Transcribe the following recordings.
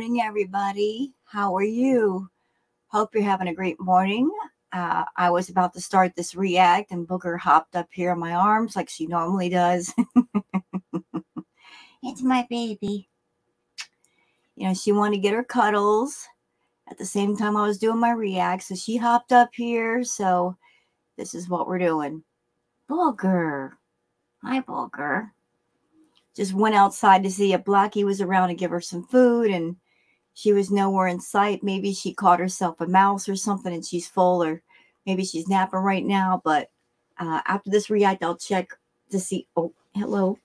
morning, everybody. How are you? Hope you're having a great morning. I was about to start this react, and Booker hopped up here in my arms like she normally does. It's my baby. She wanted to get her cuddles at the same time I was doing my react, so she hopped up here. So this is what we're doing. Booker. Hi, Booker. Just went outside to see if Blackie was around to give her some food, and she was nowhere in sight. Maybe she caught herself a mouse or something and she's full, or maybe she's napping right now. But after this react, I'll check to see. Oh, hello.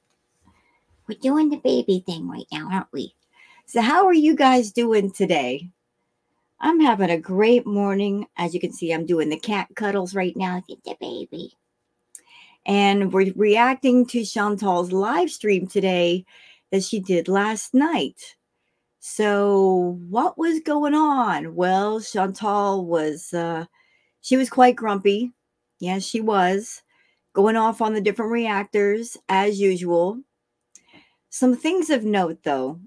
We're doing the baby thing right now, aren't we? So how are you guys doing today? I'm having a great morning. As you can see, I'm doing the cat cuddles right now. Get the baby. And we're reacting to Chantal's live stream today that she did last night. So what was going on? Well, Chantal was, she was quite grumpy. Yes, she was. Going off on the different reactors as usual. Some things of note, though.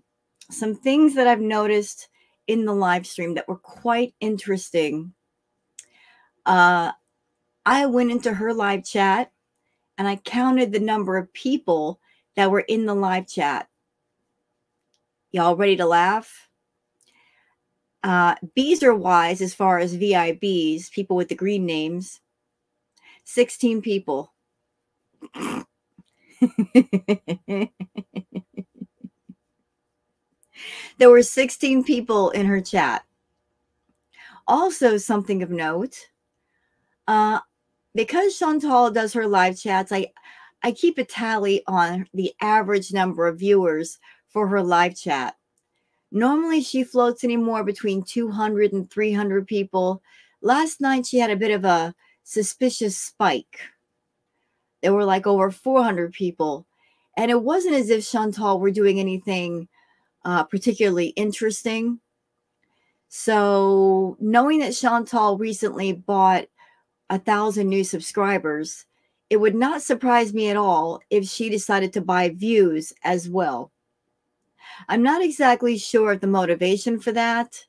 Some things that I've noticed in the live stream that were quite interesting. I went into her live chat and I counted the number of people that were in the live chat. Y'all ready to laugh? Bees are wise as far as VIBs, people with the green names. 16 people. There were 16 people in her chat. Also, something of note, because Chantal does her live chats, I keep a tally on the average number of viewers for her live chat. Normally, she floats anymore between 200 and 300 people. Last night, she had a bit of a suspicious spike. There were like over 400 people. And it wasn't as if Chantal were doing anything particularly interesting. So knowing that Chantal recently bought 1,000 new subscribers, it would not surprise me at all if she decided to buy views as well. I'm not exactly sure of the motivation for that,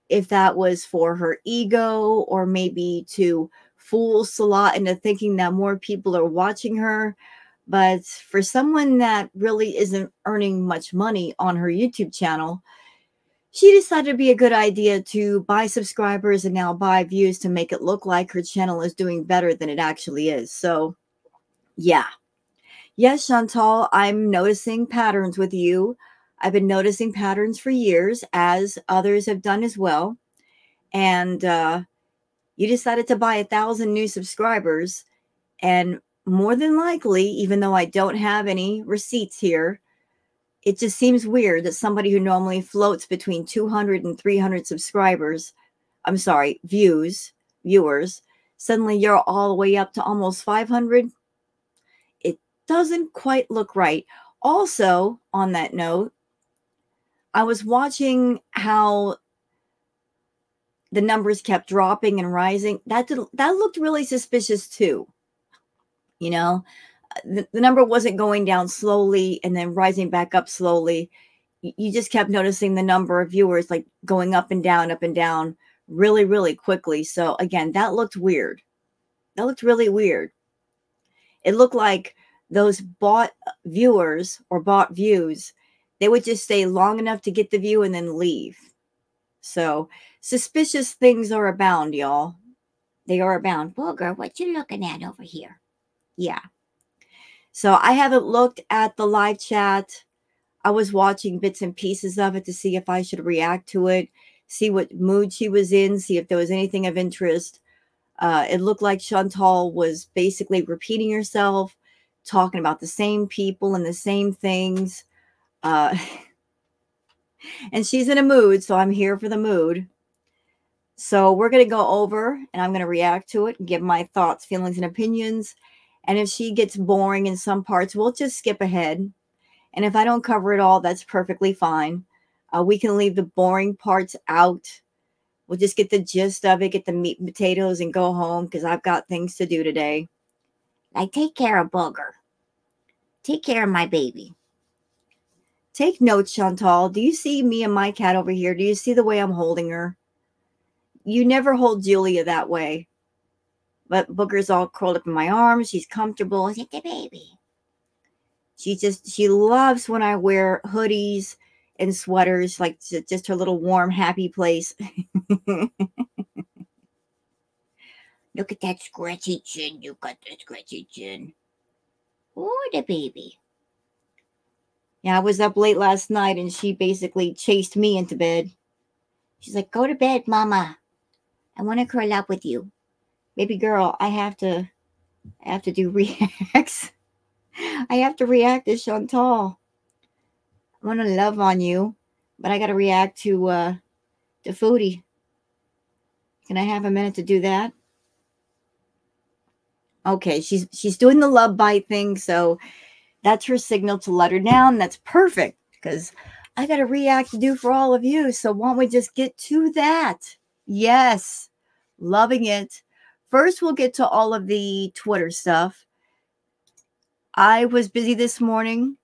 if that was for her ego or maybe to fool Salah into thinking that more people are watching her. But for someone that really isn't earning much money on her YouTube channel, she decided to be a good idea to buy subscribers and now buy views to make it look like her channel is doing better than it actually is. So, yeah. Yes, Chantal, I'm noticing patterns with you. I've been noticing patterns for years, as others have done as well. And you decided to buy 1,000 new subscribers. And more than likely, even though I don't have any receipts here, it just seems weird that somebody who normally floats between 200 and 300 subscribers, I'm sorry, viewers, suddenly you're all the way up to almost 500. It doesn't quite look right. Also, on that note, I was watching how the numbers kept dropping and rising. That looked really suspicious too. The number wasn't going down slowly and then rising back up slowly. You just kept noticing the number of viewers like going up and down really, really quickly. So again, that looked weird. That looked really weird. It looked like those bought viewers or bought views, they would just stay long enough to get the view and then leave. So suspicious things are abound, y'all. They are abound. Booger, what you looking at over here? Yeah. So I haven't looked at the live chat. I was watching bits and pieces of it to see if I should react to it, see what mood she was in, see if there was anything of interest. It looked like Chantal was basically repeating herself, talking about the same people and the same things. And she's in a mood, so I'm here for the mood. So we're going to go over and I'm going to react to it and give my thoughts, feelings, and opinions. And if she gets boring in some parts, we'll just skip ahead. And if I don't cover it all, that's perfectly fine. We can leave the boring parts out. We'll just get the gist of it, get the meat and potatoes, and go home because I've got things to do today. Like, take care of Booger. Take care of my baby. Take notes, Chantal. Do you see me and my cat over here? Do you see the way I'm holding her? You never hold Julia that way. But Booger's all curled up in my arms. She's comfortable. She's the baby. She loves when I wear hoodies and sweaters, like just her little warm, happy place. Look at that scratchy chin. You got that scratchy chin. Oh, the baby. Yeah, I was up late last night and she basically chased me into bed. She's like, go to bed, Mama. I want to curl up with you. Baby girl, I have to do reacts. I have to react to Chantal. I want to love on you, but I got to react to Foodie. Can I have a minute to do that? Okay, she's doing the love bite thing, so that's her signal to let her down. That's perfect because I got a react to do for all of you. So why don't we just get to that? Yes, loving it. First, we'll get to all of the Twitter stuff. I was busy this morning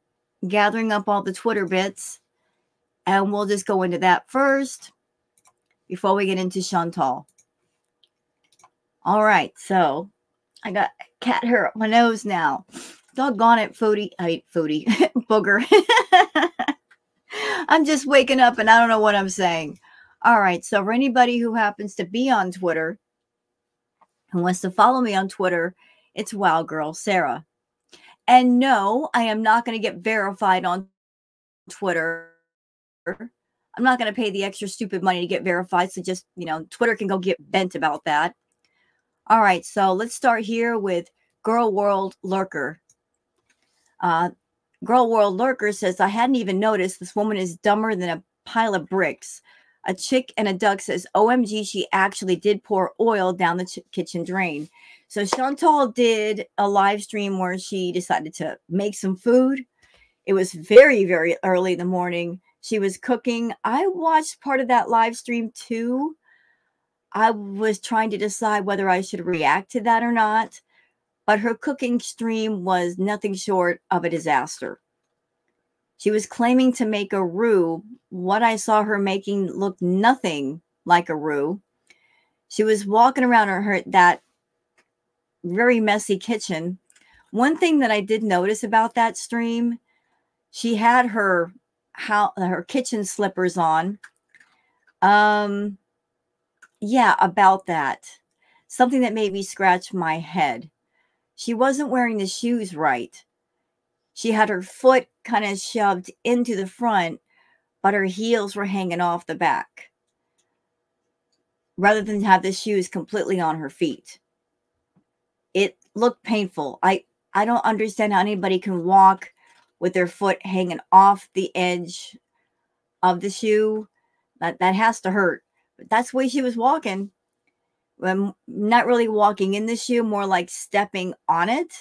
gathering up all the Twitter bits, and we'll just go into that first before we get into Chantal. All right, so I got cat hair up my nose now. Doggone it, Foodie. Booger. I'm just waking up and I don't know what I'm saying. All right, so for anybody who happens to be on Twitter, who wants to follow me on Twitter, it's Wow Girl Sarah. And no, I am not going to get verified on Twitter. I'm not going to pay the extra stupid money to get verified. So just, Twitter can go get bent about that. All right, so let's start here with Girl World Lurker. Girl World Lurker says, I hadn't even noticed this woman is dumber than a pile of bricks. A chick and a duck says, OMG, she actually did pour oil down the kitchen drain. So Chantal did a live stream where she decided to make some food. It was very, very early in the morning. She was cooking. I watched part of that live stream too. I was trying to decide whether I should react to that or not. But her cooking stream was nothing short of a disaster. She was claiming to make a roux. What I saw her making looked nothing like a roux. She was walking around that very messy kitchen. One thing that I did notice about that stream, she had her kitchen slippers on. Yeah, about that. Something that made me scratch my head. She wasn't wearing the shoes right. She had her foot kind of shoved into the front, but her heels were hanging off the back, rather than have the shoes completely on her feet. It looked painful. I don't understand how anybody can walk with their foot hanging off the edge of the shoe. That has to hurt. But that's the way she was walking. Not really walking in the shoe, more like stepping on it.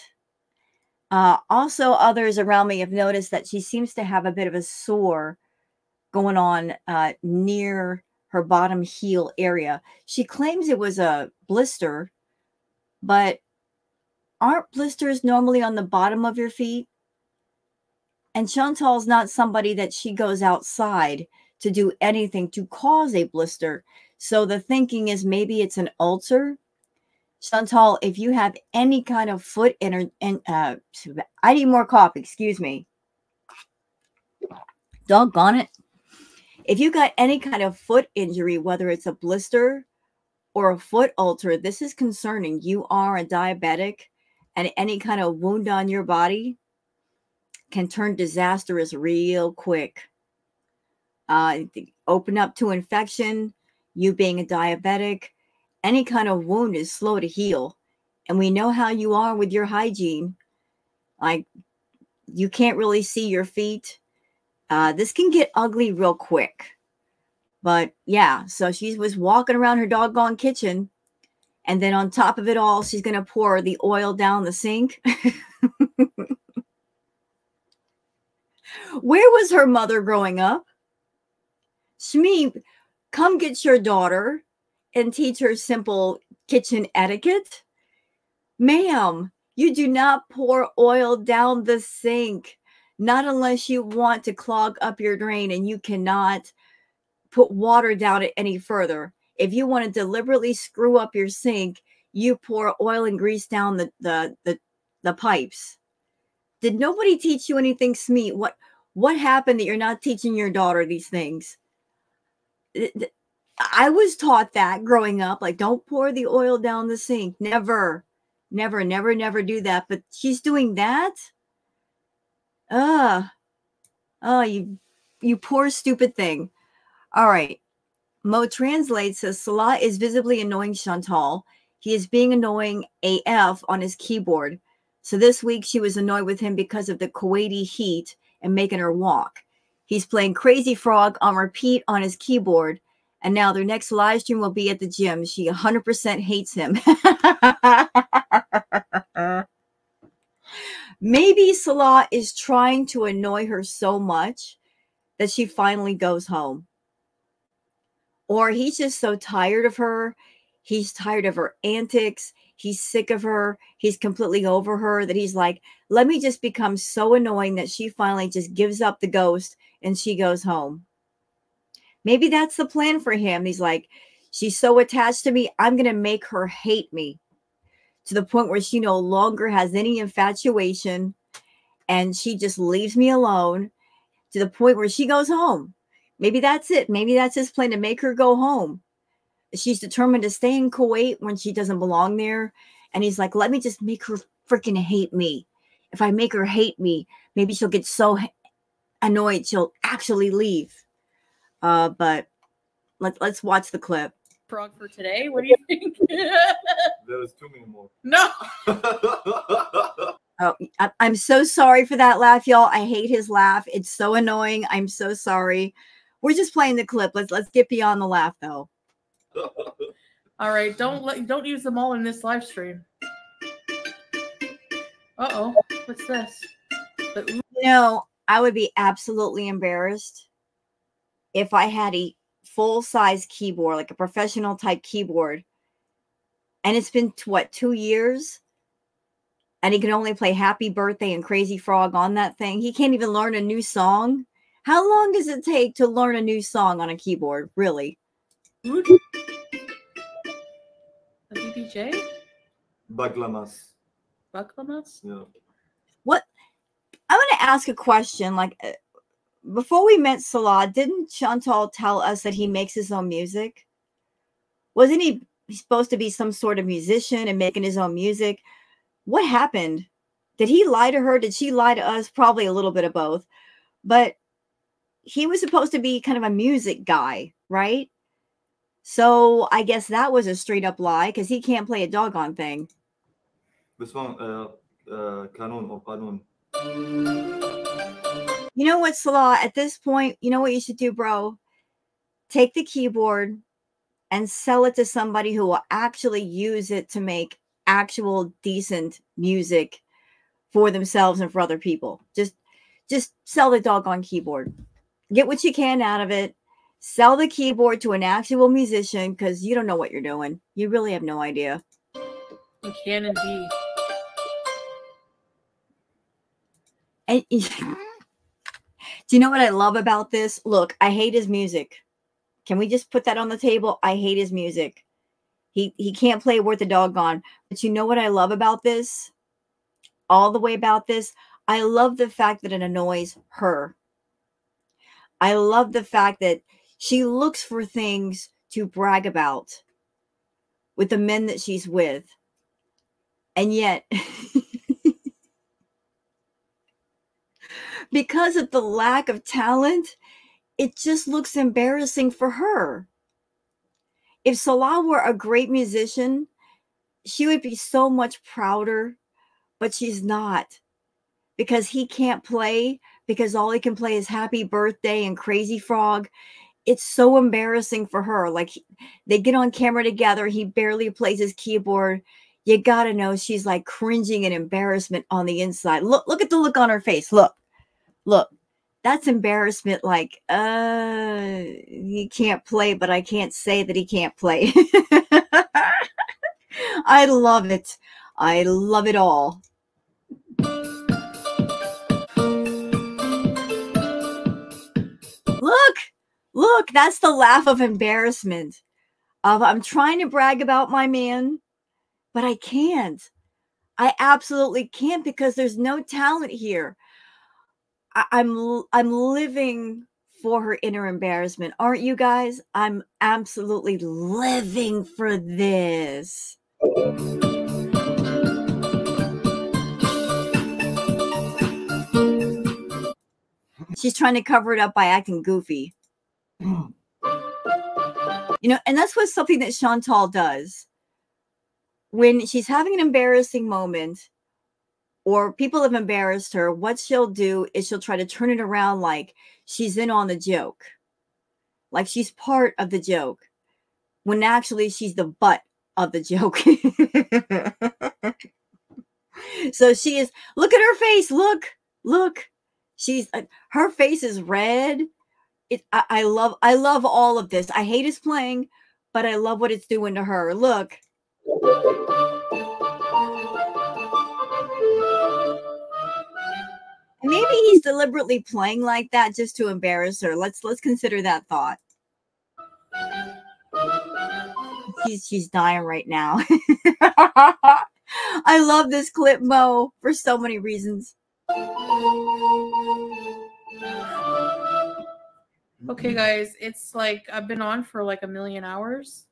Also, others around me have noticed that she seems to have a bit of a sore going on near her bottom heel area. She claims it was a blister, but aren't blisters normally on the bottom of your feet? And Chantal's not somebody that she goes outside to do anything to cause a blister. So the thinking is maybe it's an ulcer. Chantal, if you have any kind of foot I need more coffee, excuse me. Doggone it. If you got any kind of foot injury, whether it's a blister or a foot ulcer, this is concerning. You are a diabetic, and any kind of wound on your body can turn disastrous real quick. Open up to infection, you being a diabetic, any kind of wound is slow to heal. And we know how you are with your hygiene. Like, you can't really see your feet. This can get ugly real quick. But yeah, so she was walking around her doggone kitchen. And then on top of it all, she's going to pour the oil down the sink. Where was her mother growing up? Shmi, come get your daughter and teach her simple kitchen etiquette. Ma'am, you do not pour oil down the sink. Not unless you want to clog up your drain and you cannot put water down it any further. If you want to deliberately screw up your sink, you pour oil and grease down the pipes. Did nobody teach you anything, Smeet? What happened that you're not teaching your daughter these things? I was taught that growing up, like, don't pour the oil down the sink. Never, never, never, never do that. But she's doing that. Oh, you poor stupid thing. All right. Mo translates says Salah is visibly annoying Chantal. He is being annoying AF on his keyboard. So this week she was annoyed with him because of the Kuwaiti heat and making her walk. He's playing Crazy Frog on repeat on his keyboard. And now their next live stream will be at the gym. She 100% hates him. Maybe Salah is trying to annoy her so much that she finally goes home. Or he's just so tired of her. He's tired of her antics. He's sick of her. He's completely over her that he's like, let me just become so annoying that she finally just gives up the ghost and she goes home. Maybe that's the plan for him. He's like, she's so attached to me, I'm going to make her hate me to the point where she no longer has any infatuation and she just leaves me alone to the point where she goes home. Maybe that's it. Maybe that's his plan, to make her go home. She's determined to stay in Kuwait when she doesn't belong there. And he's like, let me just make her freaking hate me. If I make her hate me, maybe she'll get so annoyed she'll actually leave. But let's watch the clip. Frog for today. What do you think? There's too many more. No. Oh, I'm so sorry for that laugh, y'all. I hate his laugh. It's so annoying. I'm so sorry. We're just playing the clip. Let's get beyond the laugh, though. All right, don't use them all in this live stream. Uh-oh, what's this? You know, I would be absolutely embarrassed if I had a full-size keyboard, like a professional type keyboard, and it's been, what, 2 years? And he can only play Happy Birthday and Crazy Frog on that thing. He can't even learn a new song. How long does it take to learn a new song on a keyboard, really? A BBJ? Baklamas. Baklamas? Yeah. What? I'm going to ask a question. Like, before we met Salah, didn't Chantal tell us that he makes his own music? Wasn't he supposed to be some sort of musician and making his own music? What happened? Did he lie to her? Did she lie to us? Probably a little bit of both. But he was supposed to be kind of a music guy, right? So I guess that was a straight up lie because he can't play a doggone thing. This one, Kanun or Kanun. You know what, Salah? At this point, you know what you should do, bro? Take the keyboard and sell it to somebody who will actually use it to make actual decent music for themselves and for other people. Just sell the doggone keyboard. Get what you can out of it. Sell the keyboard to an actual musician because you don't know what you're doing. You really have no idea. You can indeed. And do you know what I love about this? Look, I hate his music. Can we just put that on the table? I hate his music. He can't play worth a doggone. But you know what I love about this? All the way about this? I love the fact that it annoys her. I love the fact that she looks for things to brag about with the men that she's with. And yet, because of the lack of talent, it just looks embarrassing for her. If Salah were a great musician, she would be so much prouder, but she's not. Because he can't play, because all he can play is Happy Birthday and Crazy Frog. It's so embarrassing for her. Like, they get on camera together. He barely plays his keyboard. You got to know she's like cringing in embarrassment on the inside. Look at the look on her face. Look. That's embarrassment. Like, he can't play, but I can't say that he can't play. I love it. I love it all. Look, that's the laugh of embarrassment. Of I'm trying to brag about my man, but I can't. I absolutely can't because there's no talent here. I'm living for her inner embarrassment. Aren't you guys? I'm absolutely living for this. She's trying to cover it up by acting goofy. You know, and that's what something that Chantal does. When she's having an embarrassing moment or people have embarrassed her, what she'll do is she'll try to turn it around like she's in on the joke. Like she's part of the joke. When actually she's the butt of the joke. So she is, look at her face. Look. She's, her face is red. I love all of this. I hate his playing, but I love what it's doing to her. Look. Maybe he's deliberately playing like that just to embarrass her. Let's consider that thought. She's dying right now. I love this clip, Mo, for so many reasons. Okay, guys, it's like I've been on for like 1,000,000 hours.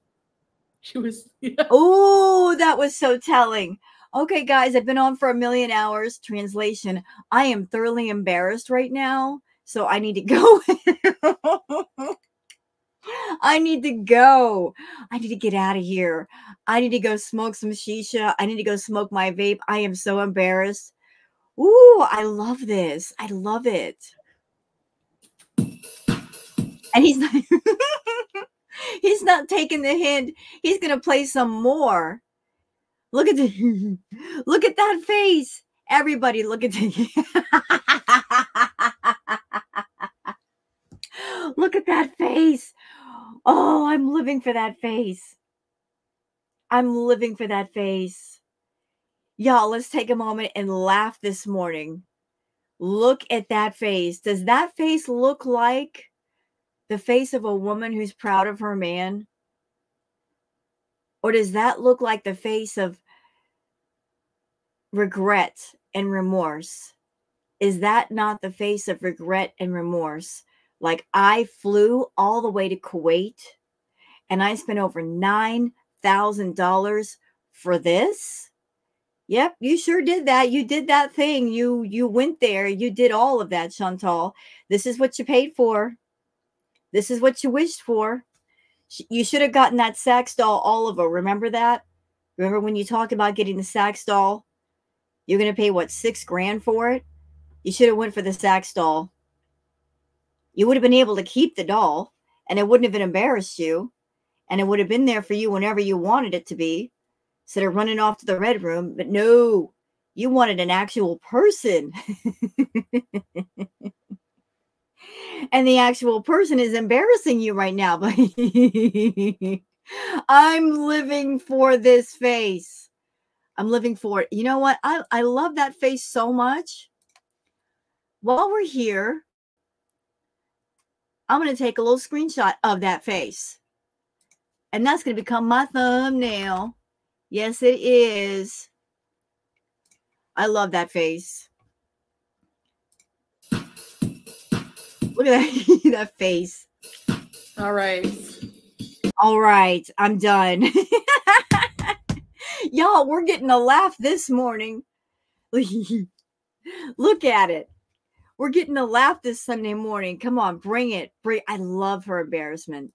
She was. Yeah. Oh, that was so telling. Okay, guys, I've been on for 1,000,000 hours. Translation: I am thoroughly embarrassed right now, so I need to go. I need to go. I need to get out of here. I need to go smoke some shisha. I need to go smoke my vape. I am so embarrassed. Ooh, I love this. I love it. And he's not, he's not taking the hint. He's going to play some more. Look at the, look at that face. Everybody look at the, look at that face. Oh, I'm living for that face. I'm living for that face. Y'all, let's take a moment and laugh this morning. Look at that face. Does that face look like the face of a woman who's proud of her man? Or does that look like the face of regret and remorse? Is that not the face of regret and remorse? Like, I flew all the way to Kuwait and I spent over $9,000 for this? Yep, you sure did that. You did that thing. You went there. You did all of that, Chantal. This is what you paid for. This is what you wished for. You should have gotten that sax doll, Oliver. Remember that? Remember when you talked about getting the sax doll? You're going to pay, what, $6,000 for it? You should have went for the sax doll. You would have been able to keep the doll, and it wouldn't have been embarrassed you, and it would have been there for you whenever you wanted it to be, instead of running off to the red room. But no, you wanted an actual person. And the actual person is embarrassing you right now. But I'm living for this face. I'm living for it. You know what? I love that face so much. While we're here, I'm going to take a little screenshot of that face. And that's going to become my thumbnail. Yes, it is. I love that face. Look at that, that face. All right. All right. I'm done. Y'all, we're getting a laugh this morning. Look at it. We're getting a laugh this Sunday morning. Come on, bring it. I love her embarrassment.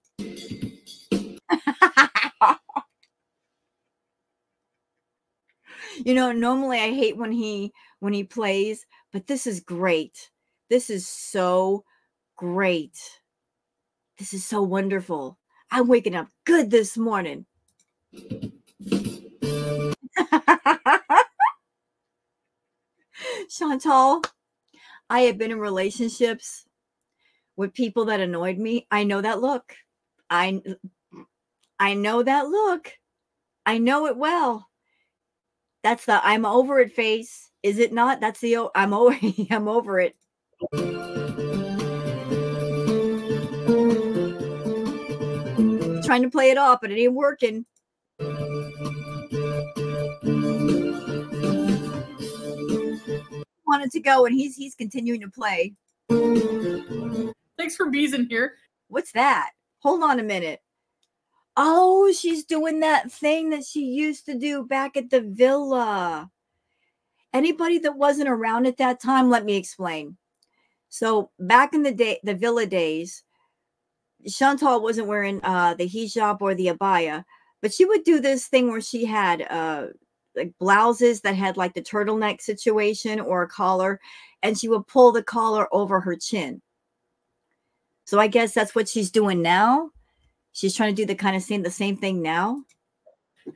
You know, normally I hate when he plays, but this is great. This is so great. This is so wonderful. I'm waking up good this morning. Chantal, I have been in relationships with people that annoyed me. I know that look. I know that look. I know it well. That's the I'm over it face. Is it not? That's the I'm over it. trying to play it off, but it ain't working. Wanted to go, and he's continuing to play. Thanks for being here. What's that? Hold on a minute. Oh, she's doing that thing that she used to do back at the villa. Anybody that wasn't around at that time, let me explain. So back in the day, the villa days, Chantal wasn't wearing the hijab or the abaya, but she would do this thing where she had like blouses that had like the turtleneck situation or a collar, and she would pull the collar over her chin. So I guess that's what she's doing now. She's trying to do the same thing now.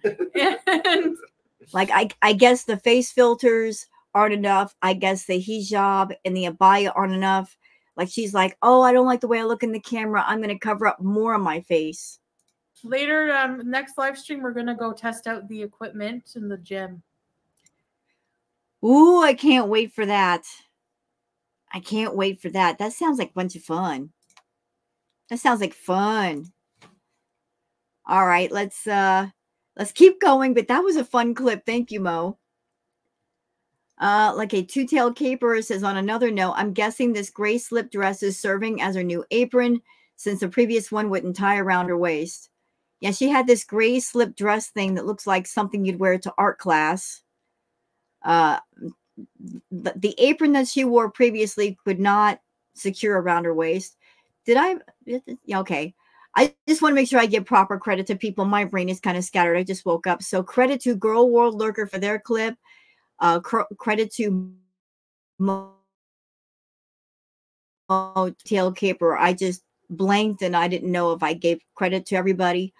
And Like I guess the face filters aren't enough. I guess the hijab and the abaya aren't enough. Like she's like, oh, I don't like the way I look in the camera. I'm going to cover up more of my face. later, next live stream, we're gonna go test out the equipment in the gym. Ooh, I can't wait for that. I can't wait for that. That sounds like a bunch of fun. That sounds like fun. All right, let's keep going, but that was a fun clip. Thank you, Mo. Like a two-tailed caper says on another note, I'm guessing this gray slip dress is serving as her new apron since the previous one wouldn't tie around her waist. Yeah, she had this gray slip dress thing that looks like something you'd wear to art class. The apron that she wore previously could not secure around her waist. Yeah, okay. I just want to make sure I give proper credit to people. My brain is kind of scattered. I just woke up. So credit to Girl World Lurker for their clip. Credit to Tail Caper. I just blanked and I didn't know if I gave credit to everybody.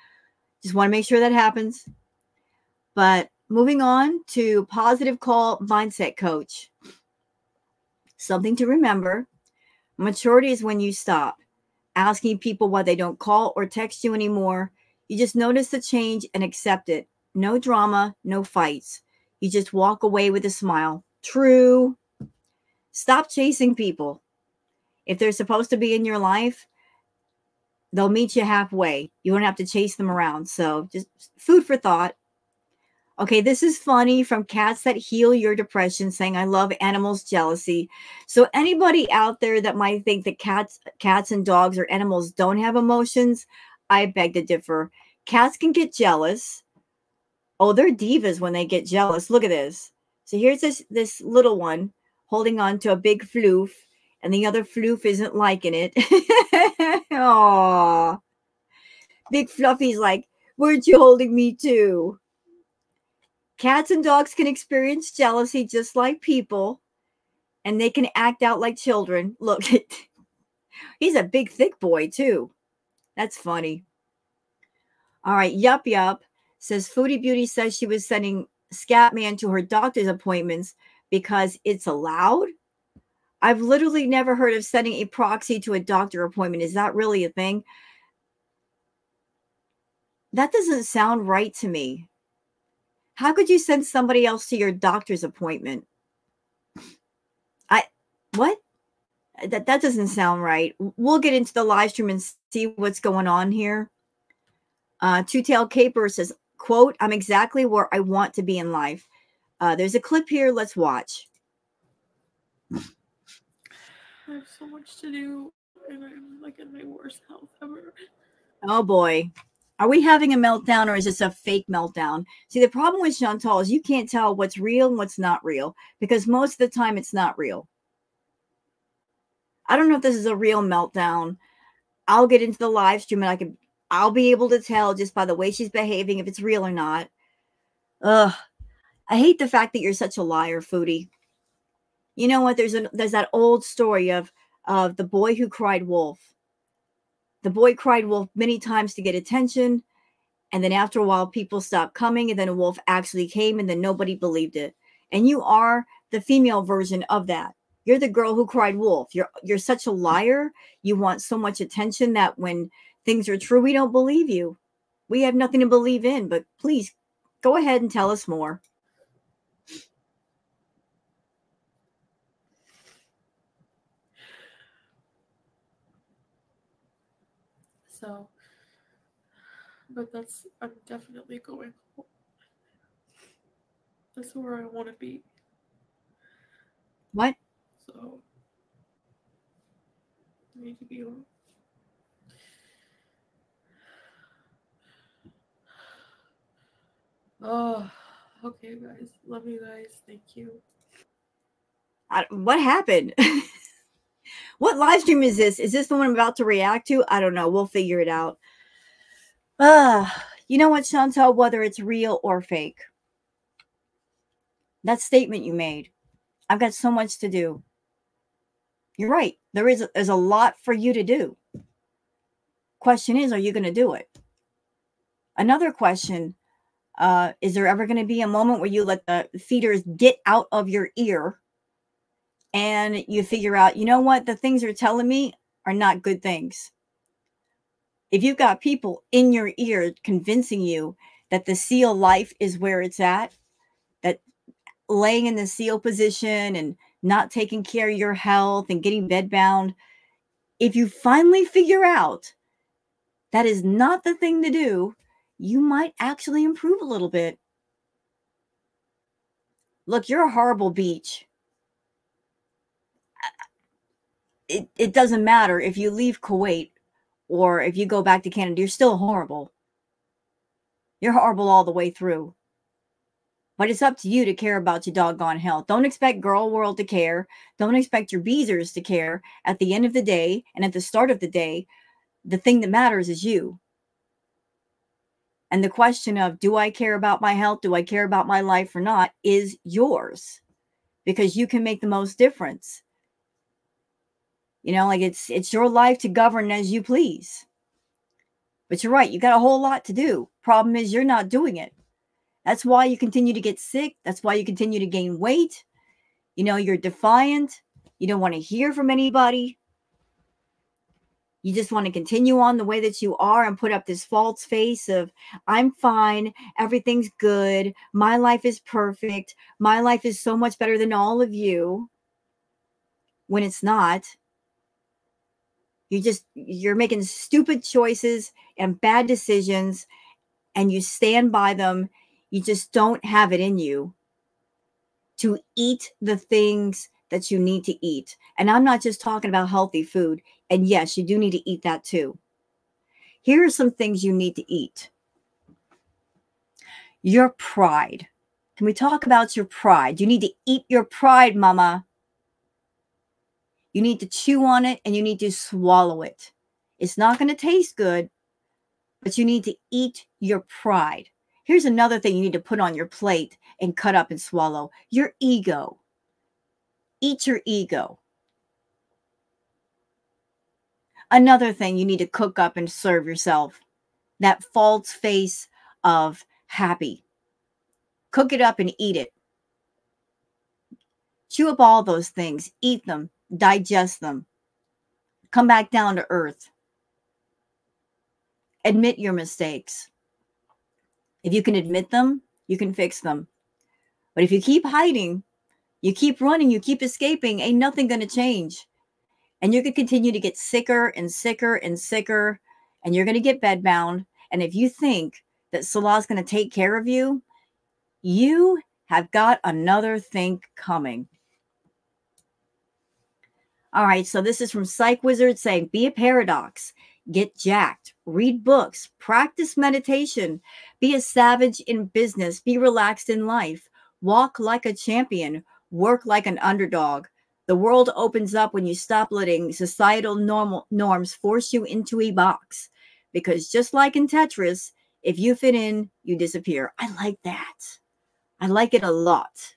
Just want to make sure that happens. But moving on to Positive Call Mindset Coach. Something to remember. Maturity is when you stop asking people why they don't call or text you anymore. You just notice the change and accept it. No drama, no fights. You just walk away with a smile. True. Stop chasing people. If they're supposed to be in your life, they'll meet you halfway. You don't have to chase them around. So just food for thought. Okay, this is funny from Cats That Heal Your Depression saying, I love animals jealousy. So anybody out there that might think that cats and dogs or animals don't have emotions, I beg to differ. Cats can get jealous. Oh, they're divas when they get jealous. Look at this. So here's this little one holding on to a big floof, and the other floof isn't liking it. Aww. Big Fluffy's like, weren't you holding me too? Cats and dogs can experience jealousy just like people, and they can act out like children. Look, he's a big, thick boy, too. That's funny. All right, Yup says Foodie Beauty says she was sending Scatman to her doctor's appointments because it's allowed. I've literally never heard of sending a proxy to a doctor appointment. Is that really a thing? That doesn't sound right to me. How could you send somebody else to your doctor's appointment? What? That doesn't sound right. We'll get into the live stream and see what's going on here. Two-Tailed Caper says, quote, I'm exactly where I want to be in life. There's a clip here. Let's watch. I have so much to do, and I'm like in my worst health ever. Oh, boy. Are we having a meltdown or is this a fake meltdown? See, the problem with Chantal is you can't tell what's real and what's not real because most of the time it's not real. I don't know if this is a real meltdown. I'll get into the live stream and I'll be able to tell just by the way she's behaving if it's real or not. Ugh. I hate the fact that you're such a liar, Foodie. You know what? There's that old story of the boy who cried wolf. The boy cried wolf many times to get attention. And then after a while, people stopped coming. And then a wolf actually came and then nobody believed it. And you are the female version of that. You're the girl who cried wolf. You're such a liar. You want so much attention that when things are true, we don't believe you. We have nothing to believe in. But please go ahead and tell us more. So But I'm definitely going home. That's where I want to be. What? So, I need to be home. Oh, okay, guys. Love you guys. Thank you. What happened? What live stream is this? Is this the one I'm about to react to? I don't know. We'll figure it out. You know what, Chantal? Whether it's real or fake, that statement you made, I've got so much to do. You're right. There's a lot for you to do. Question is, are you going to do it? Another question, is there ever going to be a moment where you let the feeders get out of your ear and you figure out, you know what, the things they're telling me are not good things? If you've got people in your ear convincing you that the SEAL life is where it's at, that laying in the SEAL position and not taking care of your health and getting bedbound, if you finally figure out that is not the thing to do, you might actually improve a little bit. Look, you're a horrible beach. It doesn't matter if you leave Kuwait or if you go back to Canada, you're still horrible. You're horrible all the way through. But it's up to you to care about your doggone health. Don't expect Girl World to care. Don't expect your beezers to care. At the end of the day and at the start of the day, the thing that matters is you. And the question of, do I care about my health? Do I care about my life or not? Is yours. Because you can make the most difference. You know, like it's your life to govern as you please. But you're right. You got a whole lot to do. Problem is, you're not doing it. That's why you continue to get sick. That's why you continue to gain weight. You know, you're defiant. You don't want to hear from anybody. You just want to continue on the way that you are and put up this false face of, I'm fine. Everything's good. My life is perfect. My life is so much better than all of you. When it's not. You're making stupid choices and bad decisions, and you stand by them. You just don't have it in you to eat the things that you need to eat. And I'm not just talking about healthy food. And yes, you do need to eat that too. Here are some things you need to eat. Your pride. Can we talk about your pride? You need to eat your pride, mama. You need to chew on it and you need to swallow it. It's not going to taste good, but you need to eat your pride. Here's another thing you need to put on your plate and cut up and swallow. Your ego. Eat your ego. Another thing you need to cook up and serve yourself. That false face of happy. Cook it up and eat it. Chew up all those things. Eat them. Digest them. Come back down to earth. Admit your mistakes. If you can admit them, you can fix them. But if you keep hiding, you keep running, you keep escaping, ain't nothing going to change. And you're going to continue to get sicker and sicker and sicker, and you're going to get bedbound. And if you think that Salah's going to take care of you, you have got another thing coming. All right, so this is from Psych Wizard saying, be a paradox, get jacked, read books, practice meditation, be a savage in business, be relaxed in life, walk like a champion, work like an underdog. The world opens up when you stop letting societal norms force you into a box. Because just like in Tetris, if you fit in, you disappear. I like that. I like it a lot.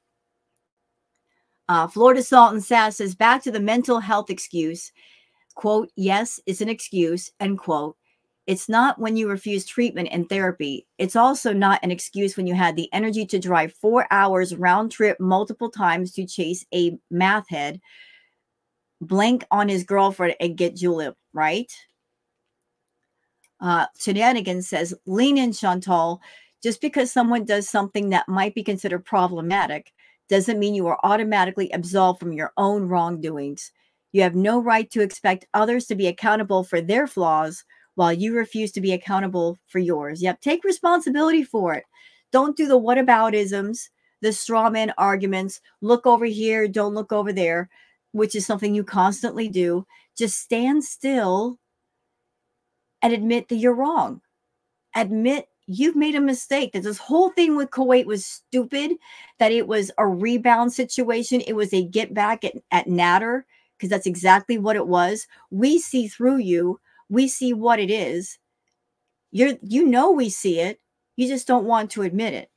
Florida Salt and Sass says, back to the mental health excuse. Quote, yes, it's an excuse, end quote. It's not when you refuse treatment and therapy. It's also not an excuse when you had the energy to drive 4 hours round trip multiple times to chase a math head, blank on his girlfriend, and get julep, right? Shenanigans says, lean in, Chantal. Just because someone does something that might be considered problematic doesn't mean you are automatically absolved from your own wrongdoings. You have no right to expect others to be accountable for their flaws while you refuse to be accountable for yours. Yep, take responsibility for it. Don't do the whataboutisms, the straw man arguments, look over here, don't look over there, which is something you constantly do. Just stand still and admit that you're wrong. Admit you've made a mistake, that this whole thing with Kuwait was stupid, that it was a rebound situation. It was a get back at Nader, because that's exactly what it was. We see through you. We see what it is. You know we see it. You just don't want to admit it.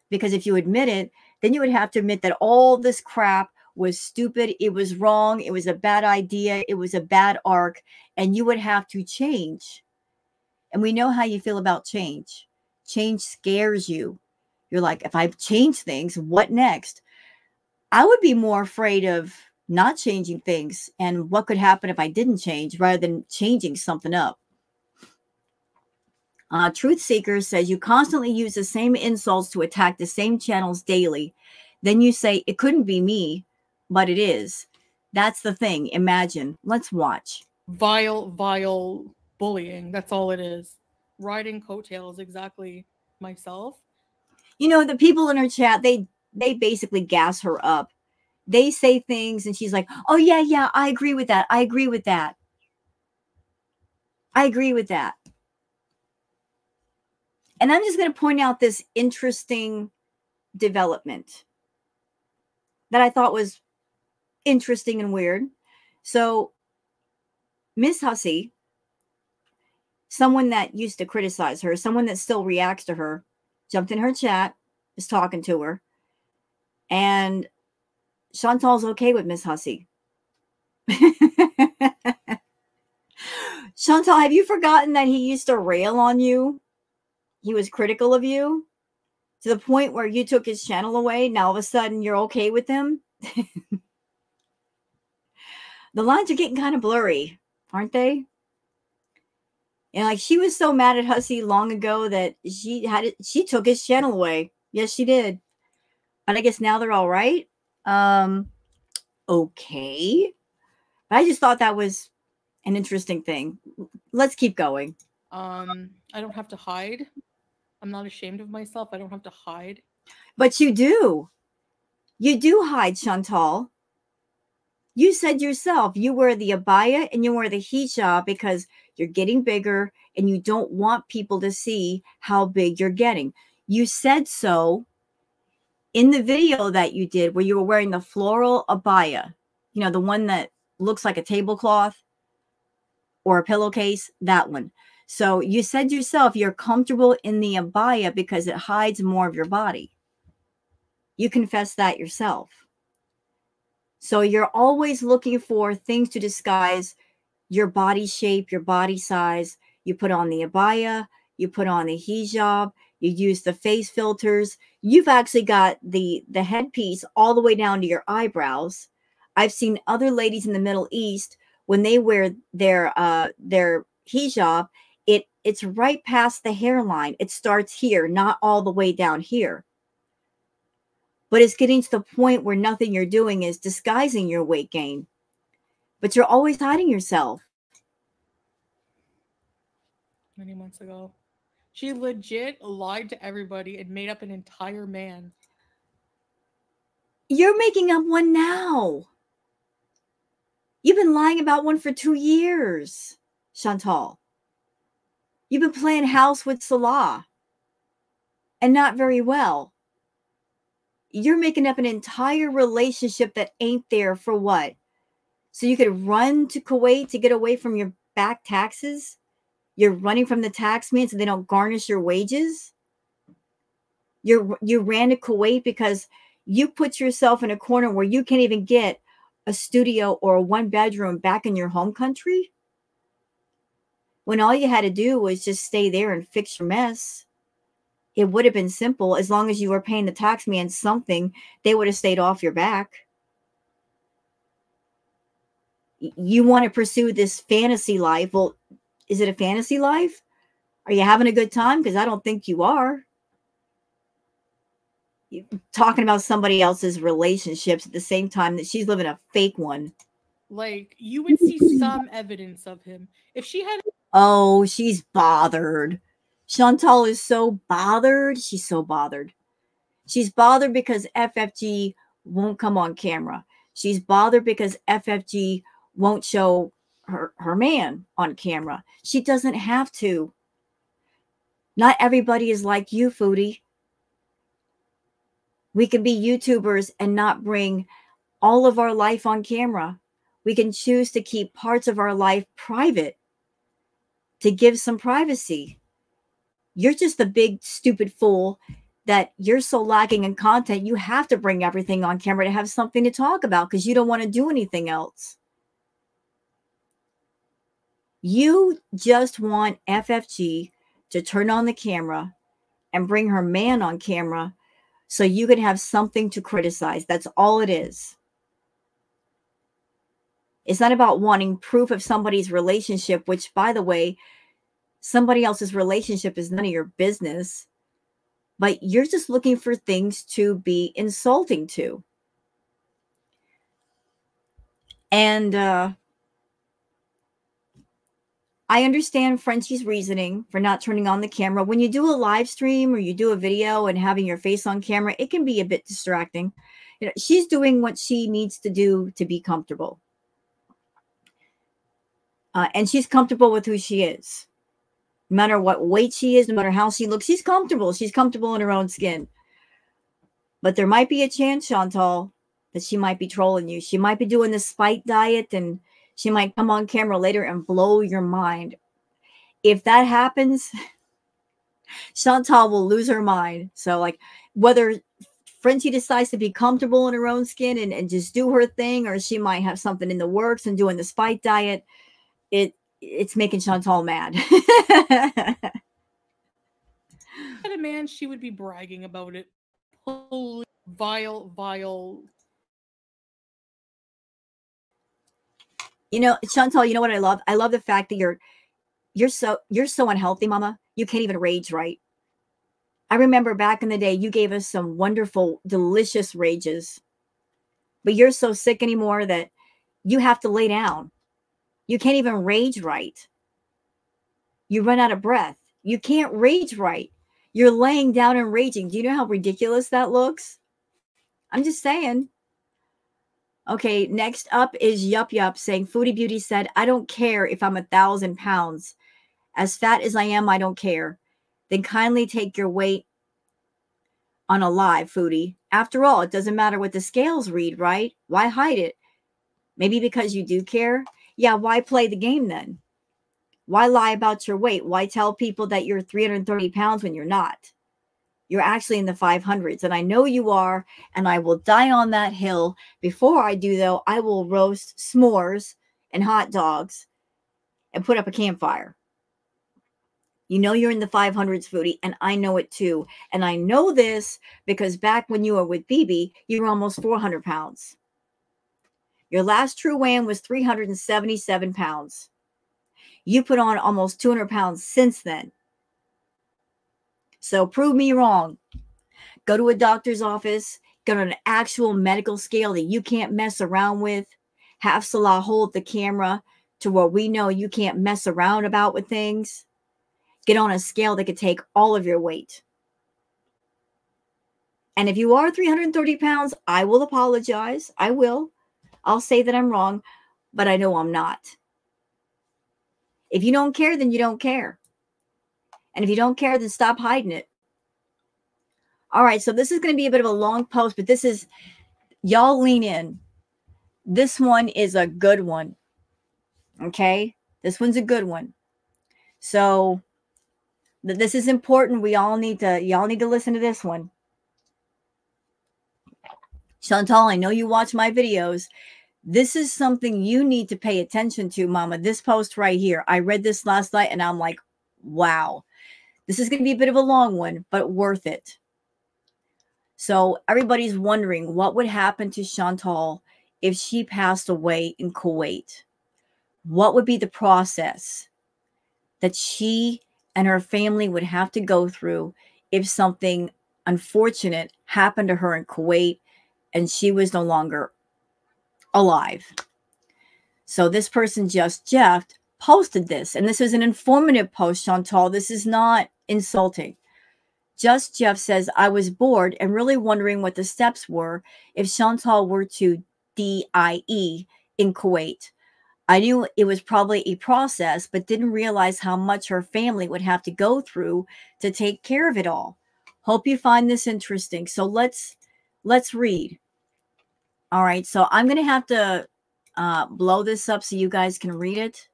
Because if you admit it, then you would have to admit that all this crap was stupid. It was wrong. It was a bad idea. It was a bad arc. And you would have to change. And we know how you feel about change. Change scares you. You're like, if I change things, what next? I would be more afraid of not changing things and what could happen if I didn't change rather than changing something up. Truth Seeker says you constantly use the same insults to attack the same channels daily. Then you say, it couldn't be me, but it is. That's the thing. Imagine. Let's watch. Vile bullying. That's all it is. Riding coattails, exactly myself. You know, the people in her chat, they basically gas her up. They say things and she's like, oh, yeah, I agree with that. I agree with that. I agree with that. And I'm just going to point out this interesting development that I thought was interesting and weird. So Miss Hussey, someone that used to criticize her, someone that still reacts to her, jumped in her chat, is talking to her. And Chantal's okay with Miss Hussey. Chantal, have you forgotten that he used to rail on you? He was critical of you to the point where you took his channel away. Now all of a sudden you're okay with him. The lines are getting kind of blurry, aren't they? And like, she was so mad at Hussey long ago that she took his channel away. Yes, she did. But I guess now they're all right. Okay. But I just thought that was an interesting thing. Let's keep going. I don't have to hide. I'm not ashamed of myself. I don't have to hide. But you do. You do hide, Chantal. You said yourself you wear the abaya and you wear the hijab because you're getting bigger and you don't want people to see how big you're getting. You said so in the video that you did where you were wearing the floral abaya, you know, the one that looks like a tablecloth or a pillowcase, that one. So you said yourself you're comfortable in the abaya because it hides more of your body. You confess that yourself. So you're always looking for things to disguise your body shape, your body size. You put on the abaya, you put on the hijab, you use the face filters. You've actually got the headpiece all the way down to your eyebrows. I've seen other ladies in the Middle East, when they wear their hijab, it's right past the hairline. It starts here, not all the way down here. But it's getting to the point where nothing you're doing is disguising your weight gain. But you're always hiding yourself. Many months ago. She legit lied to everybody and made up an entire man. You're making up one now. You've been lying about one for 2 years, Chantal. You've been playing house with Salah. And not very well. You're making up an entire relationship that ain't there for what? So you could run to Kuwait to get away from your back taxes? You're running from the tax man so they don't garnish your wages? You ran to Kuwait because you put yourself in a corner where you can't even get a studio or a 1-bedroom back in your home country? When all you had to do was just stay there and fix your mess. It would have been simple. As long as you were paying the tax man something, they would have stayed off your back. You want to pursue this fantasy life. Well, is it a fantasy life? Are you having a good time? Because I don't think you are. You're talking about somebody else's relationships at the same time that she's living a fake one. Like, you would see some evidence of him. If she had Oh, she's bothered. Chantal is so bothered. She's so bothered. She's bothered because FFG won't come on camera. She's bothered because FFG won't show her man on camera. She doesn't have to. Not everybody is like you, Foodie. We can be YouTubers and not bring all of our life on camera. We can choose to keep parts of our life private to give some privacy. You're just a big, stupid fool that you're so lacking in content. You have to bring everything on camera to have something to talk about because you don't want to do anything else. You just want FFG to turn on the camera and bring her man on camera so you can have something to criticize. That's all it is. It's not about wanting proof of somebody's relationship, which, by the way, somebody else's relationship is none of your business. But you're just looking for things to be insulting to. And I understand Frenchie's reasoning for not turning on the camera. When you do a live stream or you do a video and having your face on camera, it can be a bit distracting. You know, she's doing what she needs to do to be comfortable. And she's comfortable with who she is. No matter what weight she is, no matter how she looks, she's comfortable. She's comfortable in her own skin. But there might be a chance, Chantal, that she might be trolling you. She might be doing the spite diet, and she might come on camera later and blow your mind. If that happens, Chantal will lose her mind. So, like, whether Frenchie decides to be comfortable in her own skin and just do her thing, or she might have something in the works and doing the spite diet, it's making Chantal mad. Had a man, she would be bragging about it. Holy vile. You know, Chantal, you know what I love? I love the fact that you're so unhealthy, Mama. You can't even rage right. I remember back in the day, you gave us some wonderful, delicious rages. But you're so sick anymore that you have to lay down. You can't even rage right. You run out of breath. You can't rage right. You're laying down and raging. Do you know how ridiculous that looks? I'm just saying. Okay, next up is Yup Yup saying, Foodie Beauty said, I don't care if I'm 1,000 pounds. As fat as I am, I don't care. Then kindly take your weight on a live, Foodie. After all, it doesn't matter what the scales read, right? Why hide it? Maybe because you do care? Yeah, why play the game then? Why lie about your weight? Why tell people that you're 330 pounds when you're not? You're actually in the 500s, and I know you are, and I will die on that hill. Before I do, though, I will roast s'mores and hot dogs and put up a campfire. You know you're in the 500s, Foodie, and I know it too. And I know this because back when you were with BB, you were almost 400 pounds. Your last true weigh-in was 377 pounds. You put on almost 200 pounds since then. So prove me wrong. Go to a doctor's office. Go on an actual medical scale that you can't mess around with. Have Salah hold the camera to where we know you can't mess around about with things. Get on a scale that could take all of your weight. And if you are 330 pounds, I will apologize. I will. I'll say that I'm wrong, but I know I'm not. If you don't care, then you don't care. And if you don't care, then stop hiding it. All right, so this is going to be a bit of a long post, but this is, y'all lean in. This one is a good one. Okay? This one's a good one. So this is important. Y'all need to listen to this one. Chantal, I know you watch my videos. This is something you need to pay attention to, Mama. This post right here. I read this last night and I'm like, wow. This is going to be a bit of a long one, but worth it. So everybody's wondering what would happen to Chantal if she passed away in Kuwait. What would be the process that she and her family would have to go through if something unfortunate happened to her in Kuwait and she was no longer alive? So this person just jeffed posted this, and this is an informative post, Chantal. This is not insulting. Just Jeff says, I was bored and really wondering what the steps were if Chantal were to DIE in Kuwait. I knew it was probably a process, but didn't realize how much her family would have to go through to take care of it all. Hope you find this interesting. So let's read. All right, so I'm going to have to blow this up so you guys can read it.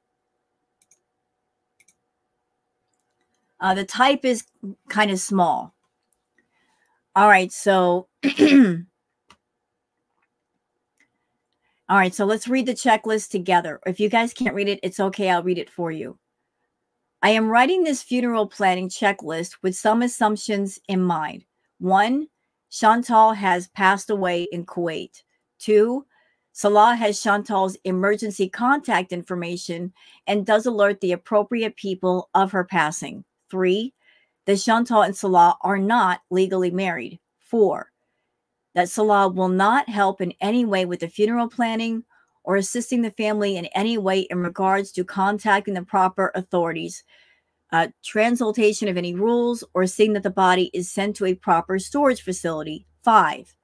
The type is kind of small. All right, so all right, so let's read the checklist together. If you guys can't read it, it's okay. I'll read it for you. I am writing this funeral planning checklist with some assumptions in mind. 1, Chantal has passed away in Kuwait. 2, Salah has Chantal's emergency contact information and does alert the appropriate people of her passing. 3, that Chantal and Salah are not legally married. 4, that Salah will not help in any way with the funeral planning or assisting the family in any way in regards to contacting the proper authorities, translation of any rules, or seeing that the body is sent to a proper storage facility. 5,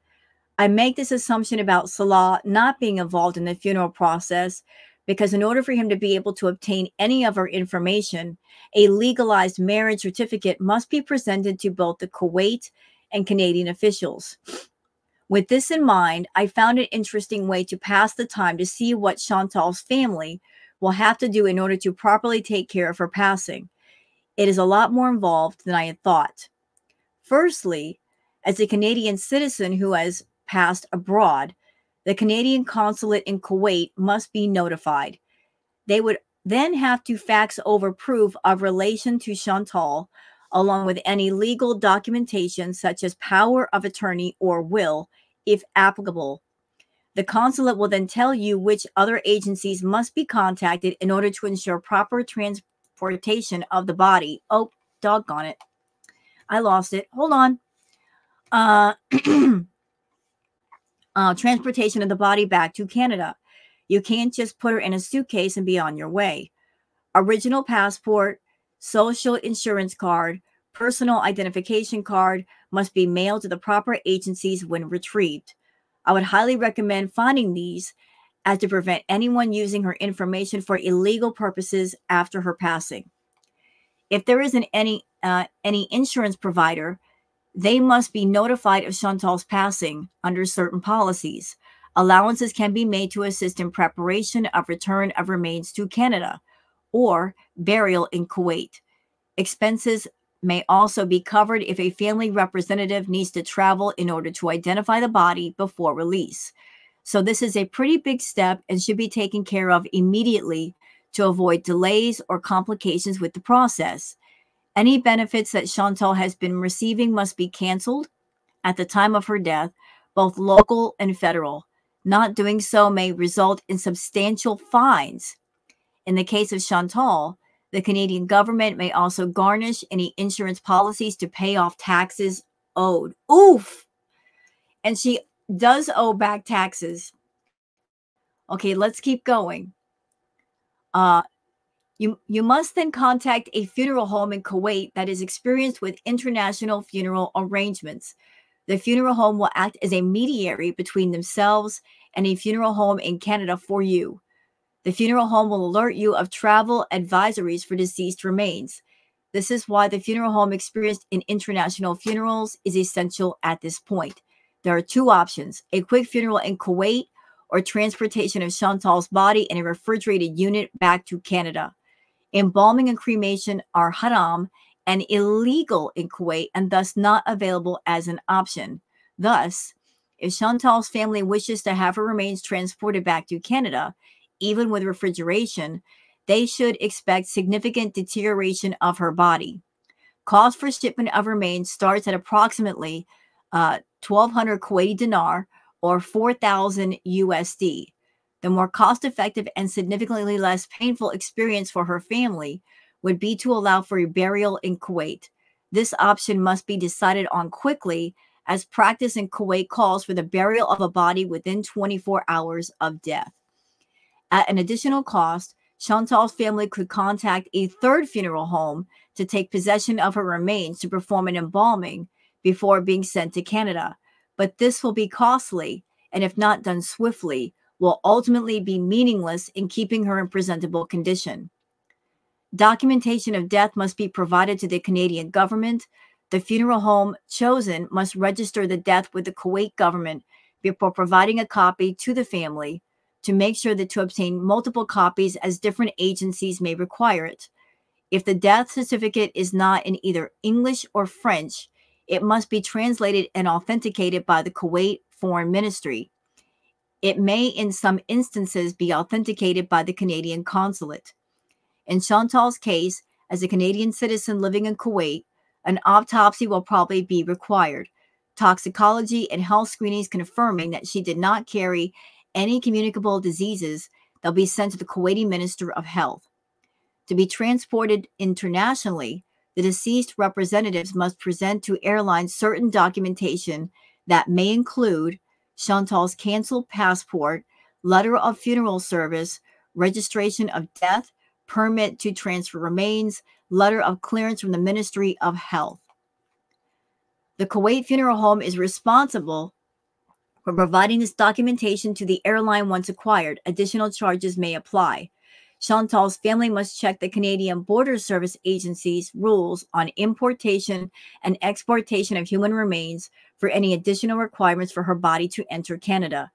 I make this assumption about Salah not being involved in the funeral process because in order for him to be able to obtain any of her information, a legalized marriage certificate must be presented to both the Kuwait and Canadian officials. With this in mind, I found an interesting way to pass the time to see what Chantal's family will have to do in order to properly take care of her passing. It is a lot more involved than I had thought. Firstly, as a Canadian citizen who has passed abroad, the Canadian consulate in Kuwait must be notified. They would then have to fax over proof of relation to Chantal, along with any legal documentation such as power of attorney or will, if applicable. The consulate will then tell you which other agencies must be contacted in order to ensure proper transportation of the body. Oh, doggone it. I lost it. Hold on. Transportation of the body back to Canada. You can't just put her in a suitcase and be on your way. Original passport, social insurance card, personal identification card must be mailed to the proper agencies when retrieved. I would highly recommend finding these as to prevent anyone using her information for illegal purposes after her passing. If there isn't any insurance provider, they must be notified of Chantal's passing under certain policies. Allowances can be made to assist in preparation of return of remains to Canada or burial in Kuwait. Expenses may also be covered if a family representative needs to travel in order to identify the body before release. So this is a pretty big step and should be taken care of immediately to avoid delays or complications with the process. Any benefits that Chantal has been receiving must be canceled at the time of her death, both local and federal. Not doing so may result in substantial fines. In the case of Chantal, the Canadian government may also garnish any insurance policies to pay off taxes owed. Oof! And she does owe back taxes. Okay, let's keep going. You must then contact a funeral home in Kuwait that is experienced with international funeral arrangements. The funeral home will act as a mediator between themselves and a funeral home in Canada for you. The funeral home will alert you of travel advisories for deceased remains. This is why the funeral home experienced in international funerals is essential at this point. There are two options: a quick funeral in Kuwait or transportation of Chantal's body in a refrigerated unit back to Canada. Embalming and cremation are haram and illegal in Kuwait and thus not available as an option. Thus, if Chantal's family wishes to have her remains transported back to Canada, even with refrigeration, they should expect significant deterioration of her body. Cost for shipment of remains starts at approximately 1,200 Kuwaiti dinar or 4,000 USD. The more cost-effective and significantly less painful experience for her family would be to allow for a burial in Kuwait. This option must be decided on quickly, as practice in Kuwait calls for the burial of a body within 24 hours of death. At an additional cost, Chantal's family could contact a third funeral home to take possession of her remains to perform an embalming before being sent to Canada. But this will be costly, and if not done swiftly, will ultimately be meaningless in keeping her in presentable condition. Documentation of death must be provided to the Canadian government. The funeral home chosen must register the death with the Kuwait government before providing a copy to the family to make sure that to obtain multiple copies as different agencies may require it. If the death certificate is not in either English or French, it must be translated and authenticated by the Kuwait Foreign Ministry. It may, in some instances, be authenticated by the Canadian consulate. In Chantal's case, as a Canadian citizen living in Kuwait, an autopsy will probably be required. Toxicology and health screenings confirming that she did not carry any communicable diseases, they'll be sent to the Kuwaiti Minister of Health. To be transported internationally, the deceased representatives must present to airlines certain documentation that may include Chantal's canceled passport, letter of funeral service, registration of death, permit to transfer remains, letter of clearance from the Ministry of Health. The Kuwait Funeral Home is responsible for providing this documentation to the airline once acquired. Additional charges may apply. Chantal's family must check the Canadian Border Service Agency's rules on importation and exportation of human remains for any additional requirements for her body to enter Canada.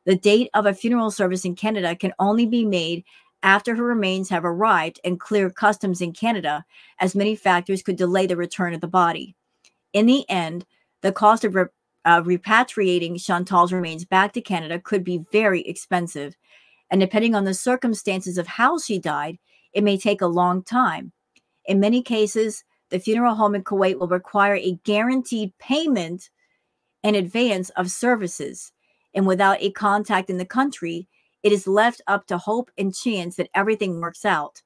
The date of a funeral service in Canada can only be made after her remains have arrived and cleared customs in Canada, as many factors could delay the return of the body. In the end, the cost of repatriating Chantal's remains back to Canada could be very expensive, and depending on the circumstances of how she died, it may take a long time. In many cases, the funeral home in Kuwait will require a guaranteed payment in advance of services, and without a contact in the country, it is left up to hope and chance that everything works out.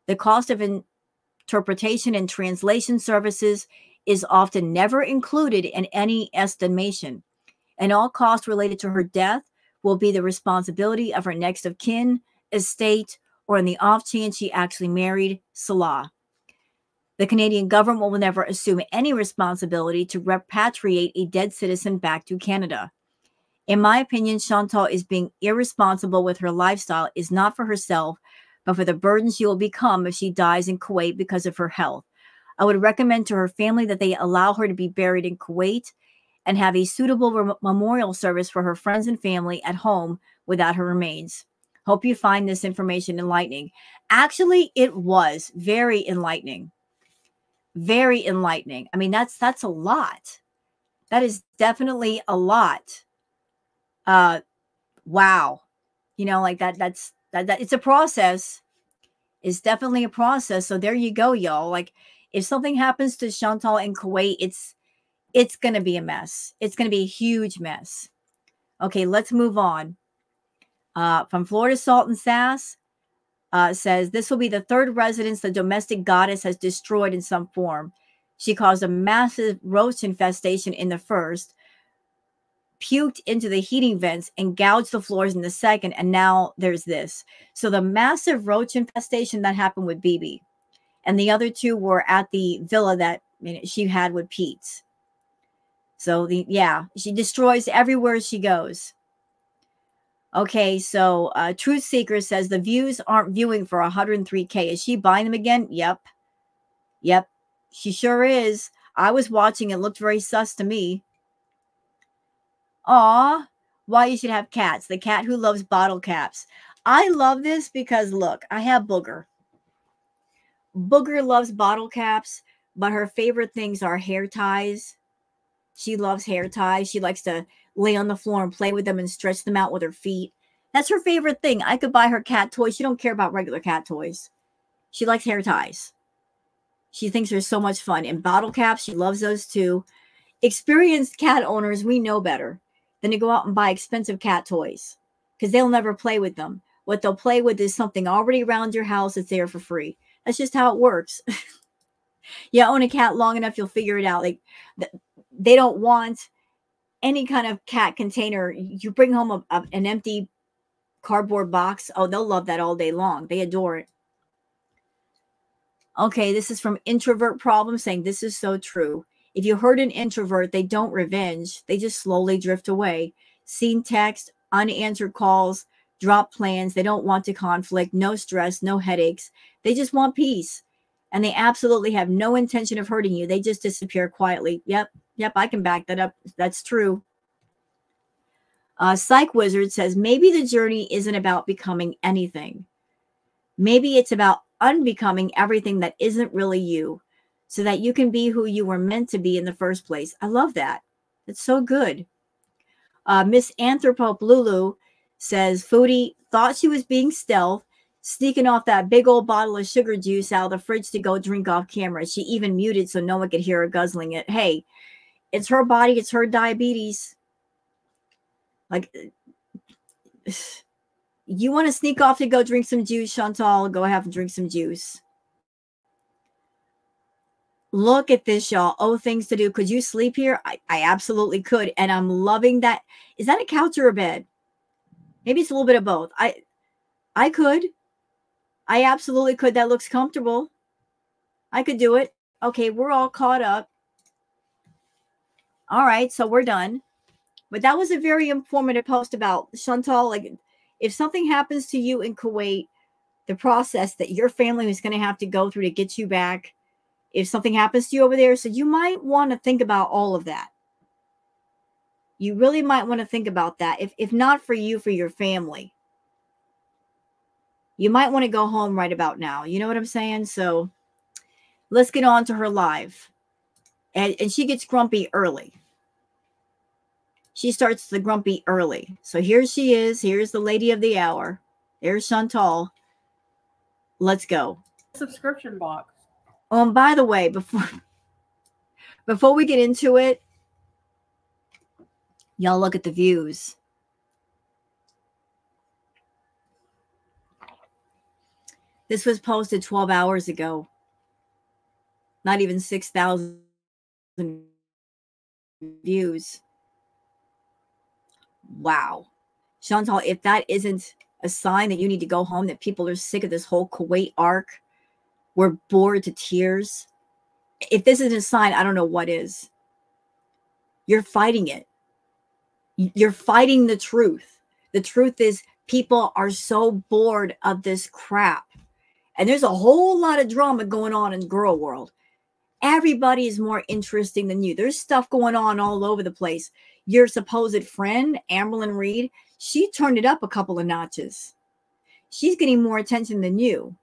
The cost of interpretation and translation services is often never included in any estimation, and all costs related to her death will be the responsibility of her next of kin, estate, or in the off chance she actually married Salah. The Canadian government will never assume any responsibility to repatriate a dead citizen back to Canada. In my opinion, Chantal is being irresponsible with her lifestyle, is not for herself, but for the burden she will become if she dies in Kuwait because of her health. I would recommend to her family that they allow her to be buried in Kuwait and have a suitable memorial service for her friends and family at home without her remains. Hope you find this information enlightening. Actually, it was very enlightening. Very enlightening. I mean, that's a lot. That is definitely a lot. Wow. You know, like that it's a process. It's definitely a process. So there you go, y'all. Like, if something happens to Chantal in Kuwait, it's going to be a mess. It's going to be a huge mess. Okay, let's move on. From Florida Salt and Sass says, this will be the third residence the domestic goddess has destroyed in some form. She caused a massive roach infestation in the first, puked into the heating vents, and gouged the floors in the second, and now there's this. So the massive roach infestation that happened with Bibi, and the other two were at the villa that she had with Pete. So she destroys everywhere she goes. Okay, so Truth Seeker says the views aren't viewing for 103K. Is she buying them again? Yep, she sure is. I was watching. It looked very sus to me. Aw, why you should have cats. The cat who loves bottle caps. I love this because, look, I have Booger. Booger loves bottle caps, but her favorite things are hair ties. She loves hair ties. She likes to lay on the floor and play with them and stretch them out with her feet. That's her favorite thing. I could buy her cat toys. She don't care about regular cat toys. She likes hair ties. She thinks they're so much fun. And bottle caps, she loves those too. Experienced cat owners, we know better than to go out and buy expensive cat toys because they'll never play with them. What they'll play with is something already around your house that's there for free. That's just how it works. You own a cat long enough, you'll figure it out. Like, they don't want any kind of cat container. You bring home an empty cardboard box. Oh, they'll love that all day long. They adore it. Okay, this is from Introvert Problem saying this is so true. If you hurt an introvert, they don't revenge. They just slowly drift away. Seen text, unanswered calls, drop plans. They don't want to conflict, no stress, no headaches. They just want peace. And they absolutely have no intention of hurting you. They just disappear quietly. Yep, I can back that up. That's true. Psych Wizard says, maybe the journey isn't about becoming anything. Maybe it's about unbecoming everything that isn't really you, so that you can be who you were meant to be in the first place. I love that. It's so good. Miss Anthropope Lulu says, Foodie thought she was being stealth, sneaking off that big old bottle of sugar juice out of the fridge to go drink off camera. She even muted so no one could hear her guzzling it. Hey, it's her body. It's her diabetes. Like, you want to sneak off to go drink some juice, Chantal? Go have and drink some juice. Look at this, y'all. Oh, things to do. Could you sleep here? I absolutely could. And I'm loving that. Is that a couch or a bed? Maybe it's a little bit of both. I could. I absolutely could. That looks comfortable. I could do it. Okay, we're all caught up. All right, so we're done. But that was a very informative post about Chantal. Like, if something happens to you in Kuwait, the process that your family is going to have to go through to get you back, if something happens to you over there, so you might want to think about all of that. You really might want to think about that. If not for you, for your family. You might want to go home right about now. You know what I'm saying? So let's get on to her live. And she gets grumpy early. She starts the grumpy early. So here she is. Here's the lady of the hour. There's Chantal. Let's go. Subscription box. Oh, and by the way, before we get into it, y'all look at the views. This was posted 12 hours ago. Not even 6,000 views. Wow. Chantal, if that isn't a sign that you need to go home, that people are sick of this whole Kuwait arc, we're bored to tears. If this isn't a sign, I don't know what is. You're fighting it. You're fighting the truth. The truth is people are so bored of this crap. And there's a whole lot of drama going on in girl world. Everybody is more interesting than you. There's stuff going on all over the place. Your supposed friend, Amberlynn Reed, she turned it up a couple of notches. She's getting more attention than you.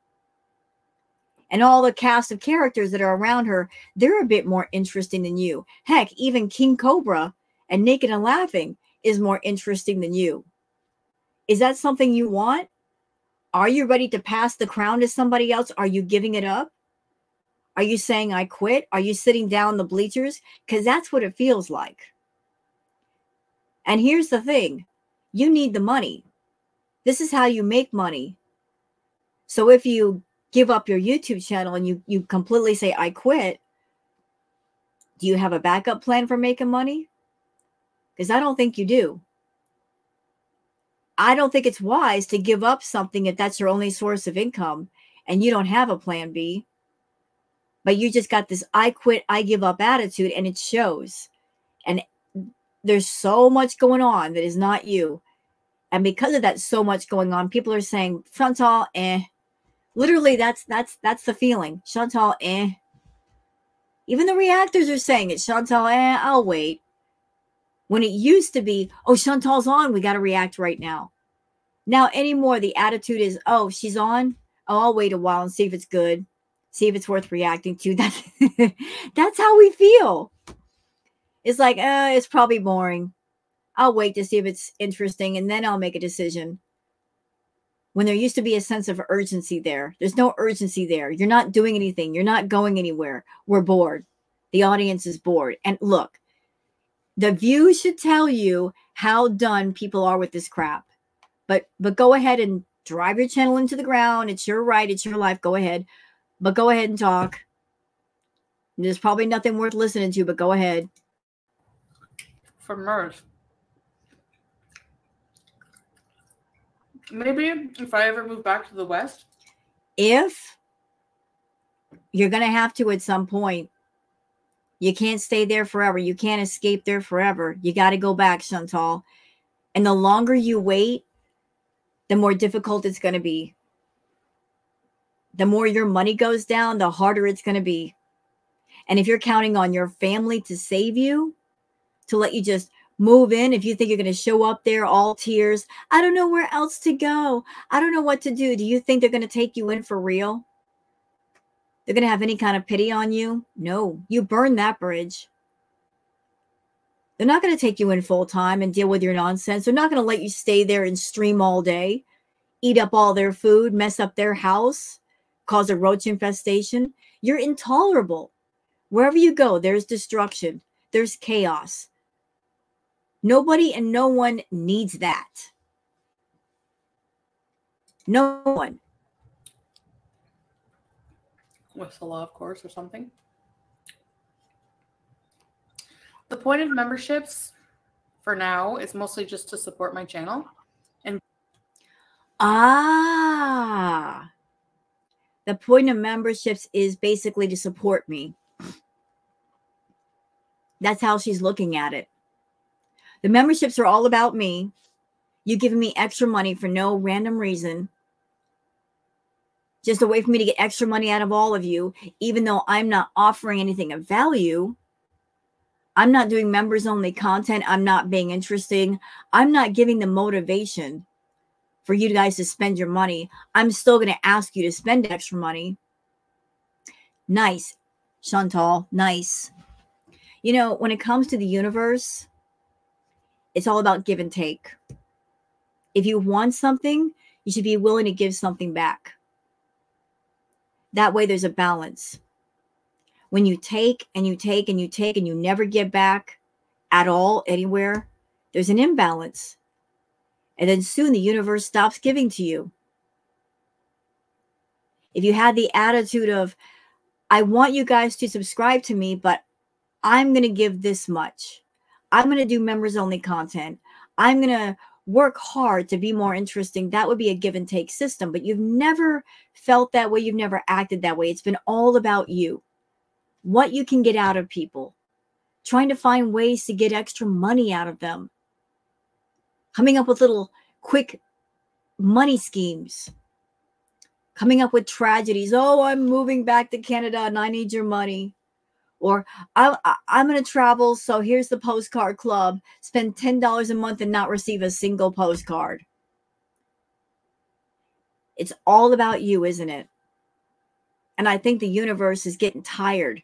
And all the cast of characters that are around her, they're a bit more interesting than you. Heck, even King Cobra and Naked and Laughing is more interesting than you. Is that something you want? Are you ready to pass the crown to somebody else? Are you giving it up? Are you saying I quit? Are you sitting down the bleachers? Because that's what it feels like. And here's the thing. You need the money. This is how you make money. So if you give up your YouTube channel and you completely say, I quit, do you have a backup plan for making money? Because I don't think you do. I don't think it's wise to give up something if that's your only source of income and you don't have a plan B. But you just got this I quit, I give up attitude, and it shows. And there's so much going on that is not you. And because of that so much going on, people are saying, Chantal, Literally, that's the feeling. Chantal, Even the reactors are saying it. Chantal, I'll wait. When it used to be, oh, Chantal's on, we got to react right now. Now anymore, the attitude is, oh, she's on. Oh, I'll wait a while and see if it's good. See if it's worth reacting to. That's how we feel. It's like, it's probably boring. I'll wait to see if it's interesting, and then I'll make a decision. When there used to be a sense of urgency there. There's no urgency there. You're not doing anything. You're not going anywhere. We're bored. The audience is bored. And look, the views should tell you how done people are with this crap. But go ahead and drive your channel into the ground. It's your right. It's your life. Go ahead. But go ahead and talk. There's probably nothing worth listening to, but go ahead. For Murph. Maybe if I ever move back to the West. If you're going to have to at some point, you can't stay there forever. You can't escape there forever. You got to go back, Chantal. And the longer you wait, the more difficult it's going to be. The more your money goes down, the harder it's going to be. And if you're counting on your family to save you, to let you just move in, if you think you're going to show up there all tears, I don't know where else to go. I don't know what to do. Do you think they're going to take you in for real? They're going to have any kind of pity on you? No, you burn that bridge. They're not going to take you in full time and deal with your nonsense. They're not going to let you stay there and stream all day, eat up all their food, mess up their house, cause a roach infestation. You're intolerable. Wherever you go, there's destruction. There's chaos. Nobody and no one needs that. No one. With the law, of course, or something. The point of memberships for now is mostly just to support my channel. And the point of memberships is basically to support me. That's how she's looking at it. The memberships are all about me. You giving me extra money for no random reason. Just a way for me to get extra money out of all of you, even though I'm not offering anything of value. I'm not doing members only content. I'm not being interesting. I'm not giving the motivation for you guys to spend your money. I'm still going to ask you to spend extra money. Nice, Chantal, nice. You know, when it comes to the universe, it's all about give and take. If you want something, you should be willing to give something back. That way there's a balance. When you take and you take and you take and you never give back at all anywhere, there's an imbalance. And then soon the universe stops giving to you. If you had the attitude of, I want you guys to subscribe to me, but I'm going to give this much. I'm going to do members only content. I'm going to work hard to be more interesting. That would be a give and take system, but you've never felt that way. You've never acted that way. It's been all about you. What you can get out of people, trying to find ways to get extra money out of them, coming up with little quick money schemes, coming up with tragedies. Oh, I'm moving back to Canada and I need your money. Or I'm going to travel, so here's the postcard club. Spend $10 a month and not receive a single postcard. It's all about you, isn't it? And I think the universe is getting tired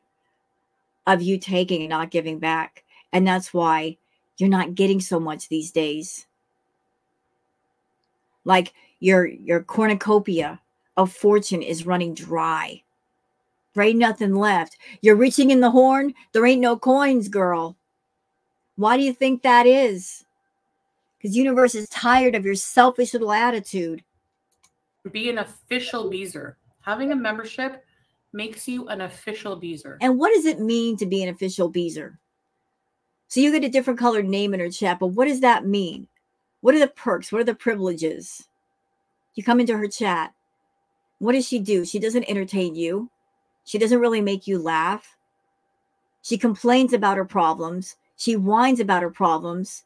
of you taking and not giving back. And that's why you're not getting so much these days. Like your cornucopia of fortune is running dry. There ain't nothing left. You're reaching in the horn. There ain't no coins, girl. Why do you think that is? Because the universe is tired of your selfish little attitude. Be an official Beezer. Having a membership makes you an official Beezer. And what does it mean to be an official Beezer? So you get a different colored name in her chat, but what does that mean? What are the perks? What are the privileges? You come into her chat. What does she do? She doesn't entertain you. She doesn't really make you laugh. She complains about her problems. She whines about her problems.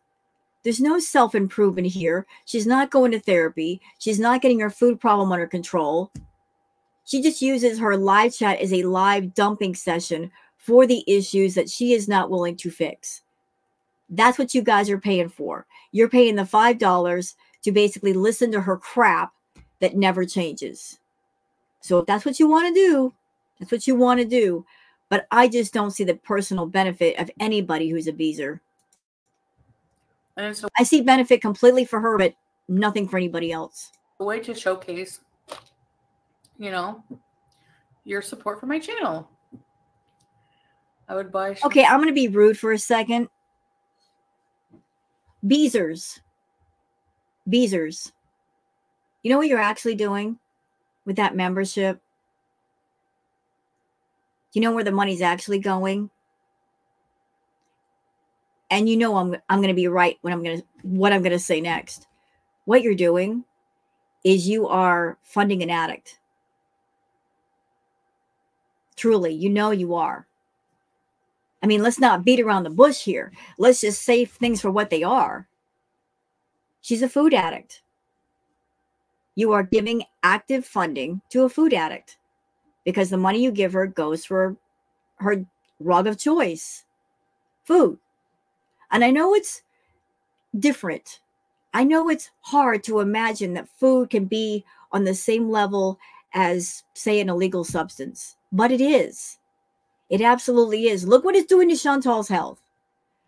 There's no self-improvement here. She's not going to therapy. She's not getting her food problem under control. She just uses her live chat as a live dumping session for the issues that she is not willing to fix. That's what you guys are paying for. You're paying the $5 to basically listen to her crap that never changes. So if that's what you want to do, that's what you want to do. But I just don't see the personal benefit of anybody who's a Beezer. And it's I see benefit completely for her, but nothing for anybody else. a way to showcase, you know, your support for my channel. I would buy. Okay, I'm going to be rude for a second. Beezers. Beezers. You know what you're actually doing with that membership? You know where the money's actually going? And you know I'm going to be right when what I'm going to say next. What you're doing is you are funding an addict. Truly, you know you are. I mean, let's not beat around the bush here. Let's just say things for what they are. She's a food addict. You are giving active funding to a food addict because the money you give her goes for her drug of choice, food. And I know it's different. I know it's hard to imagine that food can be on the same level as, say, an illegal substance, but it is. It absolutely is. Look what it's doing to Chantal's health.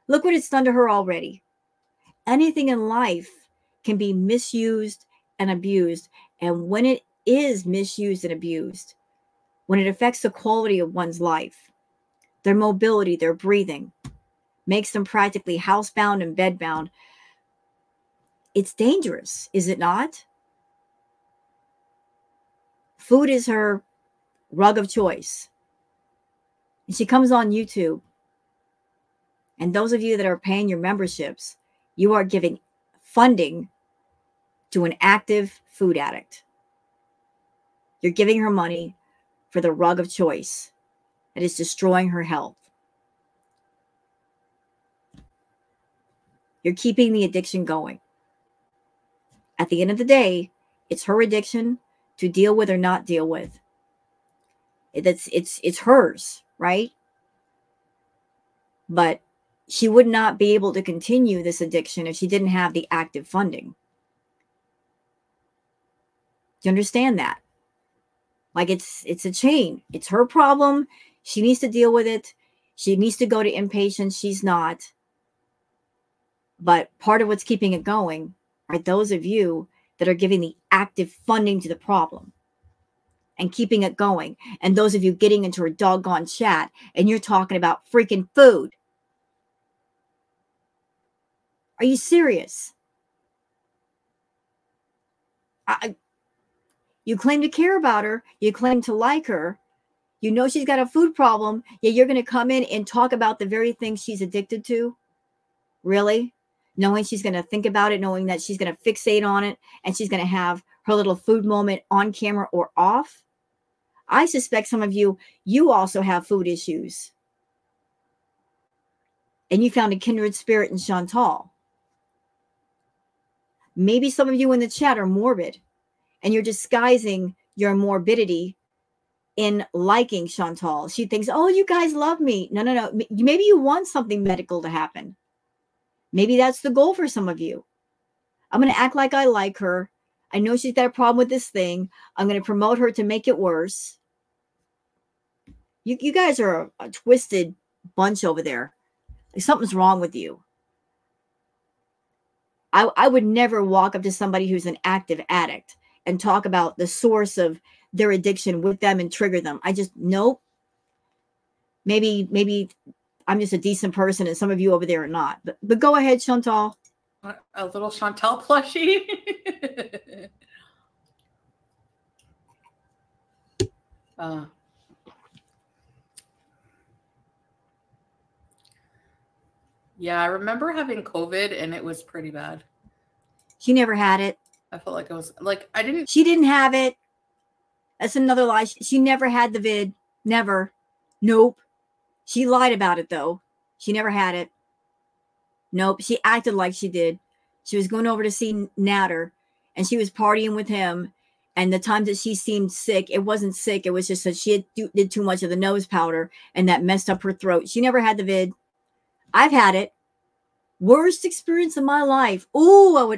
Look what it's done to her already. Anything in life can be misused and abused. And when it is misused and abused, when it affects the quality of one's life, their mobility, their breathing, makes them practically housebound and bedbound, it's dangerous, is it not? Food is her rug of choice. And she comes on YouTube. And those of you that are paying your memberships, you are giving funding to an active food addict. You're giving her money for the rug of choice that is destroying her health. You're keeping the addiction going. At the end of the day, it's her addiction to deal with or not deal with. It's hers, right? But she would not be able to continue this addiction if she didn't have the active funding. Do you understand that? Like it's a chain. It's her problem. She needs to deal with it. She needs to go to inpatient. She's not. But part of what's keeping it going are those of you that are giving the active funding to the problem and keeping it going. And those of you getting into her doggone chat and you're talking about freaking food. Are you serious? You claim to care about her. You claim to like her. You know she's got a food problem. Yet you're going to come in and talk about the very thing she's addicted to? Really? Knowing she's going to think about it, knowing that she's going to fixate on it, and she's going to have her little food moment on camera or off? I suspect some of you also have food issues. And you found a kindred spirit in Chantal. Maybe some of you in the chat are morbid, and you're disguising your morbidity in liking Chantal. She thinks, oh, you guys love me. No. Maybe you want something medical to happen. Maybe that's the goal for some of you. I'm going to act like I like her. I know she's got a problem with this thing. I'm going to promote her to make it worse. You guys are a twisted bunch over there. Like something's wrong with you. I would never walk up to somebody who's an active addict and talk about the source of their addiction with them and trigger them. Nope. Maybe I'm just a decent person and some of you over there are not. But go ahead, Chantal. A little Chantal plushie. Yeah, I remember having COVID and it was pretty bad. She never had it. I felt like She didn't have it. That's another lie. She never had the vid. Never. Nope. She lied about it though. She never had it. Nope. She acted like she did. She was going over to see Natter and she was partying with him. And the times that she seemed sick, it wasn't sick. It was just that she did too much of the nose powder and that messed up her throat. She never had the vid. I've had it. Worst experience of my life. Oh,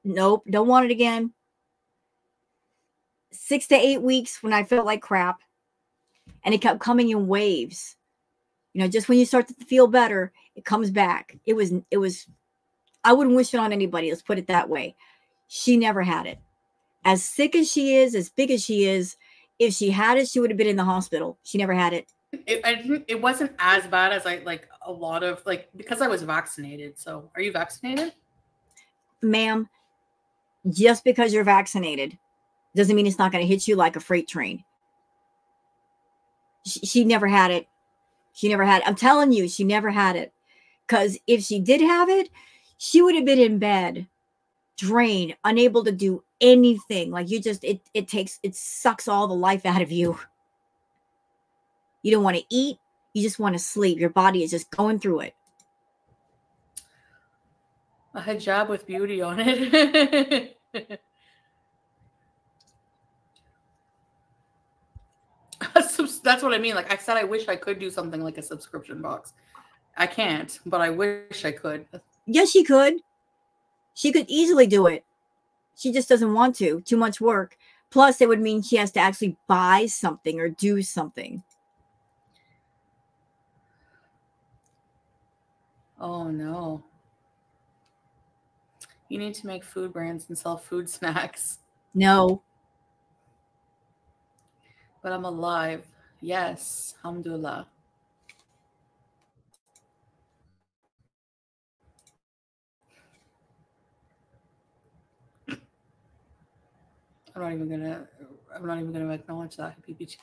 nope, don't want it again. 6 to 8 weeks when I felt like crap. And it kept coming in waves. You know, just when you start to feel better, it comes back. It was, I wouldn't wish it on anybody. Let's put it that way. She never had it. As sick as she is, as big as she is, if she had it, she would have been in the hospital. She never had it. It wasn't as bad as because I was vaccinated. So are you vaccinated? Ma'am, just because you're vaccinated doesn't mean it's not going to hit you like a freight train. She never had it. She never had it. I'm telling you, she never had it. Because if she did have it, she would have been in bed drained, unable to do anything. Like you just, it sucks all the life out of you. You don't want to eat. You just want to sleep. Your body is just going through it. A hijab with beauty on it. That's what I mean. Like I said, I wish I could do something like a subscription box. I can't, but I wish I could. Yes, she could. She could easily do it. She just doesn't want to. Too much work. Plus, it would mean she has to actually buy something or do something. Oh, no. You need to make food brands and sell food snacks. No. But I'm alive. Yes. Alhamdulillah. I'm not even gonna acknowledge that. BBJ.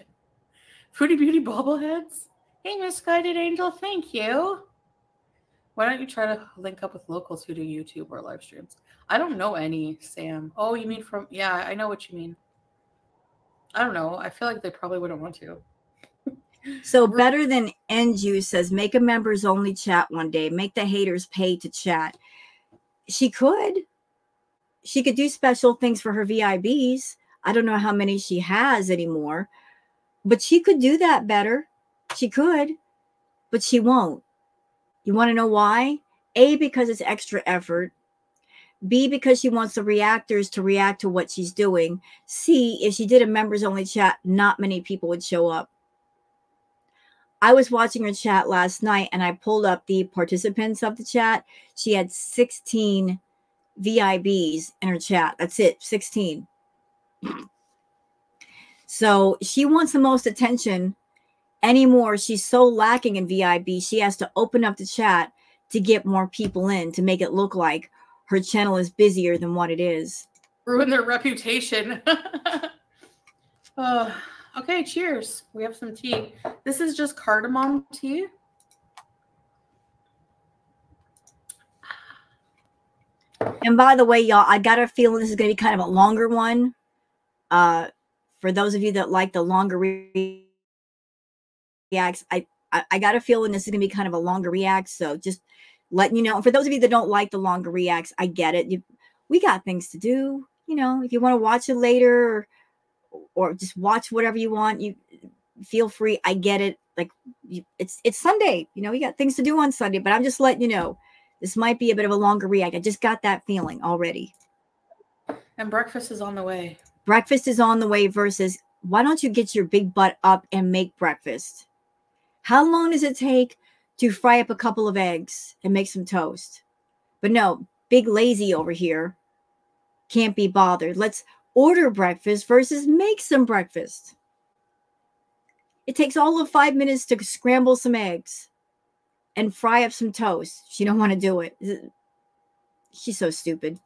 Fruity Beauty bobbleheads. Hey, Misguided Angel, thank you. Why don't you try to link up with locals who do YouTube or live streams? I don't know any, Sam. Oh, you mean from... Yeah, I know what you mean. I don't know. I feel like they probably wouldn't want to. So Better Than NJU says, make a members only chat one day. Make the haters pay to chat. She could. She could do special things for her VIBs. I don't know how many she has anymore. But she could do that better. She could. But she won't. You want to know why? A, because it's extra effort. B, because she wants the reactors to react to what she's doing. C, if she did a members only chat, not many people would show up. I was watching her chat last night and I pulled up the participants of the chat. She had 16 VIBs in her chat. That's it, 16. So she wants the most attention anymore. She's so lacking in VIB. She has to open up the chat to get more people in, to make it look like her channel is busier than what it is. Ruin their reputation. Okay, cheers. We have some tea. This is just cardamom tea. And by the way, y'all, I got a feeling this is going to be kind of a longer one. For those of you that like the longer reacts, I got a feeling this is going to be kind of a longer react. So just letting you know. And for those of you that don't like the longer reacts, I get it. We got things to do. You know, if you want to watch it later or just watch whatever you want, you feel free. I get it. Like it's Sunday. You know, you got things to do on Sunday. But I'm just letting you know. This might be a bit of a longer react. I just got that feeling already. And breakfast is on the way. Breakfast is on the way versus why don't you get your big butt up and make breakfast? How long does it take to fry up a couple of eggs and make some toast? But no, big lazy over here. Can't be bothered. Let's order breakfast versus make some breakfast. It takes all of 5 minutes to scramble some eggs and fry up some toast. She don't want to do it. She's so stupid.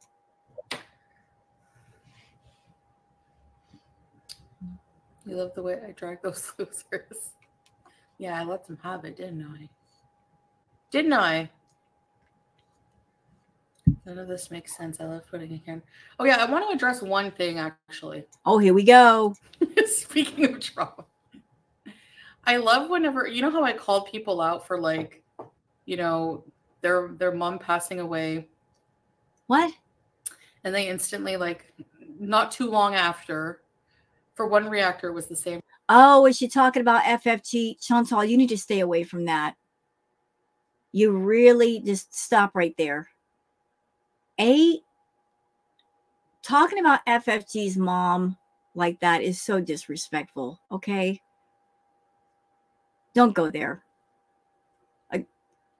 You love the way I drag those losers. Yeah, I let them have it, didn't I? Didn't I? None of this makes sense. I love putting it in. Oh, yeah, I want to address one thing, actually. Oh, here we go. Speaking of trauma. I love whenever, you know how I called people out for like, you know, their mom passing away. What? And they instantly, like, not too long after, for one reactor was the same. Oh, is she talking about FFG? Chantal, you need to stay away from that. You really just stop right there. Talking about FFG's mom like that is so disrespectful, okay? Don't go there.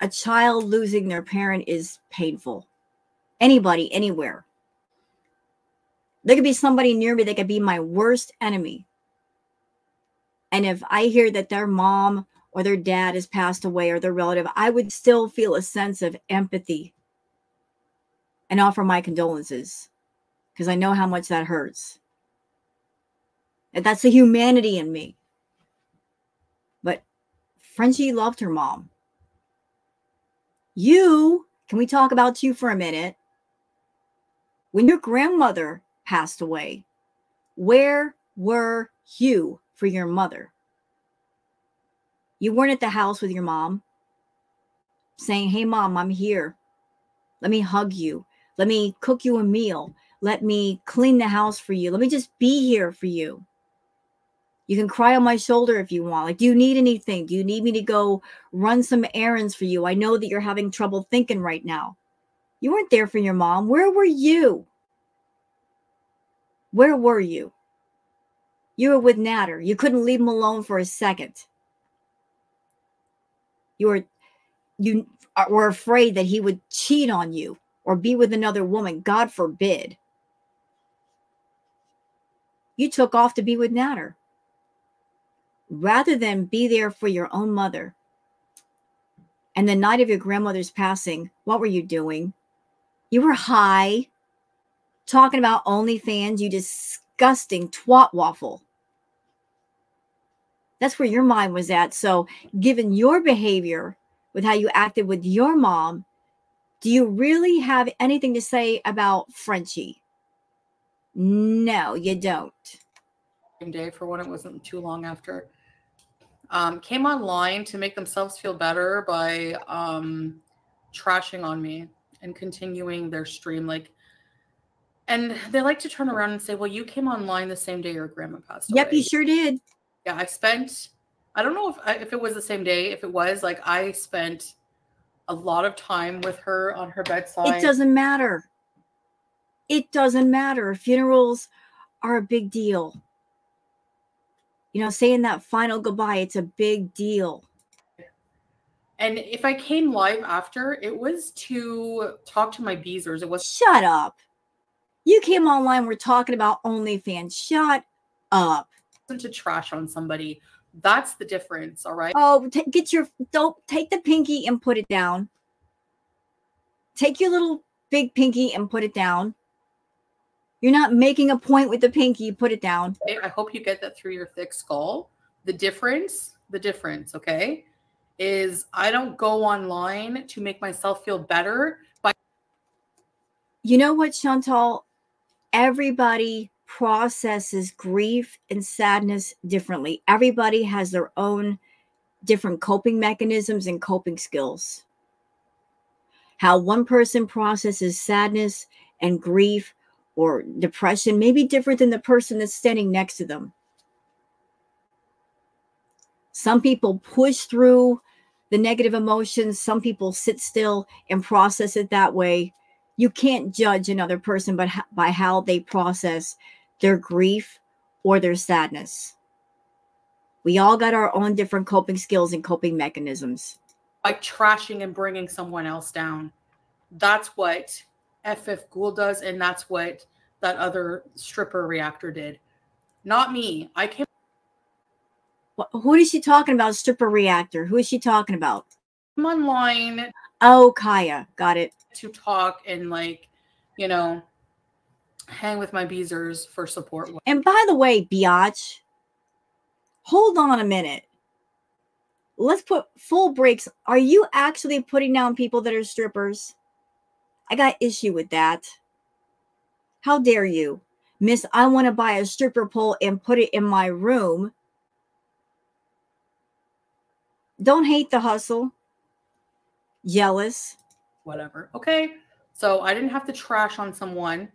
A child losing their parent is painful. Anybody, anywhere. There could be somebody near me that could be my worst enemy. And if I hear that their mom or their dad has passed away or their relative, I would still feel a sense of empathy and offer my condolences because I know how much that hurts. And that's the humanity in me. But Frenchie loved her mom. Can we talk about you for a minute? When your grandmother passed away, where were you for your mother? You weren't at the house with your mom saying, hey, Mom, I'm here. Let me hug you. Let me cook you a meal. Let me clean the house for you. Let me just be here for you. You can cry on my shoulder if you want. Like, do you need anything? Do you need me to go run some errands for you? I know that you're having trouble thinking right now. You weren't there for your mom. Where were you? Where were you? You were with Natter. You couldn't leave him alone for a second. You were afraid that he would cheat on you or be with another woman. God forbid. You took off to be with Natter rather than be there for your own mother. And the night of your grandmother's passing, what were you doing? You were high, talking about OnlyFans, you disgusting twat waffle. That's where your mind was at. So given your behavior with how you acted with your mom, do you really have anything to say about Frenchie? No, you don't. Day for when it wasn't too long after. Came online to make themselves feel better by trashing on me and continuing their stream. And they like to turn around and say, well, you came online the same day your grandma passed away. Yep, you sure did. Yeah, I don't know if it was the same day. If it was, I spent a lot of time with her on her bedside. It doesn't matter. It doesn't matter. Funerals are a big deal. You know, saying that final goodbye, it's a big deal. And if I came live after, it was to talk to my Beezers. It was. Shut up. You came online, we're talking about OnlyFans. Shut up. To trash on somebody. That's the difference, all right? Oh, don't take the pinky and put it down. Take your little big pinky and put it down. You're not making a point with the pinky. Put it down. I hope you get that through your thick skull. The difference, okay, is I don't go online to make myself feel better. You know what, Chantal? Everybody processes grief and sadness differently. Everybody has their own different coping mechanisms and coping skills. How one person processes sadness and grief or depression may be different than the person that's standing next to them. Some people push through the negative emotions. Some people sit still and process it that way. You can't judge another person by how they process their grief or their sadness. We all got our own different coping skills and coping mechanisms. Like trashing and bringing someone else down. That's what FF Ghoul does, and that's what that other stripper reactor did. Not me. I came. Who is she talking about? Stripper reactor. Who is she talking about? I'm online. Oh, Kaya. Got it. To talk and hang with my Beezers for support. And by the way, biatch, hold on a minute. Let's put full brakes. Are you actually putting down people that are strippers? I got issue with that. How dare you? Miss, I want to buy a stripper pole and put it in my room. Don't hate the hustle. Jealous. Whatever. Okay. So I didn't have to trash on someone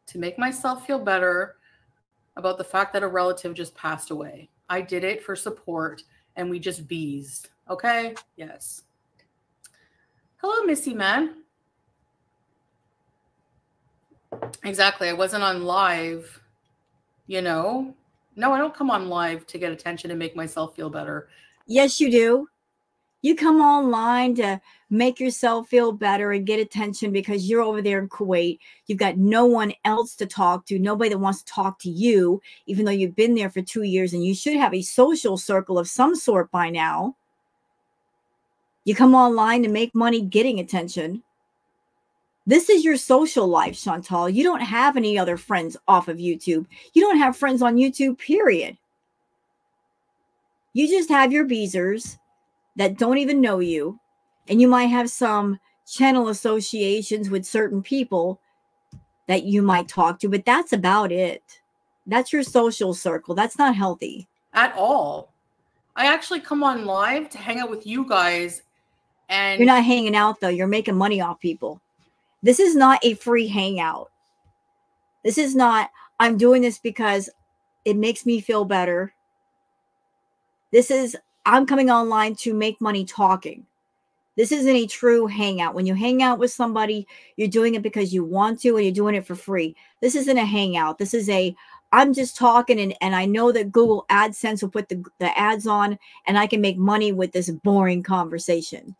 to make myself feel better about the fact that a relative just passed away. I did it for support and we just beezed. Okay? Yes. Hello, Missy Man. Exactly. I wasn't on live, No, I don't come on live to get attention and make myself feel better. Yes, you do. You come online to make yourself feel better and get attention because you're over there in Kuwait. You've got no one else to talk to, nobody that wants to talk to you, even though you've been there for 2 years and you should have a social circle of some sort by now. You come online to make money getting attention. This is your social life, Chantal. You don't have any other friends off of YouTube. You don't have friends on YouTube, period. You just have your Beezers that don't even know you, and you might have some channel associations with certain people, that you might talk to, but that's about it. That's your social circle. That's not healthy at all. I actually come on live to hang out with you guys. And you're not hanging out, though. You're making money off people. This is not a free hangout. This is not, I'm doing this because it makes me feel better. This is, I'm coming online to make money talking. This isn't a true hangout. When you hang out with somebody, you're doing it because you want to, and you're doing it for free. This isn't a hangout. This is a, I'm just talking, and I know that Google AdSense will put the ads on, and I can make money with this boring conversation.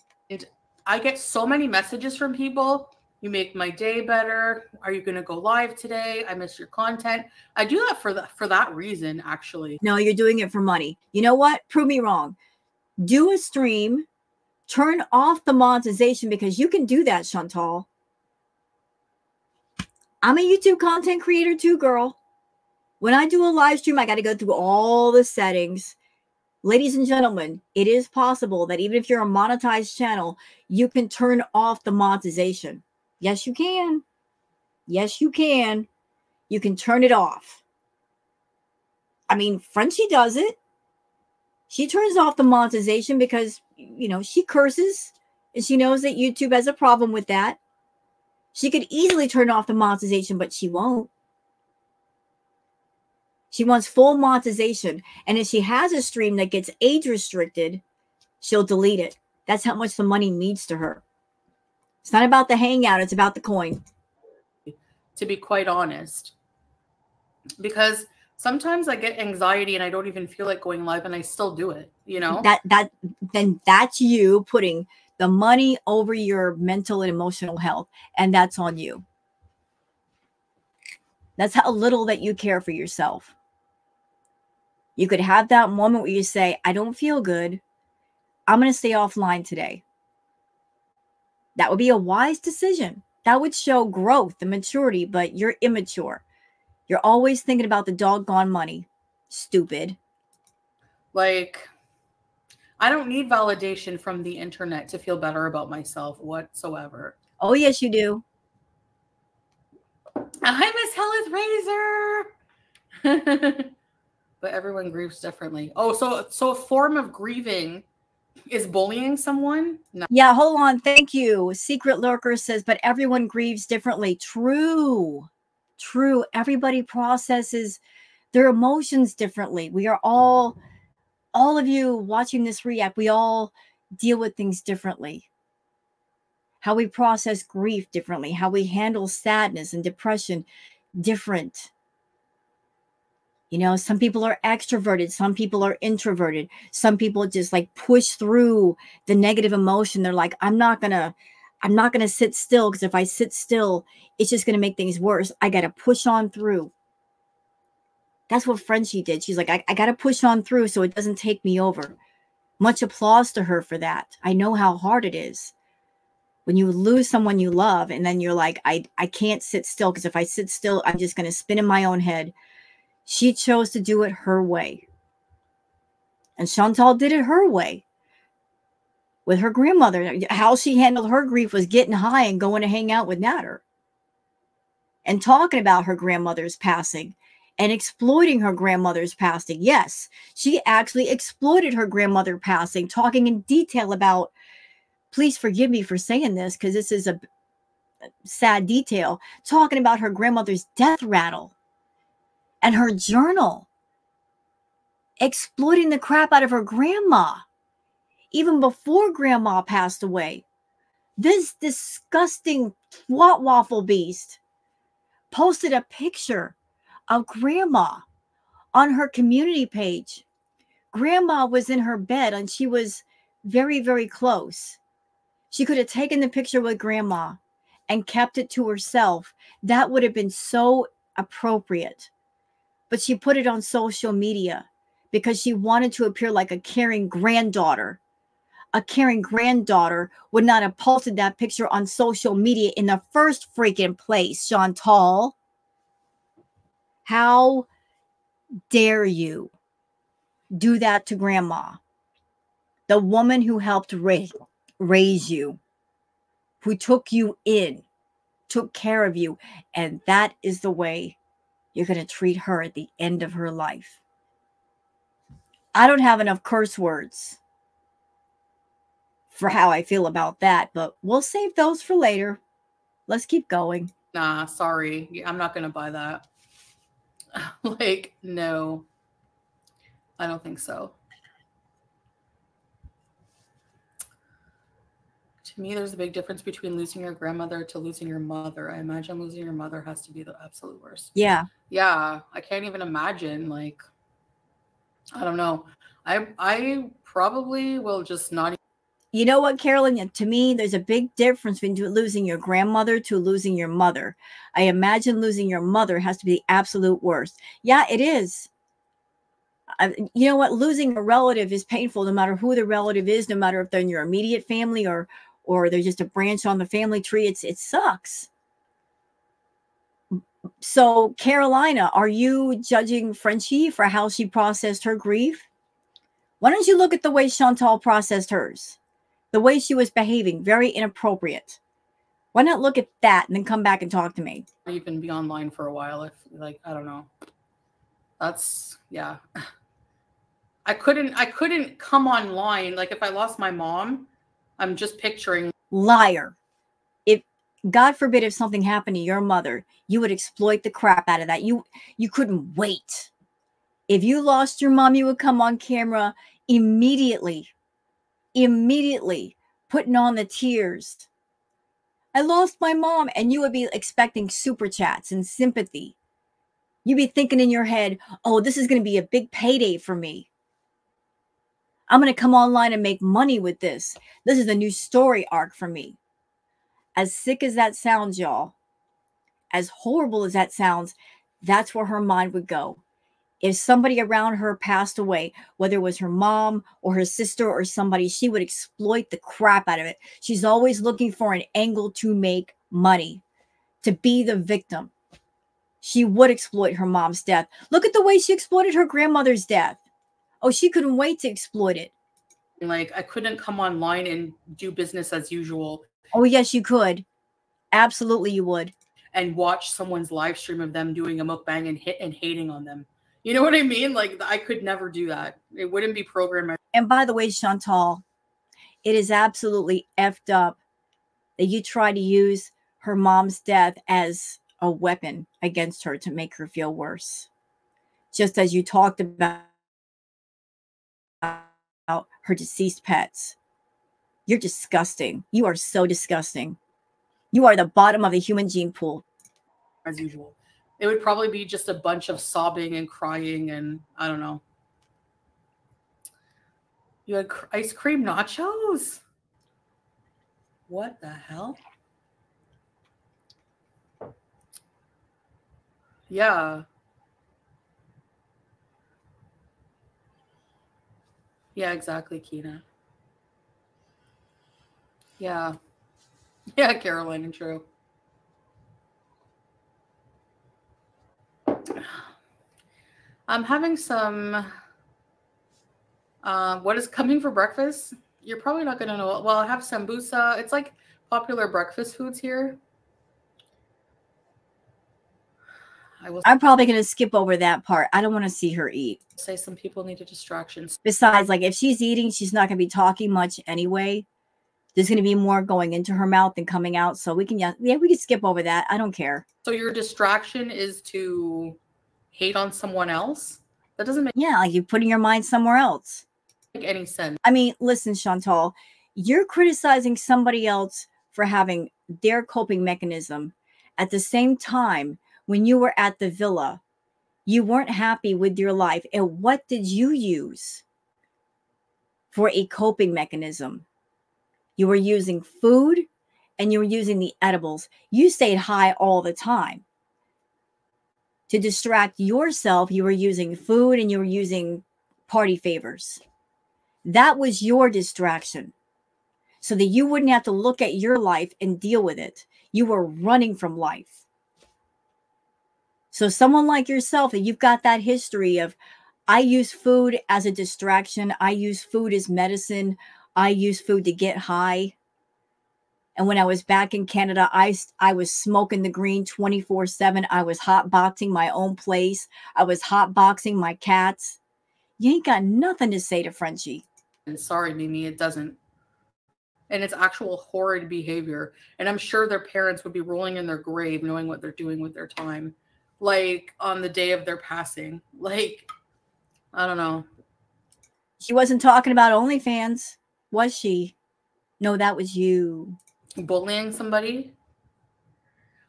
I get so many messages from people. You make my day better. Are you going to go live today? I miss your content. I do that for that reason, actually. No, you're doing it for money. You know what? Prove me wrong. Do a stream. Turn off the monetization, because you can do that, Chantal. I'm a YouTube content creator too, girl. When I do a live stream, I got to go through all the settings. Ladies and gentlemen, it is possible that even if you're a monetized channel, you can turn off the monetization. Yes, you can. Yes, you can. You can turn it off. I mean, Frenchie does it. She turns off the monetization because, you know, she curses and she knows that YouTube has a problem with that. She could easily turn off the monetization, but she won't. She wants full monetization. And if she has a stream that gets age restricted, she'll delete it. That's how much the money means to her. It's not about the hangout. It's about the coin. To be quite honest. Because sometimes I get anxiety and I don't even feel like going live, and I still do it, you know? Then that's you putting the money over your mental and emotional health, and that's on you. That's how little that you care for yourself. You could have that moment where you say, I don't feel good. I'm going to stay offline today. That would be a wise decision. That would show growth and maturity, but you're immature. You're always thinking about the doggone money. Stupid. Like, I don't need validation from the internet to feel better about myself whatsoever. Oh, yes, you do. I miss Helleth Razor. But everyone grieves differently. Oh, so a form of grieving is bullying someone? No. Yeah, hold on. Thank you. Secret Lurker says, but everyone grieves differently. True. True. Everybody processes their emotions differently. We are all of you watching this react, we all deal with things differently. How we process grief differently. How we handle sadness and depression different. You know, some people are extroverted. Some people are introverted. Some people just like push through the negative emotion. They're like, I'm not going to sit still, because if I sit still, it's just going to make things worse. I got to push on through. That's what Frenchie did. She's like, I got to push on through so it doesn't take me over. Much applause to her for that. I know how hard it is when you lose someone you love, and then you're like, I can't sit still, because if I sit still, I'm just going to spin in my own head. She chose to do it her way. And Chantal did it her way with her grandmother. How she handled her grief was getting high and going to hang out with Natter and talking about her grandmother's passing and exploiting her grandmother's passing. Yes, she actually exploited her grandmother passing, talking in detail about, please forgive me for saying this because this is a sad detail, talking about her grandmother's death rattle and her journal, exploiting the crap out of her grandma, even before grandma passed away. This disgusting twat waffle beast posted a picture of grandma on her community page. Grandma was in her bed and she was very, very close. She could have taken the picture with grandma and kept it to herself. That would have been so appropriate. But she put it on social media because she wanted to appear like a caring granddaughter. A caring granddaughter would not have posted that picture on social media in the first freaking place, Chantal. How dare you do that to grandma? The woman who helped raise you, who took you in, took care of you. And that is the way you're going to treat her at the end of her life. I don't have enough curse words for how I feel about that, but we'll save those for later. Let's keep going. Nah, sorry. I'm not going to buy that. Like, no. I don't think so. To me, there's a big difference between losing your grandmother to losing your mother. I imagine losing your mother has to be the absolute worst. Yeah. Yeah, I can't even imagine. Like, I don't know. I probably will just not. You know what, Carolyn? To me, there's a big difference between losing your grandmother to losing your mother. I imagine losing your mother has to be the absolute worst. Yeah, it is. You know what? Losing a relative is painful, no matter who the relative is, no matter if they're in your immediate family or they're just a branch on the family tree. It sucks. So, Carolina, are you judging Frenchie for how she processed her grief? Why don't you look at the way Chantal processed hers? The way she was behaving, very inappropriate. Why not look at that and then come back and talk to me? Even be online for a while if, like, I don't know. That's, yeah. I couldn't come online. Like, if I lost my mom, I'm just picturing. Liar. If, God forbid, if something happened to your mother, you would exploit the crap out of that. You couldn't wait. If you lost your mom, you would come on camera immediately, putting on the tears. I lost my mom. And you would be expecting super chats and sympathy. You'd be thinking in your head, oh, this is going to be a big payday for me. I'm going to come online and make money with this. This is a new story arc for me. As sick as that sounds, y'all, as horrible as that sounds, that's where her mind would go. If somebody around her passed away, whether it was her mom or her sister or somebody, she would exploit the crap out of it. She's always looking for an angle to make money, to be the victim. She would exploit her mom's death. Look at the way she exploited her grandmother's death. Oh, she couldn't wait to exploit it. Like, I couldn't come online and do business as usual. Oh, yes, you could. Absolutely, you would. And watch someone's live stream of them doing a mukbang and hating on them. You know what I mean? Like, I could never do that. It wouldn't be programmed. And by the way, Chantal, it is absolutely effed up that you try to use her mom's death as a weapon against her to make her feel worse. Just as you talked about her deceased pets. You're disgusting. You are so disgusting. You are the bottom of the human gene pool. As usual. It would probably be just a bunch of sobbing and crying and I don't know. You had ice cream nachos? What the hell? Yeah. Yeah, exactly, Kina. Yeah. Yeah, Caroline, true. I'm having some, what is coming for breakfast? You're probably not going to know. Well, I have sambusa. It's like popular breakfast foods here. I'm probably going to skip over that part. I don't want to see her eat. Say some people need a distraction. Besides, like, if she's eating, she's not going to be talking much anyway. There's going to be more going into her mouth than coming out. So we can, we can skip over that. I don't care. So your distraction is to hate on someone else? That doesn't make like you're putting your mind somewhere else. Make any sense. I mean, listen, Chantal, you're criticizing somebody else for having their coping mechanism. At the same time, when you were at the villa, you weren't happy with your life. And what did you use for a coping mechanism? You were using food and you were using the edibles. You stayed high all the time. To distract yourself, you were using food and you were using party favors. That was your distraction. So that you wouldn't have to look at your life and deal with it. You were running from life. So someone like yourself, that you've got that history of, I use food as a distraction. I use food as medicine. I use food to get high. And when I was back in Canada, I was smoking the green 24/7. I was hotboxing my own place. I was hotboxing my cats. You ain't got nothing to say to Frenchie. And sorry, Mimi, it doesn't. And it's actual horrid behavior. And I'm sure their parents would be rolling in their grave knowing what they're doing with their time. Like on the day of their passing. Like, I don't know. She wasn't talking about OnlyFans, was she? No, that was you. Bullying somebody.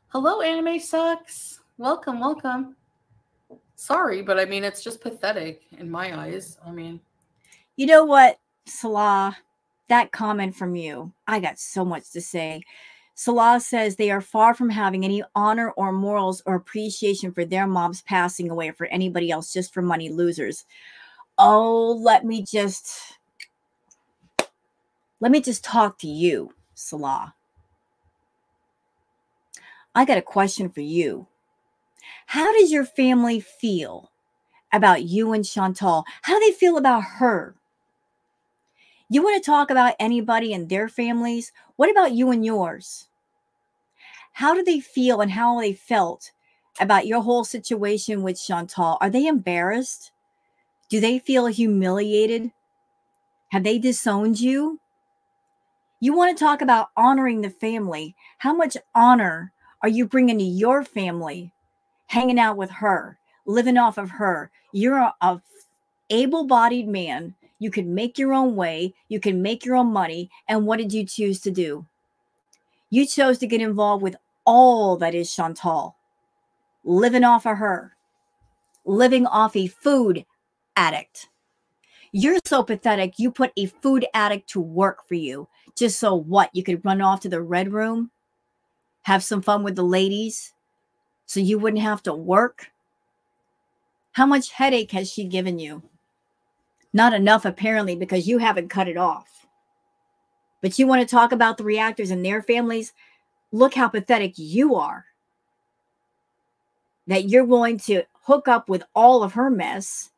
Hello, Anime Sucks. Welcome, welcome. Sorry, but I mean, it's just pathetic in my eyes. I mean, you know what, Salah? That comment from you, I got so much to say. Salah says they are far from having any honor or morals or appreciation for their moms passing away or for anybody else, just for money losers. Oh, let me just talk to you, Salah. I got a question for you. How does your family feel about you and Chantal? How do they feel about her? You want to talk about anybody and their families? What about you and yours? How do they feel and how they felt about your whole situation with Chantal? Are they embarrassed? Do they feel humiliated? Have they disowned you? You want to talk about honoring the family. How much honor are you bringing to your family? Hanging out with her, living off of her. You're a able-bodied man. You can make your own way. You can make your own money. And what did you choose to do? You chose to get involved with all that is Chantal. Living off of her. Living off a food addict. You're so pathetic. You put a food addict to work for you. Just so what? You could run off to the red room? Have some fun with the ladies? So you wouldn't have to work? How much headache has she given you? Not enough, apparently, because you haven't cut it off. But you want to talk about the reactors and their families? Look how pathetic you are. That you're willing to hook up with all of her mess.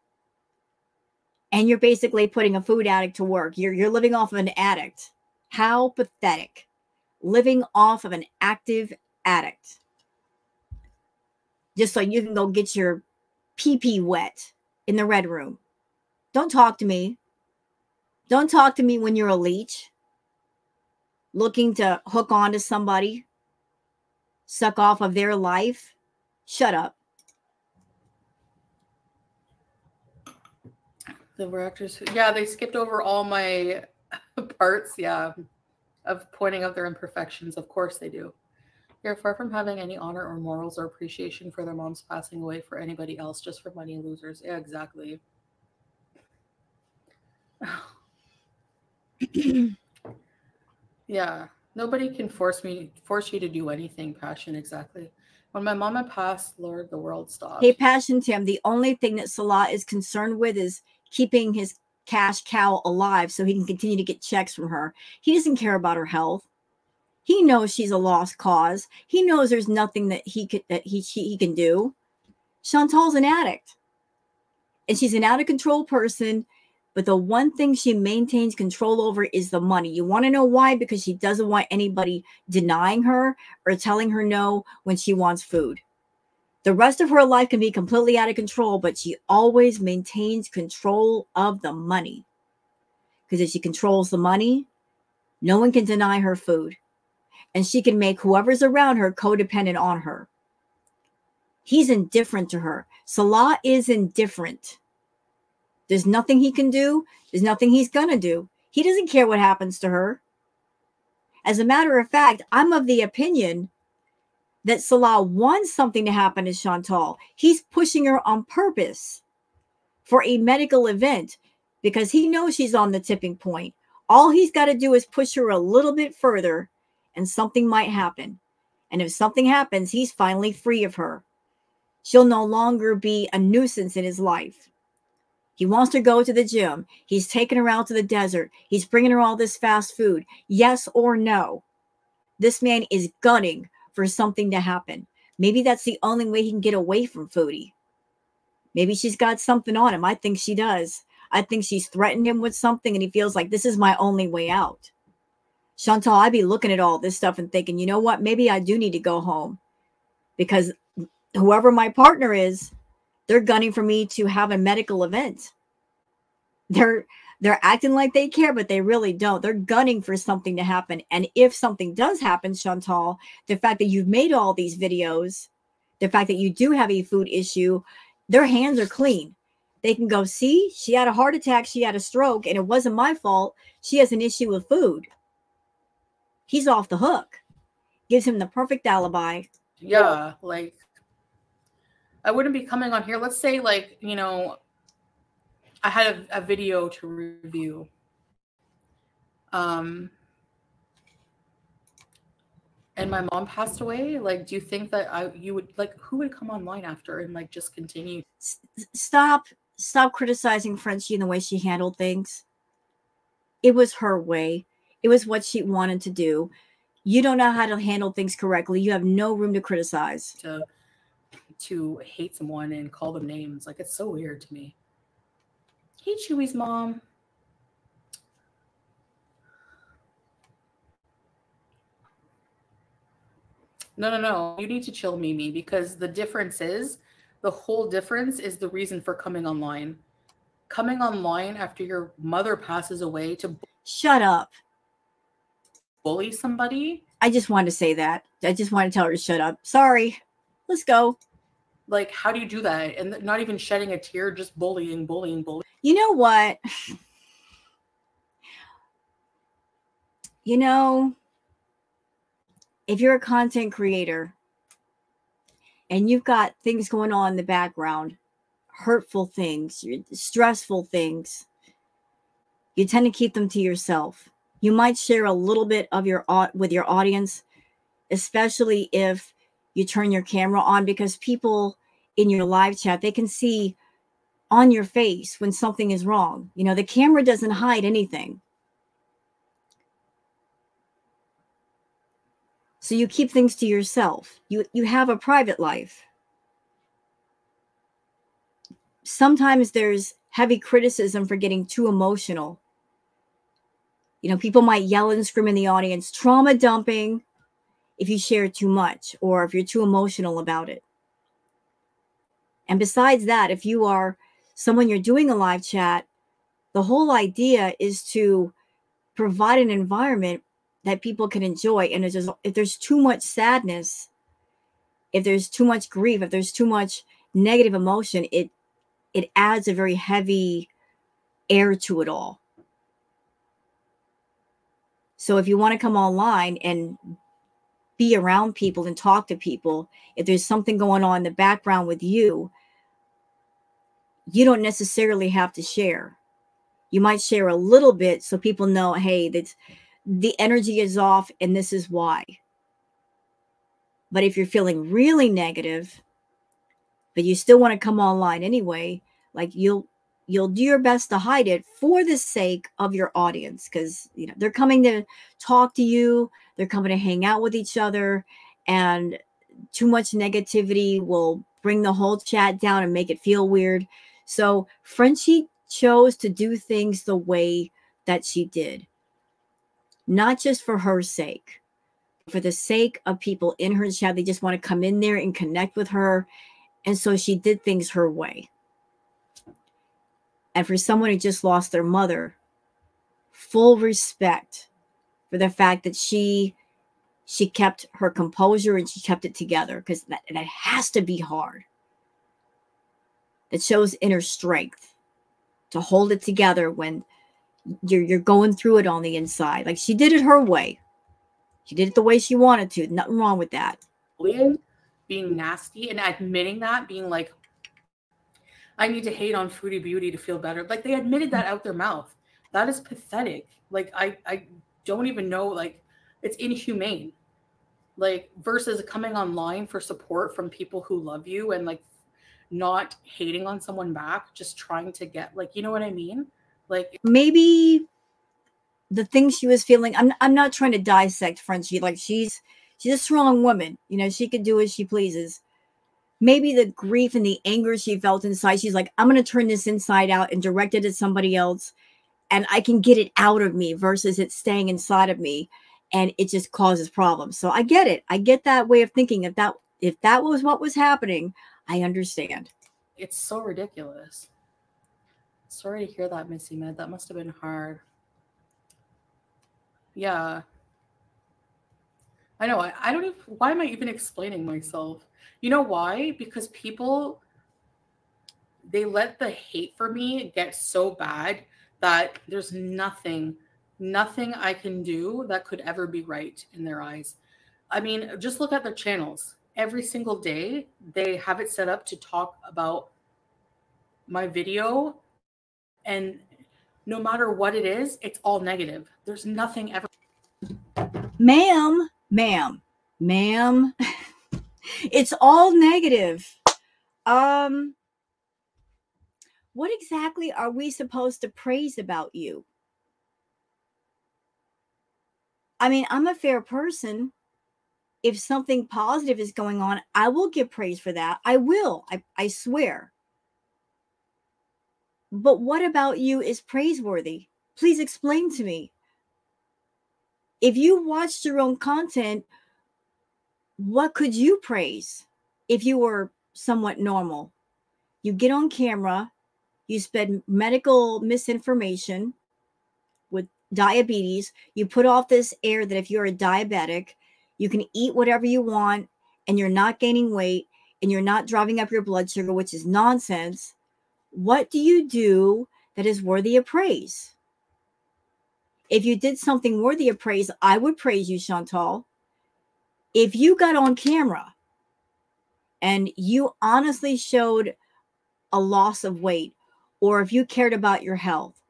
And you're basically putting a food addict to work. You're living off of an addict. How pathetic. Living off of an active addict. Just so you can go get your pee-pee wet in the red room. Don't talk to me. Don't talk to me when you're a leech. Looking to hook on to somebody. Suck off of their life. Shut up. the reactors. Yeah, they skipped over all my parts. Yeah, of pointing out their imperfections. Of course they do. They're far from having any honor or morals or appreciation for their moms passing away for anybody else, just for money losers. Yeah, exactly. Yeah, nobody can force you to do anything, Passion. Exactly. When my mama passed, Lord, the world stopped. Hey, Passion Tim, the only thing that Salah is concerned with is keeping his cash cow alive so he can continue to get checks from her. He doesn't care about her health. He knows she's a lost cause. He knows there's nothing that he can do. Chantal's an addict. And she's an out of control person. But the one thing she maintains control over is the money. You want to know why? Because she doesn't want anybody denying her or telling her no when she wants food. The rest of her life can be completely out of control, but she always maintains control of the money. Because if she controls the money, no one can deny her food. And she can make whoever's around her codependent on her. He's indifferent to her. Salah is indifferent. There's nothing he can do. There's nothing he's going to do. He doesn't care what happens to her. As a matter of fact, I'm of the opinion that Salah wants something to happen to Chantal. He's pushing her on purpose for a medical event because he knows she's on the tipping point. All he's got to do is push her a little bit further and something might happen. And if something happens, he's finally free of her. She'll no longer be a nuisance in his life. He wants to go to the gym. He's taking her out to the desert. He's bringing her all this fast food. Yes or no? This man is gunning for something to happen. Maybe that's the only way he can get away from Foodie. Maybe she's got something on him. I think she does. I think she's threatened him with something and he feels like this is my only way out. Chantal, I'd be looking at all this stuff and thinking, you know what? Maybe I do need to go home, because whoever my partner is, they're gunning for me to have a medical event. They're acting like they care, but they really don't. They're gunning for something to happen. And if something does happen, Chantal, the fact that you've made all these videos, the fact that you do have a food issue, their hands are clean. They can go, see, she had a heart attack, she had a stroke, and it wasn't my fault. She has an issue with food. He's off the hook. Gives him the perfect alibi. Yeah, like, I wouldn't be coming on here. Let's say, like, you know, I had a video to review. And my mom passed away. Like, do you think that you would, like, who would come online after and, like, just continue? Stop criticizing Frenchie in the way she handled things. It was her way. It was what she wanted to do. You don't know how to handle things correctly. You have no room to criticize. To hate someone and call them names. Like, it's so weird to me. Hey, Chewy's mom. No. You need to chill, Mimi, because the whole difference is the reason for coming online. Coming online after your mother passes away to shut up. Bully somebody. I just wanted to say that. I just want to tell her to shut up. Sorry. Let's go. Like, how do you do that? And not even shedding a tear, just bullying. You know what? You know, if you're a content creator and you've got things going on in the background, hurtful things, stressful things, you tend to keep them to yourself. You might share a little bit of with your audience, especially if you turn your camera on, because people in your live chat, they can see on your face when something is wrong. You know, the camera doesn't hide anything. So you keep things to yourself. You have a private life. Sometimes there's heavy criticism for getting too emotional. You know, people might yell and scream in the audience, trauma dumping, if you share too much or if you're too emotional about it. And besides that, if you are someone you're doing a live chat, the whole idea is to provide an environment that people can enjoy. And if there's too much sadness, if there's too much grief, if there's too much negative emotion, it adds a very heavy air to it all. So if you want to come online and be around people and talk to people, if there's something going on in the background with you, you don't necessarily have to share. You might share a little bit so people know, hey, that's the energy is off and this is why. But if you're feeling really negative, but you still want to come online anyway, like you'll do your best to hide it for the sake of your audience, because you know they're coming to talk to you, they're coming to hang out with each other, and too much negativity will bring the whole chat down and make it feel weird. So Frenchie chose to do things the way that she did, not just for her sake, for the sake of people in her chat. They just want to come in there and connect with her. And so she did things her way. And for someone who just lost their mother, full respect for the fact that she kept her composure and she kept it together, because that has to be hard. It shows inner strength to hold it together when you're going through it on the inside. Like, she did it her way. She did it the way she wanted to. Nothing wrong with that. Being nasty and admitting that, being like, I need to hate on Foodie Beauty to feel better. Like, they admitted that out their mouth. That is pathetic. Like, I don't even know, like, it's inhumane. Like, versus coming online for support from people who love you and, like, not hating on someone back, just trying to get, like, you know what I mean? Like, maybe the things she was feeling, I'm not trying to dissect Frenchie. Like, she's a strong woman. You know, she can do as she pleases. Maybe the grief and the anger she felt inside, she's like, I'm going to turn this inside out and direct it at somebody else, and I can get it out of me versus it staying inside of me. and it just causes problems. So I get it. I get that way of thinking. If that was what was happening, I understand. It's so ridiculous. Sorry to hear that, Missy Med. That must have been hard. Yeah. I know. I don't even, why am I even explaining myself? You know why? Because people, they let the hate for me get so bad that there's nothing I can do that could ever be right in their eyes. I mean, just look at their channels. Every single day, they have it set up to talk about my video, and no matter what it is, it's all negative. There's nothing ever. Ma'am, it's all negative. What exactly are we supposed to praise about you? I mean, I'm a fair person. If something positive is going on, I will give praise for that. I will. I swear. But what about you is praiseworthy? Please explain to me. If you watched your own content, what could you praise if you were somewhat normal? You get on camera, you spread medical misinformation with diabetes, you put off this air that if you're a diabetic, you can eat whatever you want and you're not gaining weight and you're not driving up your blood sugar, which is nonsense. What do you do that is worthy of praise? If you did something worthy of praise, I would praise you, Chantal. If you got on camera and you honestly showed a loss of weight, or if you cared about your health,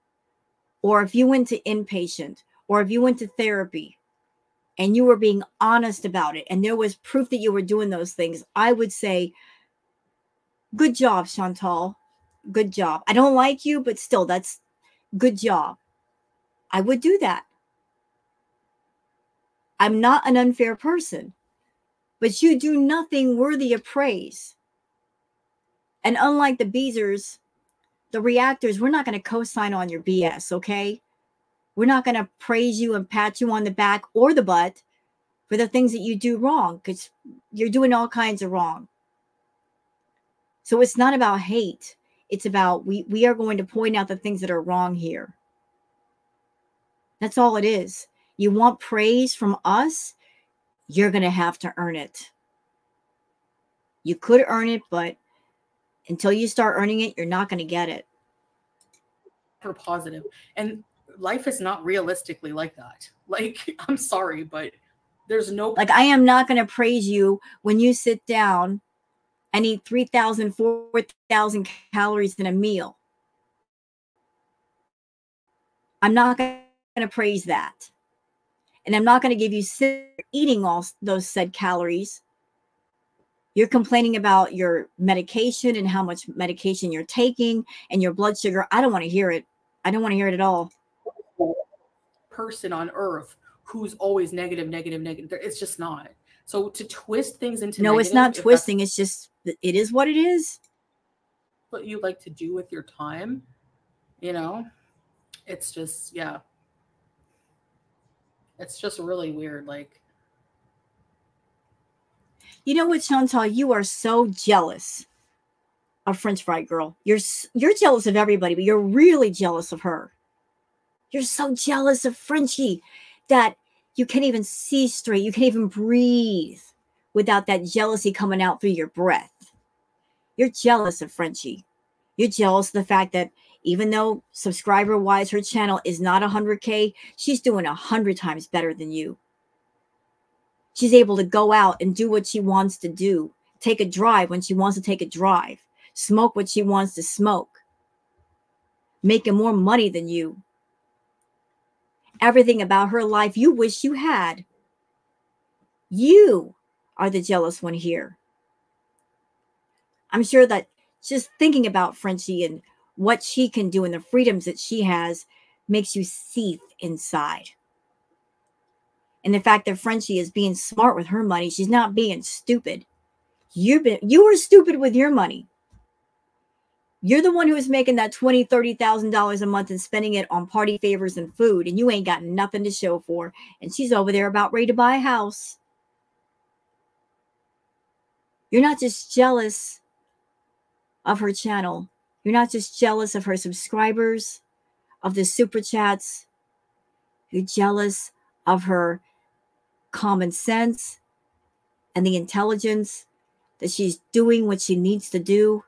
or if you went to inpatient, or if you went to therapy, and you were being honest about it, and there was proof that you were doing those things, I would say, good job, Chantal. Good job. I don't like you, but still, that's good job. I would do that. I'm not an unfair person, but you do nothing worthy of praise. And unlike the Beezers, the reactors, we're not going to co-sign on your BS, okay? We're not going to praise you and pat you on the back or the butt for the things that you do wrong, because you're doing all kinds of wrong. So it's not about hate. It's about we are going to point out the things that are wrong here. That's all it is. You want praise from us, you're going to have to earn it. You could earn it, but until you start earning it, you're not going to get it. For positive. And life is not realistically like that. Like, I'm sorry, but there's no... Like, I am not going to praise you when you sit down and eat 3,000, 4,000 calories in a meal. I'm not going to praise that. And I'm not going to give you eating all those said calories. You're complaining about your medication and how much medication you're taking and your blood sugar. I don't want to hear it. I don't want to hear it at all. Person on earth who's always negative. It's just not. So to twist things into no, it's not twisting. It's just, it is what it is. What you like to do with your time, you know, it's just, yeah. It's just really weird. Like, you know what, Chantal, you are so jealous of French Fry Girl. You're jealous of everybody, but you're really jealous of her. You're so jealous of Frenchie that you can't even see straight. You can't even breathe without that jealousy coming out through your breath. You're jealous of Frenchie. You're jealous of the fact that even though subscriber-wise her channel is not 100K, she's doing 100 times better than you. She's able to go out and do what she wants to do. Take a drive when she wants to take a drive. Smoke what she wants to smoke. Making more money than you. Everything about her life you wish you had. You are the jealous one here. I'm sure that just thinking about Frenchie and what she can do and the freedoms that she has makes you seethe inside. And the fact that Frenchie is being smart with her money, she's not being stupid. You were stupid with your money. You're the one who is making that $20,000, $30,000 a month and spending it on party favors and food, and you ain't got nothing to show for. And she's over there about ready to buy a house. You're not just jealous of her channel. You're not just jealous of her subscribers, of the super chats. You're jealous of her common sense and the intelligence that she's doing what she needs to do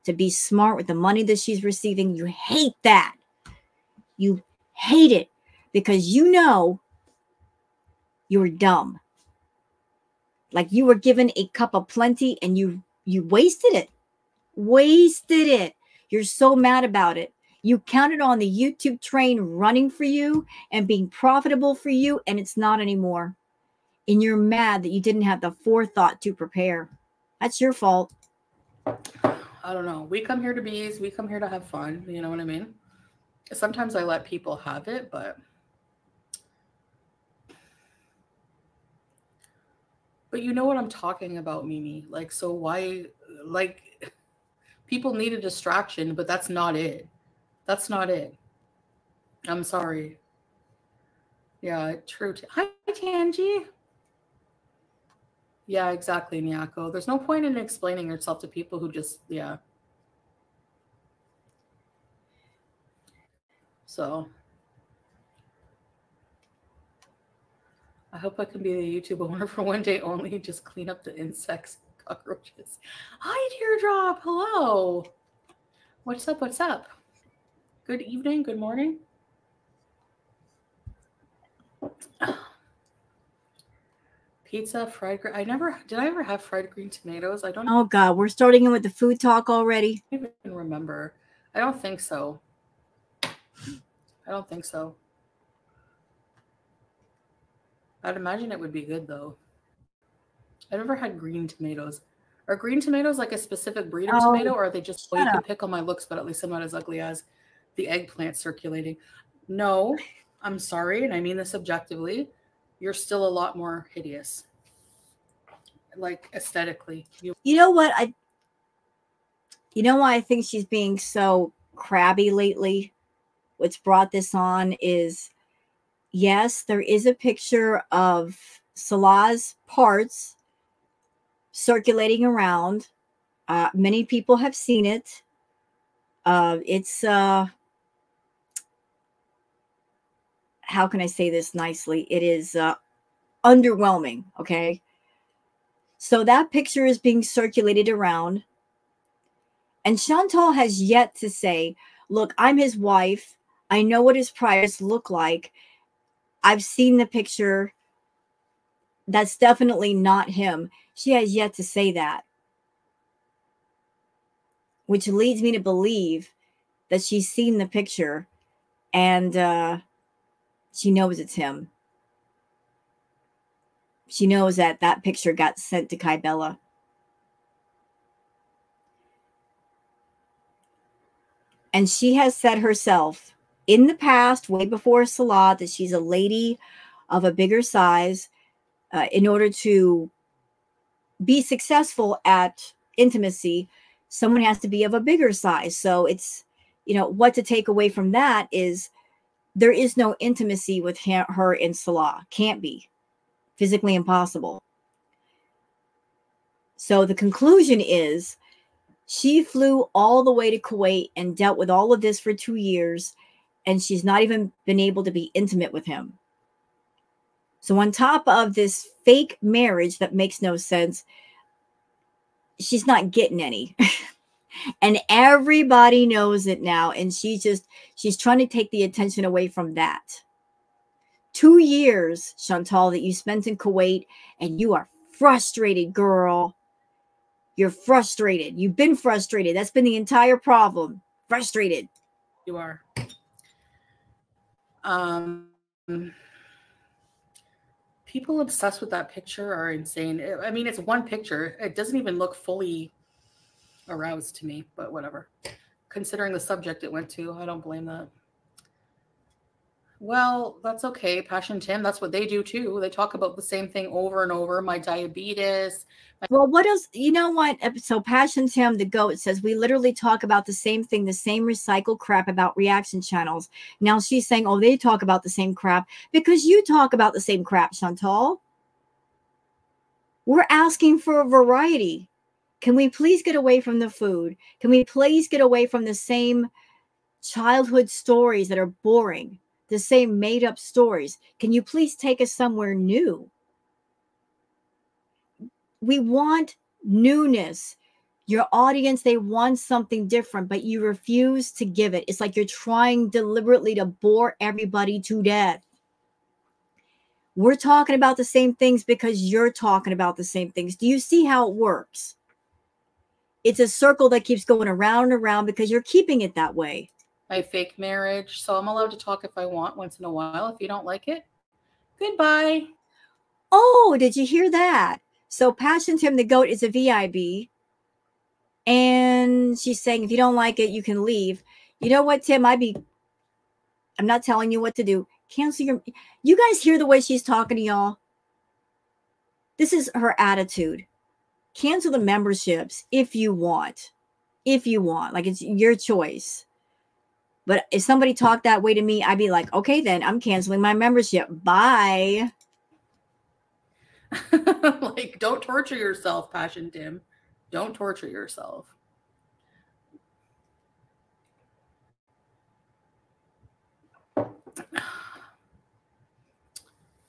to be smart with the money that she's receiving. You hate that. You hate it because you know you're dumb. Like you were given a cup of plenty and you wasted it. Wasted it. You're so mad about it. You counted on the YouTube train running for you and being profitable for you, and it's not anymore. And you're mad that you didn't have the forethought to prepare. That's your fault. I don't know. We come here to bees. We come here to have fun. You know what I mean? Sometimes I let people have it, but you know what I'm talking about, Mimi. Like, so why, like, people need a distraction, but that's not it. That's not it. I'm sorry. Yeah, true. Hi, Tanji. Yeah, exactly, Nyako. There's no point in explaining yourself to people who just, yeah. So I hope I can be the YouTube owner for one day only. Just clean up the insects, cockroaches. Hi, Teardrop. Hello. What's up? What's up? Good evening. Good morning. Pizza, fried. Did I ever have fried green tomatoes? I don't. Oh God, we're starting in with the food talk already. I don't even remember. I don't think so. I don't think so. I'd imagine it would be good though. I've never had green tomatoes. Are green tomatoes like a specific breed of tomato, or are they just, well, you can pick on my looks, but at least I'm not as ugly as the eggplant circulating? No, I'm sorry, and I mean this objectively. You're still a lot more hideous, like aesthetically. You know what? You know why I think she's being so crabby lately? What's brought this on is, yes, there is a picture of Salah's parts circulating around. Many people have seen it. It's how can I say this nicely? It is underwhelming. Okay. So that picture is being circulated around. And Chantal has yet to say, look, I'm his wife. I know what his priors look like. I've seen the picture. That's definitely not him. She has yet to say that, which leads me to believe that she's seen the picture and she knows it's him. She knows that that picture got sent to Kybella. And she has said herself in the past, way before Salah, that she's a lady of a bigger size. In order to be successful at intimacy, someone has to be of a bigger size. So it's, you know, what to take away from that is there is no intimacy with her and Salah. Can't be. Physically impossible. So the conclusion is she flew all the way to Kuwait and dealt with all of this for 2 years, and she's not even been able to be intimate with him. So on top of this fake marriage that makes no sense, she's not getting any. And everybody knows it now. And she's trying to take the attention away from that. 2 years, Chantal, that you spent in Kuwait, and you are frustrated, girl. You're frustrated. You've been frustrated. That's been the entire problem. Frustrated. You are. People obsessed with that picture are insane. I mean, it's one picture. It doesn't even look fully aroused to me, but whatever. Considering the subject it went to, I don't blame that. Well, that's okay. Passion Tim, that's what they do too. They talk about the same thing over and over. My diabetes. Well, what else? You know what? So Passion Tim, the GOAT, says we literally talk about the same thing, the same recycled crap about reaction channels. Now she's saying, oh, they talk about the same crap because you talk about the same crap, Chantal. We're asking for a variety. Can we please get away from the food? Can we please get away from the same childhood stories that are boring? The same made up stories. Can you please take us somewhere new? We want newness. Your audience, they want something different, but you refuse to give it. It's like you're trying deliberately to bore everybody to death. We're talking about the same things because you're talking about the same things. Do you see how it works? It's a circle that keeps going around and around because you're keeping it that way. My fake marriage. So I'm allowed to talk if I want once in a while. If you don't like it, goodbye. Oh, did you hear that? So Passion Tim the GOAT is a VIB. And she's saying, if you don't like it, you can leave. You know what, Tim? I'm not telling you what to do. Cancel you guys hear the way she's talking to y'all? This is her attitude. Cancel the memberships if you want. If you want. Like, it's your choice. But if somebody talked that way to me, I'd be like, okay, then I'm canceling my membership. Bye. Like, don't torture yourself, Passion Tim. Don't torture yourself.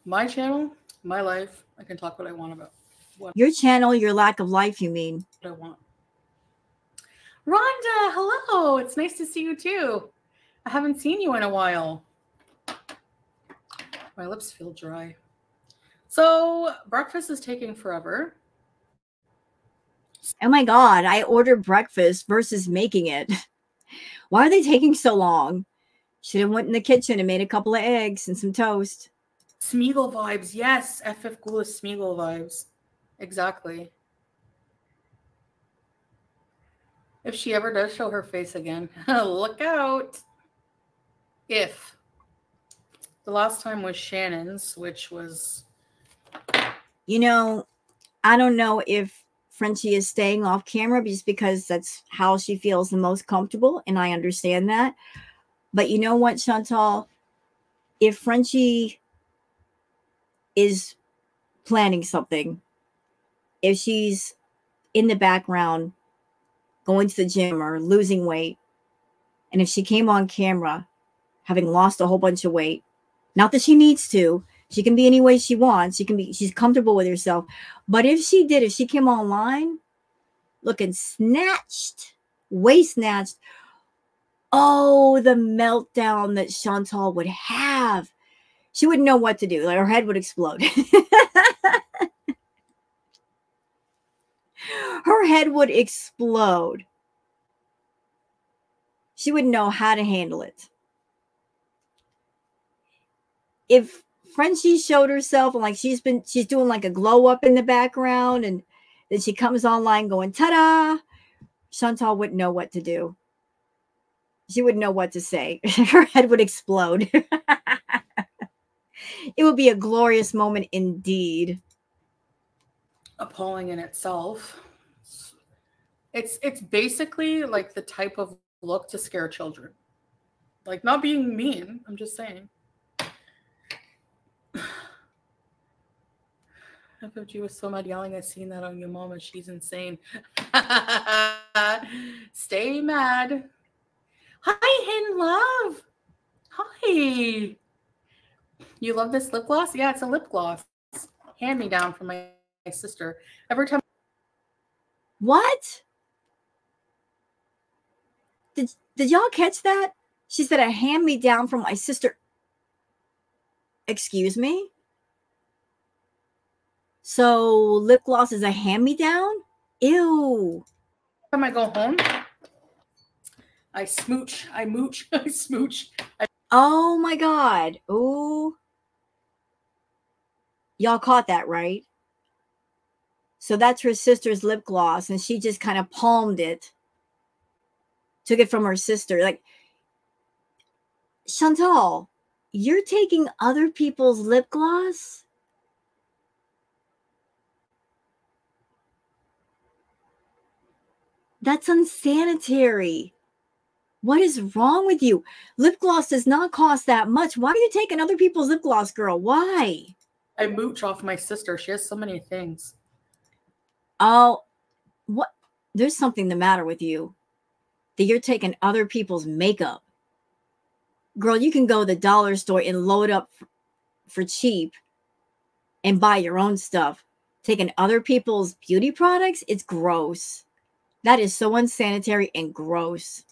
My channel, my life. I can talk what I want about. Your channel, your lack of life, you mean? What I want. Rhonda, hello. It's nice to see you too. I haven't seen you in a while. My lips feel dry. So breakfast is taking forever. Oh my God, I ordered breakfast versus making it. Why are they taking so long? Should have went in the kitchen and made a couple of eggs and some toast. Smeagol vibes. Yes, FF Goulas Smeagol vibes. Exactly. If she ever does show her face again, look out. If. The last time was Shannon's, which was... You know, I don't know if Frenchie is staying off camera just because that's how she feels the most comfortable, and I understand that. But you know what, Chantal? If Frenchie is planning something, if she's in the background going to the gym or losing weight, and if she came on camera having lost a whole bunch of weight, not that she needs to, she can be any way she wants, she's comfortable with herself, but if she came online looking snatched, way snatched, oh, the meltdown that Chantal would have. She wouldn't know what to do. Like, her head would explode. Her head would explode. She wouldn't know how to handle it. If Frenchie showed herself and like she's doing like a glow up in the background, and then she comes online going, ta-da, Chantal wouldn't know what to do. She wouldn't know what to say. Her head would explode. It would be a glorious moment indeed. Appalling in itself. It's basically like the type of look to scare children. Like, not being mean, I'm just saying. FFG was so mad yelling, I've seen that on your mama. She's insane. Stay mad. Hi, Hidden Love. Hi. You love this lip gloss? Yeah, it's a lip gloss. Hand me down from my sister. Every time. What? Did y'all catch that? She said a hand me down from my sister. Excuse me? So lip gloss is a hand me down? Ew. Every time I go home, I smooch, I mooch, I smooch. Oh my God. Ooh. Y'all caught that, right? So that's her sister's lip gloss, and she just kind of palmed it. Took it from her sister. Like, Chantal, You're taking other people's lip gloss? That's unsanitary. What is wrong with you? Lip gloss does not cost that much. Why are you taking other people's lip gloss, girl? Why? I mooch off my sister. She has so many things. Oh, what? There's something the matter with you that you're taking other people's makeup. Girl, you can go to the dollar store and load up for cheap and buy your own stuff. Taking other people's beauty products, it's gross. That is so unsanitary and gross.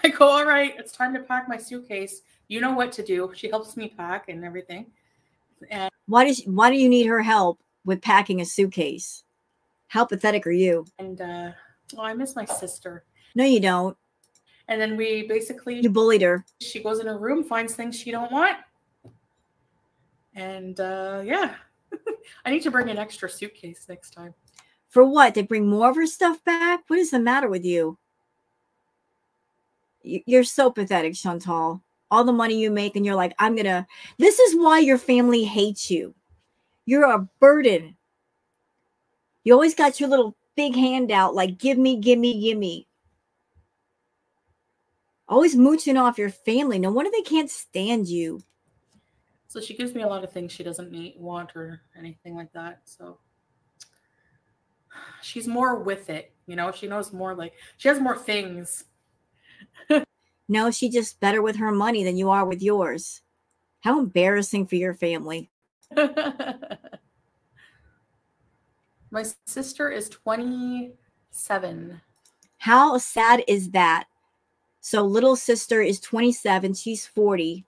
I go, all right, it's time to pack my suitcase. You know what to do. She helps me pack and everything. And why do you need her help with packing a suitcase? How pathetic are you? And I miss my sister. No, you don't. And then we basically, you bullied her. She goes in her room, finds things she don't want. And yeah, I need to bring an extra suitcase next time. For what? To bring more of her stuff back? What is the matter with you? You're so pathetic, Chantal. All the money you make and you're like, this is why your family hates you. You're a burden. You always got your little big hand out like, give me, give me, give me. Always mooching off your family. No wonder they can't stand you. So she gives me a lot of things she doesn't want or anything like that. So she's more with it. You know, she knows more, like she has more things. No, she's just better with her money than you are with yours. How embarrassing for your family. My sister is 27. How sad is that? So little sister is 27. She's 40.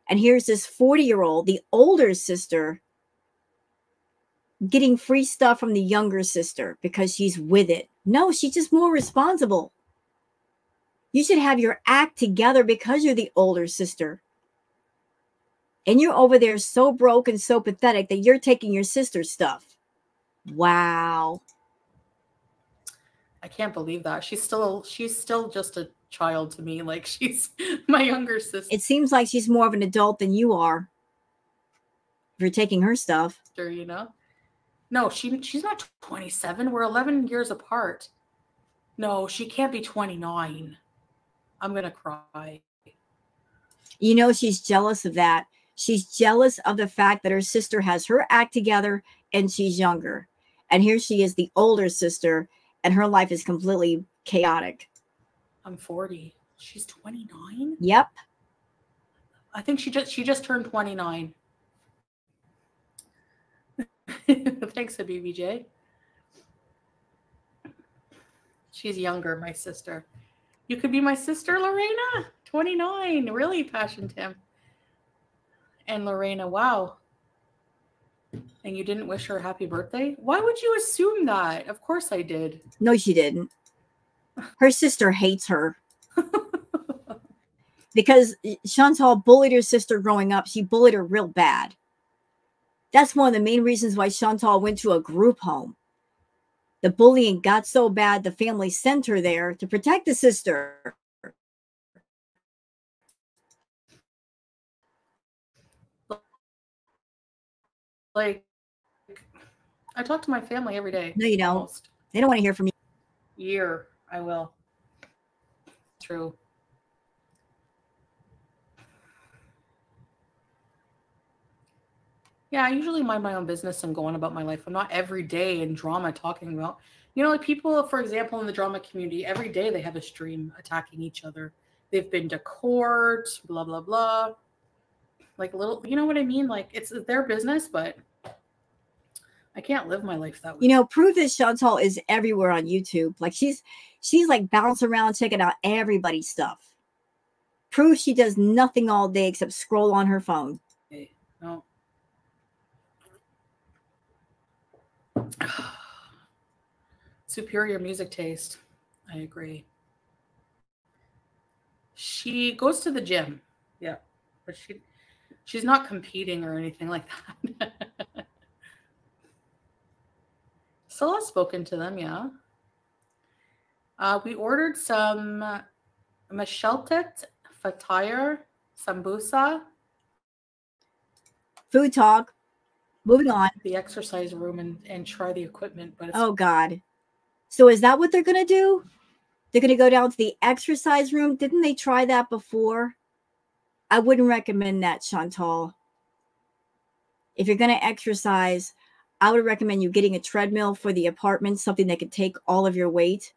And here's this 40-year-old, the older sister, getting free stuff from the younger sister because she's with it. No, she's just more responsible. You should have your act together because you're the older sister. And you're over there so broke and so pathetic that you're taking your sister's stuff. Wow. I can't believe that. She's still just a child to me. Like she's my younger sister. It seems like she's more of an adult than you are. If you're taking her stuff. You know? No, she's not 27. We're 11 years apart. No, she can't be 29. I'm going to cry. You know, she's jealous of that. She's jealous of the fact that her sister has her act together and she's younger. And here she is, the older sister, and her life is completely chaotic. I'm 40. She's 29? Yep. I think she just turned 29. Thanks, BBJ. She's younger, my sister. You could be my sister, Lorena. 29. Really, Passion Tim. And Lorena, wow. And you didn't wish her a happy birthday? Why would you assume that? Of course I did. No, she didn't. Her sister hates her. Because Chantal bullied her sister growing up. She bullied her real bad. That's one of the main reasons why Chantal went to a group home. The bullying got so bad, the family sent her there to protect the sister. Like, I talk to my family every day. No, you don't. Almost. They don't want to hear from you. I will. True. Yeah, I usually mind my own business and go on about my life. I'm not every day in drama talking about, like people, for example, in the drama community, every day they have a stream attacking each other. They've been to court, blah, blah, blah. Like little, you know what I mean? Like it's their business, but I can't live my life that way. You know, proof that Chantal is everywhere on YouTube. Like she's like bouncing around checking out everybody's stuff. Proof she does nothing all day except scroll on her phone. Okay. No. Superior music taste. I agree. She goes to the gym. Yeah. But she's not competing or anything like that. Still have spoken to them, yeah. We ordered some Mesheltet Fatire Sambusa. Food talk. Moving on. The exercise room and try the equipment, but it's Oh God. So is that what they're gonna do? They're gonna go down to the exercise room. Didn't they try that before? I wouldn't recommend that, Chantal. If you're gonna exercise, I would recommend you getting a treadmill for the apartment, something that could take all of your weight.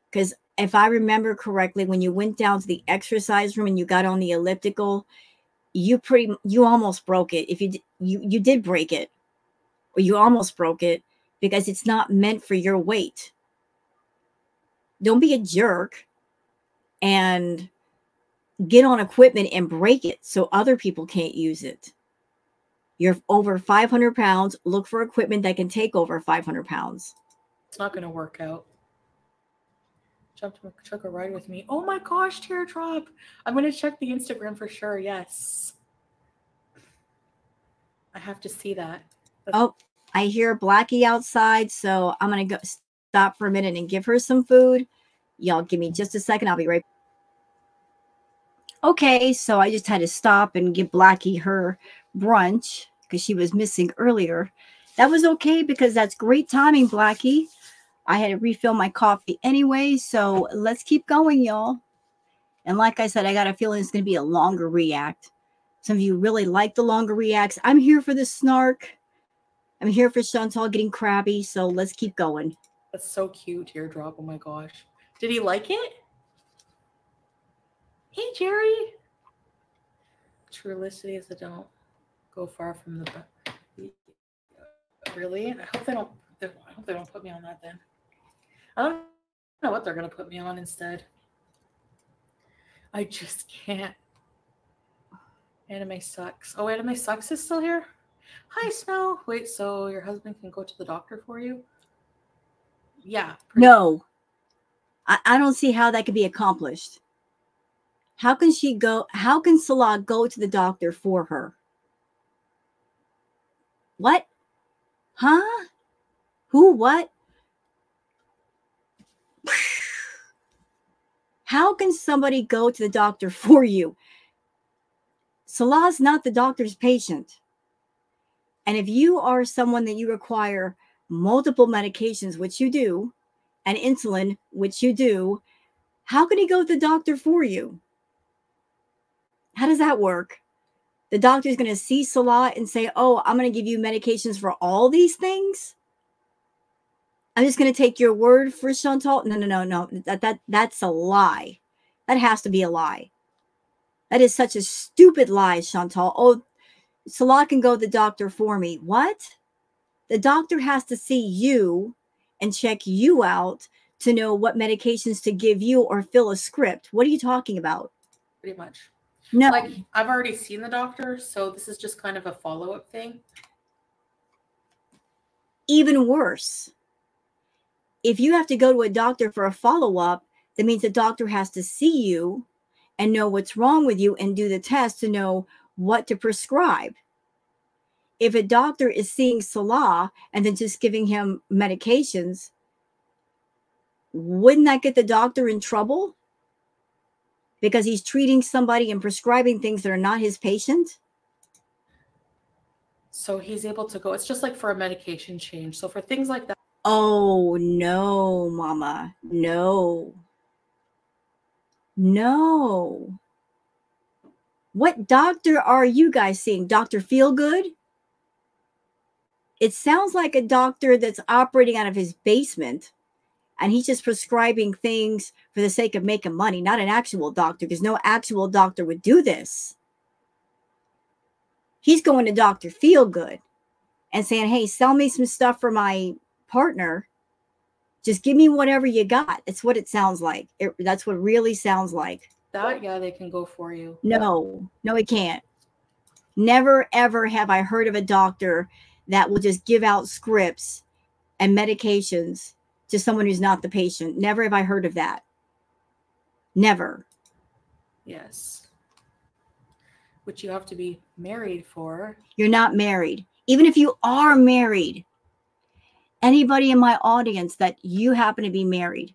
Because if I remember correctly, when you went down to the exercise room and you got on the elliptical, you almost broke it. If you did break it, or you almost broke it, because it's not meant for your weight. Don't be a jerk and get on equipment and break it so other people can't use it. You're over 500 pounds. Look for equipment that can take over 500 pounds. It's not going to work out. Took a ride with me. Oh my gosh, teardrop. I'm going to check the Instagram for sure. Yes. I have to see that. Oh, I hear Blackie outside, so I'm going to go stop for a minute and give her some food. Y'all give me just a second. I'll be right back. Okay, so I just had to stop and give Blackie her brunch because she was missing earlier. That was okay because that's great timing, Blackie. I had to refill my coffee anyway, so let's keep going, y'all. And like I said, I got a feeling it's going to be a longer react. Some of you really like the longer reacts. I'm here for the snark. I'm here for Chantal getting crabby, so let's keep going. That's so cute, teardrop. Oh my gosh. Did he like it? Hey, Jerry. Trulicity is a don't go far from the. Really? I hope they don't put me on that then. I don't know what they're gonna put me on instead. I just can't. Anime sucks. Oh, Anime sucks is still here. Hi, Snow. Wait, so your husband can go to the doctor for you? Yeah. No. I don't see how that could be accomplished. How can Salah go to the doctor for her? What? Huh? Who? What? How can somebody go to the doctor for you? Salah's not the doctor's patient. And if you are someone that you require multiple medications, which you do, and insulin, which you do, how can he go to the doctor for you? How does that work? The doctor's going to see Salah and say, oh, I'm going to give you medications for all these things? I'm just going to take your word for Chantal? No. That's a lie. That has to be a lie. That is such a stupid lie, Chantal. Oh, Salah can go to the doctor for me. What? The doctor has to see you and check you out to know what medications to give you or fill a script. What are you talking about? Pretty much. No. Like, I've already seen the doctor, so this is just kind of a follow-up thing. Even worse. If you have to go to a doctor for a follow-up, that means the doctor has to see you and know what's wrong with you and do the test to know what to prescribe. If a doctor is seeing Salah and then just giving him medications, wouldn't that get the doctor in trouble? Because he's treating somebody and prescribing things that are not his patient? So he's able to go. It's just like for a medication change. So for things like that. Oh, no, Mama. No. No. What doctor are you guys seeing? Dr. Feelgood? It sounds like a doctor that's operating out of his basement, and he's just prescribing things for the sake of making money, not an actual doctor, because no actual doctor would do this. He's going to Dr. Feelgood and saying, hey, sell me some stuff for my partner. Just give me whatever you got. That's what it sounds like. That's what it really sounds like. That, yeah, they can go for you. No, it can't. Never, ever have I heard of a doctor that will just give out scripts and medications to someone who's not the patient. Never have I heard of that. Never. Yes. Which you have to be married for. You're not married. Even if you are married, anybody in my audience that you happen to be married,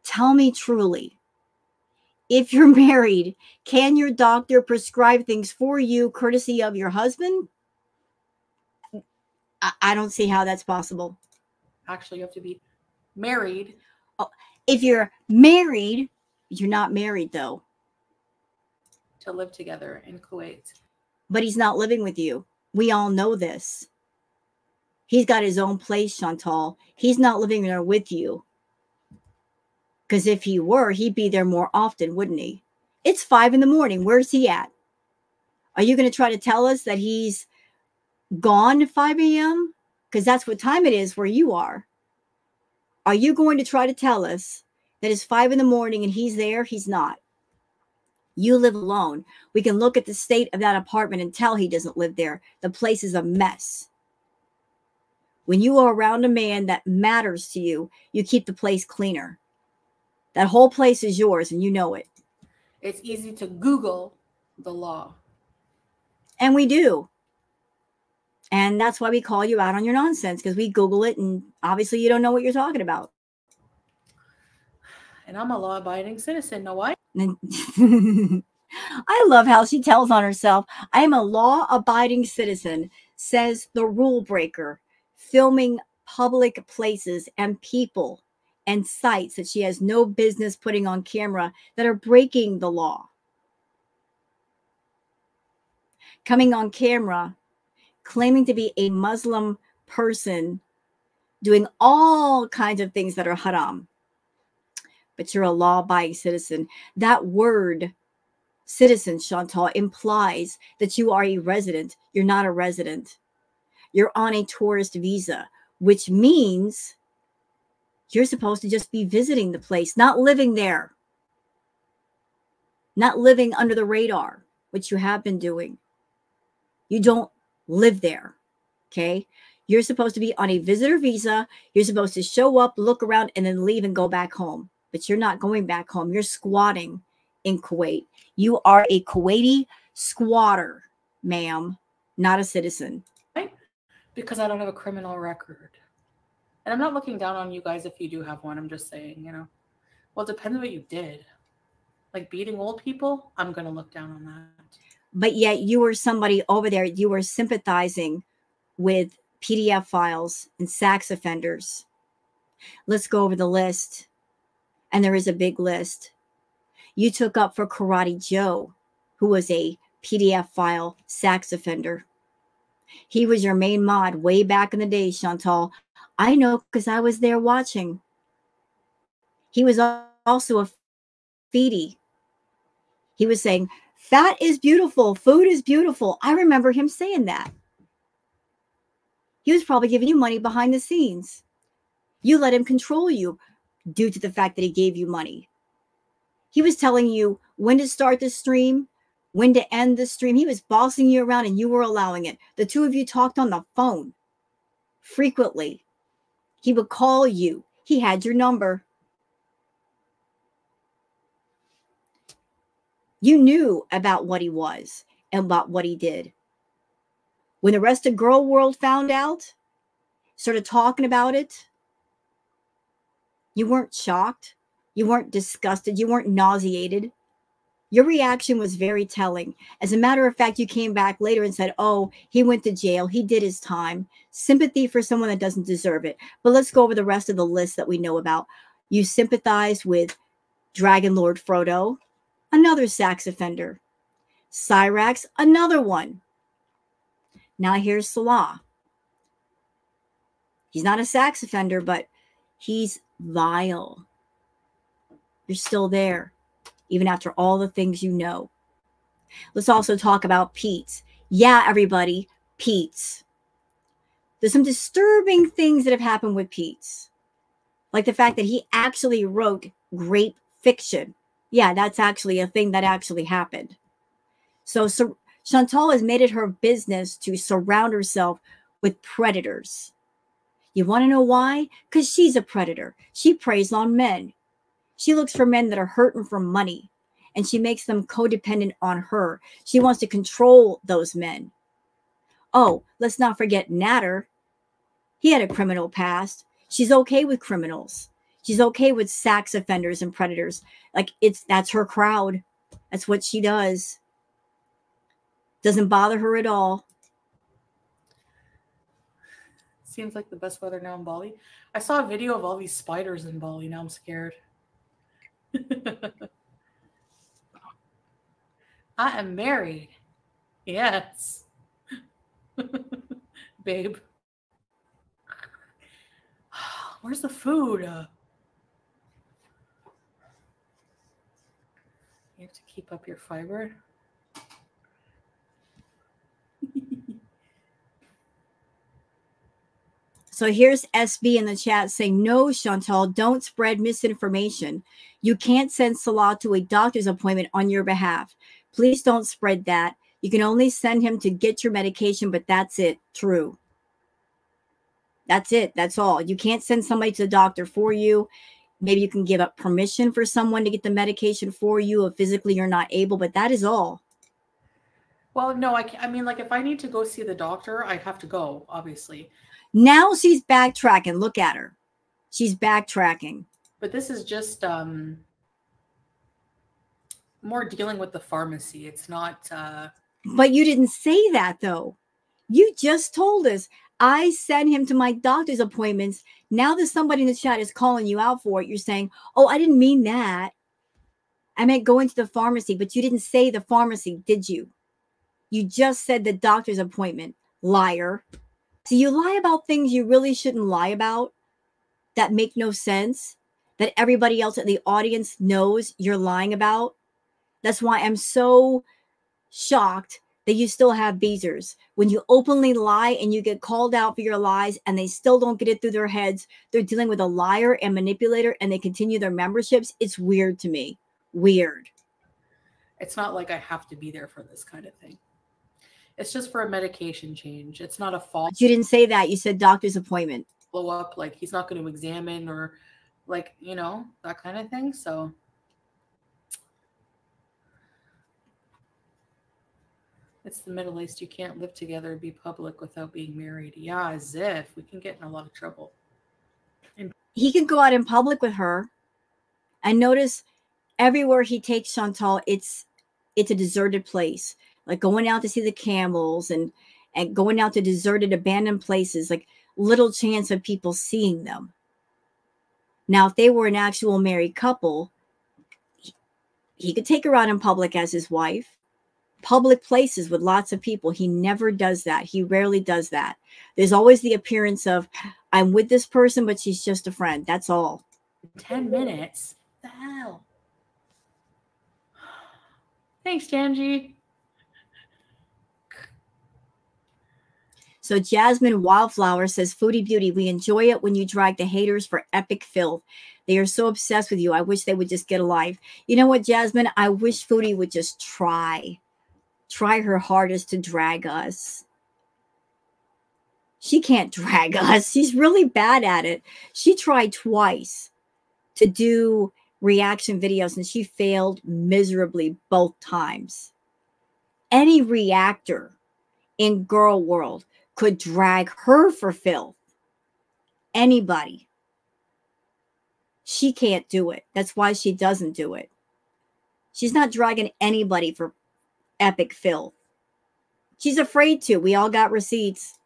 tell me truly, If you're married, can your doctor prescribe things for you courtesy of your husband? I don't see how that's possible. Actually, you have to be married. Oh, if you're married, you're not married though. To live together in Kuwait. But he's not living with you. We all know this. He's got his own place, Chantal. He's not living there with you. Because if he were, he'd be there more often, wouldn't he? It's 5 a.m. Where's he at? Are you going to try to tell us that he's gone at 5 a.m.? Because that's what time it is where you are. Are you going to try to tell us that it's 5 a.m. and he's there? He's not. You live alone. We can look at the state of that apartment and tell he doesn't live there. The place is a mess. When you are around a man that matters to you, you keep the place cleaner. That whole place is yours and you know it. It's easy to Google the law. And we do. And that's why we call you out on your nonsense, because we Google it and obviously you don't know what you're talking about. And I'm a law-abiding citizen. Know why? I love how she tells on herself. I am a law-abiding citizen, says the rule breaker, filming public places and people and sites that she has no business putting on camera that are breaking the law. Coming on camera, claiming to be a Muslim person, doing all kinds of things that are haram. But you're a law-abiding citizen. That word, citizen, Chantal, implies that you are a resident. You're not a resident. You're on a tourist visa, which means you're supposed to just be visiting the place, not living there. Not living under the radar, which you have been doing. You don't live there, okay? You're supposed to be on a visitor visa. You're supposed to show up, look around, and then leave and go back home. But you're not going back home. You're squatting in Kuwait. You are a Kuwaiti squatter, ma'am, not a citizen. Right? Because I don't have a criminal record. And I'm not looking down on you guys if you do have one. I'm just saying, you know. Well, it depends what you did. Like beating old people, I'm going to look down on that. But yet you were somebody over there. You were sympathizing with PDF files and sex offenders. Let's go over the list. And there is a big list. You took up for Karate Joe, who was a PDF file sex offender. He was your main mod way back in the day, Chantal. I know because I was there watching. He was also a feedie. He was saying, fat is beautiful, food is beautiful. I remember him saying that. He was probably giving you money behind the scenes. You let him control you due to the fact that he gave you money. He was telling you when to start the stream, when to end the stream. He was bossing you around and you were allowing it. The two of you talked on the phone frequently. He would call you. He had your number. You knew about what he was and about what he did. When the rest of girl world found out, started talking about it, you weren't shocked. You weren't disgusted. You weren't nauseated. Your reaction was very telling. As a matter of fact, you came back later and said, oh, he went to jail. He did his time. Sympathy for someone that doesn't deserve it. But let's go over the rest of the list that we know about. You sympathized with Dragon Lord Frodo, another sex offender. Cyrax, another one. Now here's Salah. He's not a sex offender, but he's vile. You're still there, even after all the things you know. Let's also talk about Pete's. Yeah, everybody, Pete's. There's some disturbing things that have happened with Pete's. Like the fact that he actually wrote grape fiction. Yeah, that's actually a thing that actually happened. So Chantal has made it her business to surround herself with predators. You want to know why? Because she's a predator. She preys on men. She looks for men that are hurting for money, and she makes them codependent on her. She wants to control those men. Oh, let's not forget Natter. He had a criminal past. She's okay with criminals. She's okay with sex offenders and predators. Like that's her crowd. That's what she does. Doesn't bother her at all. Seems like the best weather now in Bali. I saw a video of all these spiders in Bali. Now I'm scared. I am married. Yes. Babe. Where's the food? You have to keep up your fiber. So here's SB in the chat saying, no, Chantal, don't spread misinformation. You can't send Salah to a doctor's appointment on your behalf. Please don't spread that. You can only send him to get your medication, but that's it. True. That's it. That's all. You can't send somebody to the doctor for you. Maybe you can give up permission for someone to get the medication for you if physically you're not able, but that is all. Well, no, I mean, like if I need to go see the doctor, I have to go, obviously. Now she's backtracking. Look at her. She's backtracking. But this is just more dealing with the pharmacy. It's not... But you didn't say that, though. You just told us, I send him to my doctor's appointments. Now that somebody in the chat is calling you out for it, you're saying, oh, I didn't mean that. I meant going to the pharmacy, but you didn't say the pharmacy, did you? You just said the doctor's appointment. Liar. So you lie about things you really shouldn't lie about that make no sense, that everybody else in the audience knows you're lying about. That's why I'm so shocked that you still have Beezers. When you openly lie and you get called out for your lies and they still don't get it through their heads, they're dealing with a liar and manipulator and they continue their memberships. It's weird to me. Weird. It's not like I have to be there for this kind of thing. It's just for a medication change. It's not a fault. But you didn't say that. You said doctor's appointment. Blow up, like he's not going to examine or like, you know, that kind of thing. So it's the Middle East. You can't live together and be public without being married. Yeah, as if. We can get in a lot of trouble. He can go out in public with her. And notice everywhere he takes Chantal, it's a deserted place. Like going out to see the camels and going out to deserted, abandoned places, like little chance of people seeing them. Now, if they were an actual married couple, he could take her out in public as his wife. Public places with lots of people. He never does that. He rarely does that. There's always the appearance of, I'm with this person, but she's just a friend. That's all. 10 minutes? What the hell? Thanks, Janji. So Jasmine Wildflower says, Foodie Beauty, we enjoy it when you drag the haters for epic filth. They are so obsessed with you. I wish they would just get a life. You know what, Jasmine? I wish Foodie would just try her hardest to drag us. She can't drag us. She's really bad at it. She tried twice to do reaction videos and she failed miserably both times. Any reactor in girl world could drag her for filth. Anybody. She can't do it. That's why she doesn't do it. She's not dragging anybody for epic filth. She's afraid to. We all got receipts.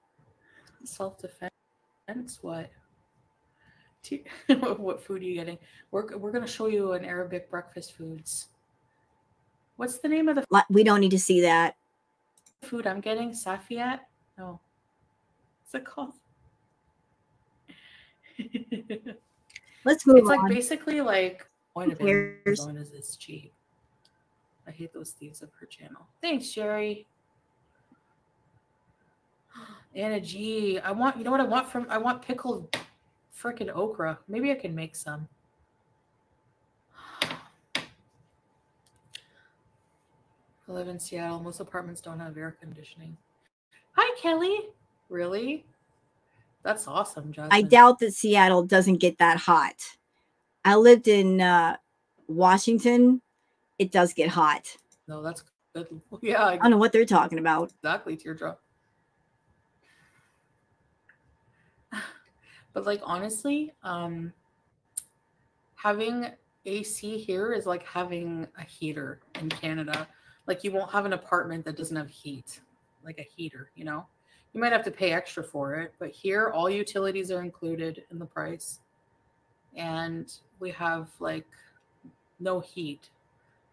Self-defense? What? What food are you getting? We're going to show you an Arabic breakfast foods. What's the name of the We don't need to see that. Food I'm getting? Safiat? No. What's it called? Let's move on. It's like basically like point of Amazon is this cheap. I hate those thieves of her channel. Thanks, Sherry. Anna G. I want, you know what I want I want pickled freaking okra. Maybe I can make some. I live in Seattle. Most apartments don't have air conditioning. Hi, Kelly. Really? That's awesome, Justin. I doubt that Seattle doesn't get that hot. I lived in Washington. It does get hot. No, that's good. Yeah. I don't know what they're talking about. Exactly, teardrop. But like honestly, having AC here is like having a heater in Canada. Like you won't have an apartment that doesn't have heat, like a heater, you know? You might have to pay extra for it, but here all utilities are included in the price. And we have like no heat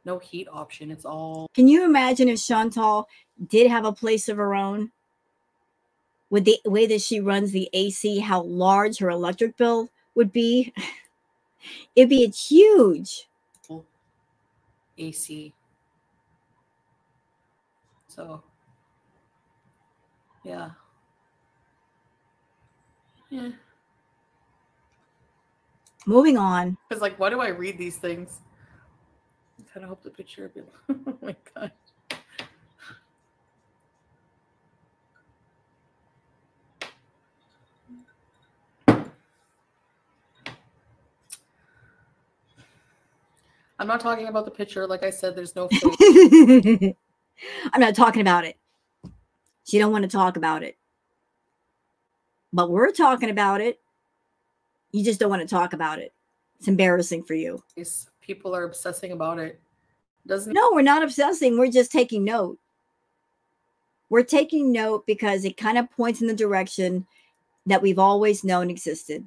option. It's all. Can you imagine if Chantal did have a place of her own? With the way that she runs the AC, how large her electric bill would be? It'd be huge. AC. So, yeah. Yeah. Moving on. Because, like, why do I read these things? I kind of hope the picture will be. Oh my God. I'm not talking about the picture. Like I said, there's no face. I'm not talking about it. She don't want to talk about it. But we're talking about it. You just don't want to talk about it. It's embarrassing for you. People are obsessing about it. No, we're not obsessing. We're just taking note. We're taking note because it kind of points in the direction that we've always known existed.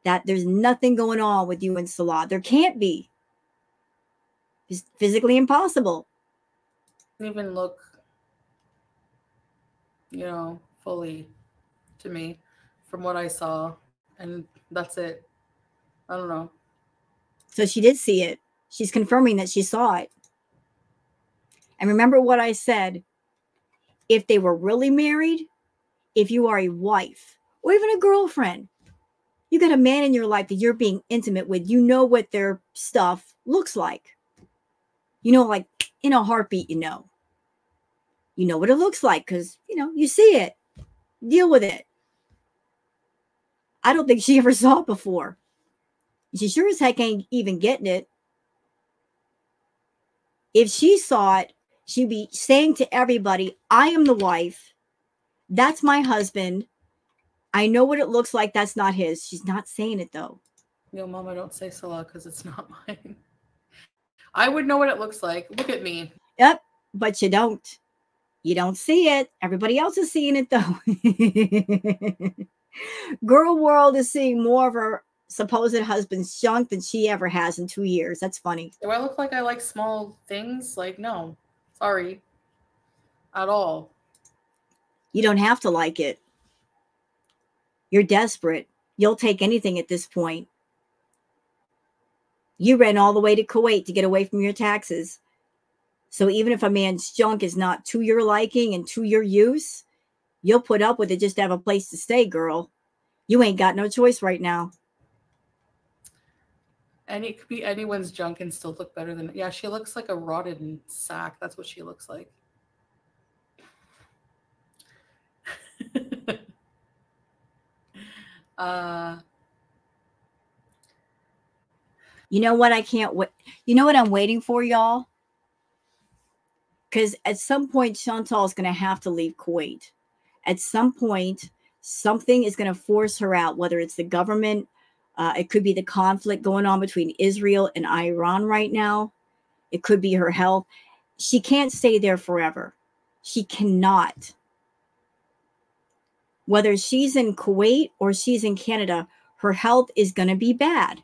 That there's nothing going on with you and Salah. There can't be. It's physically impossible. Doesn't even look, you know, fully to me from what I saw. And that's it. I don't know. So she did see it. She's confirming that she saw it. And remember what I said. If they were really married, if you are a wife or even a girlfriend, you got a man in your life that you're being intimate with, you know what their stuff looks like. You know, like in a heartbeat, you know. You know what it looks like because, you know, you see it. Deal with it. I don't think she ever saw it before. She sure as heck ain't even getting it. If she saw it, she'd be saying to everybody, I am the wife. That's my husband. I know what it looks like. That's not his. She's not saying it, though. Yo, Mama, don't say Salah because it's not mine. I would know what it looks like. Look at me. Yep, but you don't. You don't see it. Everybody else is seeing it, though. Girl world is seeing more of her supposed husband's junk than she ever has in 2 years. That's funny. Do I look like I like small things? Like, no. Sorry. At all. You don't have to like it. You're desperate. You'll take anything at this point. You ran all the way to Kuwait to get away from your taxes. So even if a man's junk is not to your liking and to your use, you'll put up with it just to have a place to stay, girl. You ain't got no choice right now. And it could be anyone's junk and still look better than... Yeah, she looks like a rotted sack. That's what she looks like. You know what? I can't wait. You know what I'm waiting for, y'all? Because at some point, Chantal is going to have to leave Kuwait. At some point, something is going to force her out, whether it's the government. It could be the conflict going on between Israel and Iran right now. It could be her health. She can't stay there forever. She cannot. Whether she's in Kuwait or she's in Canada, her health is going to be bad.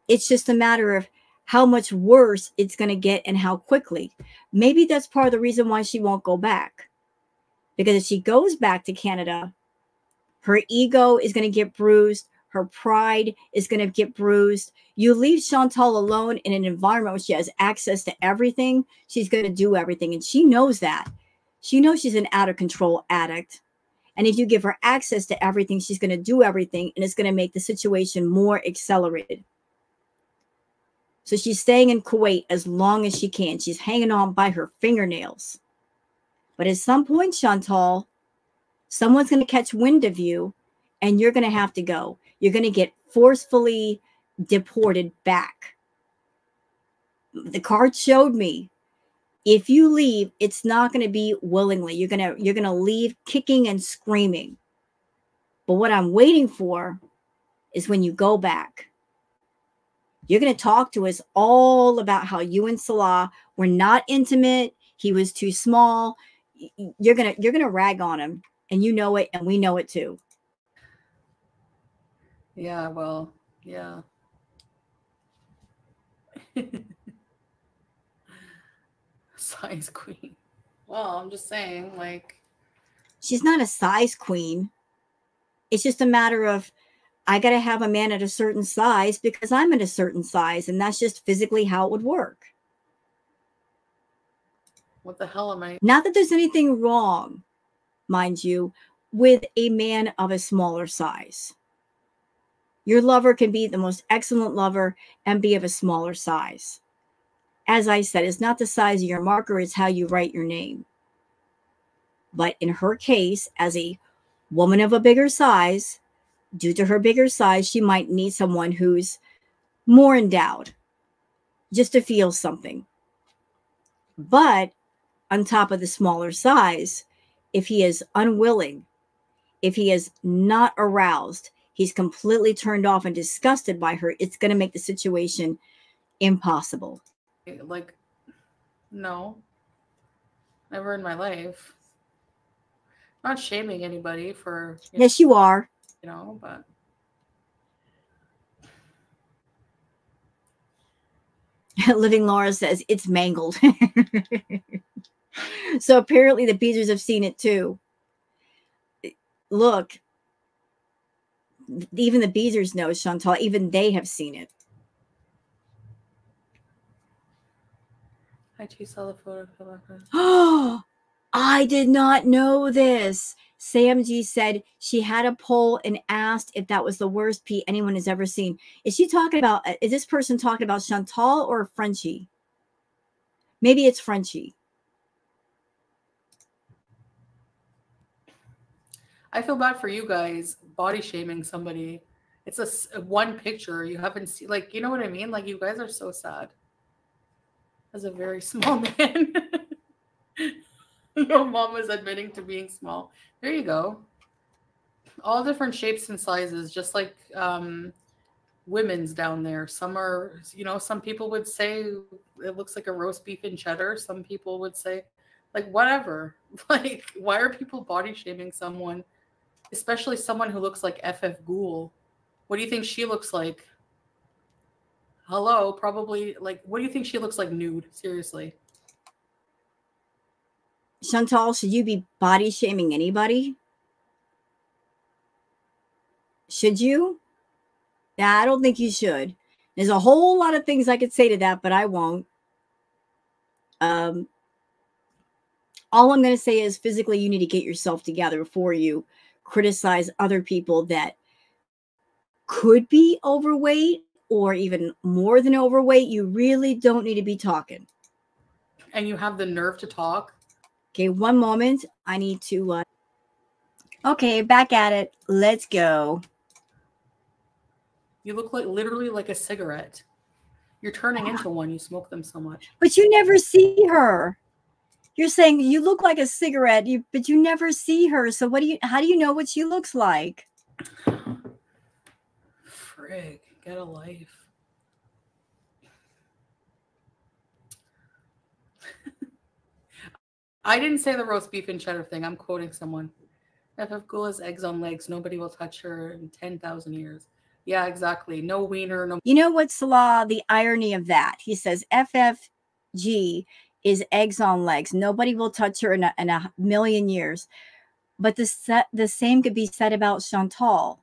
It's just a matter of how much worse it's going to get and how quickly. Maybe that's part of the reason why she won't go back. Because if she goes back to Canada, her ego is going to get bruised. Her pride is going to get bruised. You leave Chantal alone in an environment where she has access to everything. She's going to do everything. And she knows that. She knows she's an out of control addict. And if you give her access to everything, she's going to do everything. And it's going to make the situation more accelerated. So she's staying in Kuwait as long as she can. She's hanging on by her fingernails. But at some point, Chantal, someone's going to catch wind of you and you're going to have to go. You're going to get forcefully deported back. The card showed me. If you leave, it's not going to be willingly. You're going to leave kicking and screaming. But what I'm waiting for is when you go back. You're going to talk to us all about how you and Salah were not intimate. He was too small. You're going to rag on him, and you know it, and we know it too. Yeah, well, yeah. Size queen. Well, I'm just saying, like, she's not a size queen. It's just a matter of, I got to have a man at a certain size because I'm at a certain size, and that's just physically how it would work. what the hell am I? Not that there's anything wrong, mind you, with a man of a smaller size. Your lover can be the most excellent lover and be of a smaller size. As I said, it's not the size of your marker, it's how you write your name. But in her case, as a woman of a bigger size, due to her bigger size, she might need someone who's more endowed just to feel something. But on top of the smaller size, if he is unwilling, if he is not aroused, he's completely turned off and disgusted by her, it's going to make the situation impossible. Like, no. Never in my life. Not shaming anybody for... Yes, you are. You know, but... Living Laura says, it's mangled. So apparently the Beezers have seen it too. Look, even the Beezers know, Chantal, even they have seen it. I too saw the photo. Oh, I did not know this. Sam G said she had a poll and asked if that was the worst pee anyone has ever seen. Is this person talking about Chantal or Frenchie? Maybe it's Frenchie. I feel bad for you guys body shaming somebody. It's a one picture you haven't seen. Like, you know what I mean? Like, you guys are so sad. As a very small man. Your mom was admitting to being small. There you go. All different shapes and sizes, just like women's down there. Some are, you know, some people would say it looks like a roast beef and cheddar. Some people would say, like, whatever. Like, why are people body shaming someone? Especially someone who looks like FF Ghoul. What do you think she looks like? Hello, probably, like, what do you think she looks like nude? Seriously. Chantal, should you be body shaming anybody? Should you? Yeah, I don't think you should. There's a whole lot of things I could say to that, but I won't. All I'm going to say is physically you need to get yourself together before you criticize other people that could be overweight or even more than overweight. You really don't need to be talking. And you have the nerve to talk? Okay, one moment. I need to... Okay, back at it. Let's go. You look like literally like a cigarette. You're turning into one. You smoke them so much. But you never see her. You're saying you look like a cigarette, but you never see her. So how do you know what she looks like? Frig, get a life. I didn't say the roast beef and cheddar thing. I'm quoting someone. FF Ghoul has eggs on legs. Nobody will touch her in 10,000 years. Yeah, exactly. No wiener. No. You know what, Salah? The irony of that. He says FFG is eggs on legs. Nobody will touch her in a million years. But the same could be said about Chantal.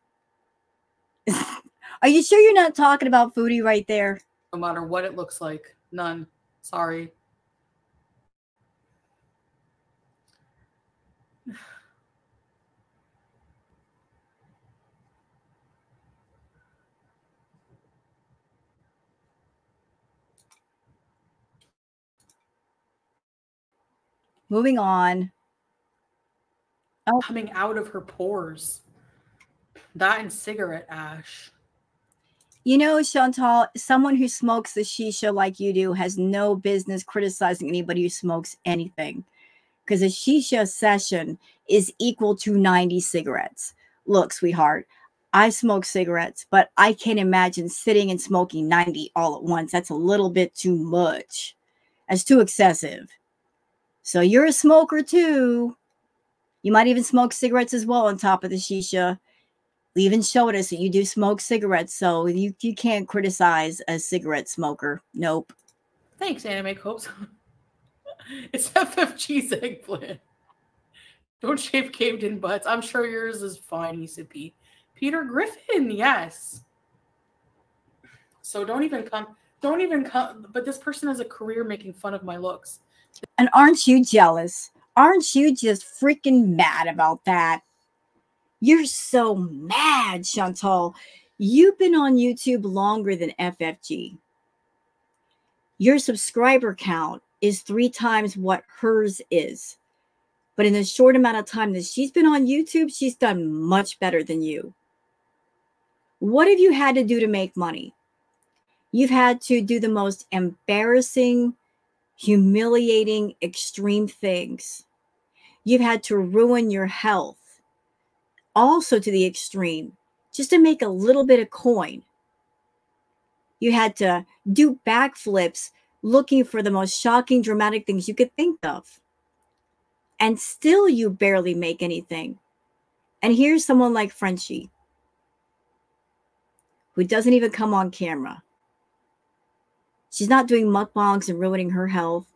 Are you sure you're not talking about Foodie right there? No matter what it looks like. None. Sorry. Moving on. Oh. Coming out of her pores. That and cigarette ash. You know, Chantal, someone who smokes the shisha like you do has no business criticizing anybody who smokes anything. Because a shisha session is equal to 90 cigarettes. Look, sweetheart, I smoke cigarettes, but I can't imagine sitting and smoking 90 all at once. That's a little bit too much. That's too excessive. So you're a smoker too. You might even smoke cigarettes as well on top of the shisha. We even showed us that you do smoke cigarettes, so you can't criticize a cigarette smoker. Nope. Thanks, Anime Copes. It's FFG's eggplant. Don't shave caved in butts. I'm sure yours is fine, he said Pete. Peter Griffin, yes. So don't even come. But this person has a career making fun of my looks. And aren't you jealous? Aren't you just freaking mad about that? You're so mad, Chantal. You've been on YouTube longer than FFG. Your subscriber count is 3 times what hers is. But in the short amount of time that she's been on YouTube, she's done much better than you. What have you had to do to make money? You've had to do the most embarrassing, humiliating, extreme things. You've had to ruin your health, also to the extreme, just to make a little bit of coin. You had to do backflips looking for the most shocking, dramatic things you could think of. And still you barely make anything. And here's someone like Frenchie, who doesn't even come on camera. She's not doing mukbangs and ruining her health.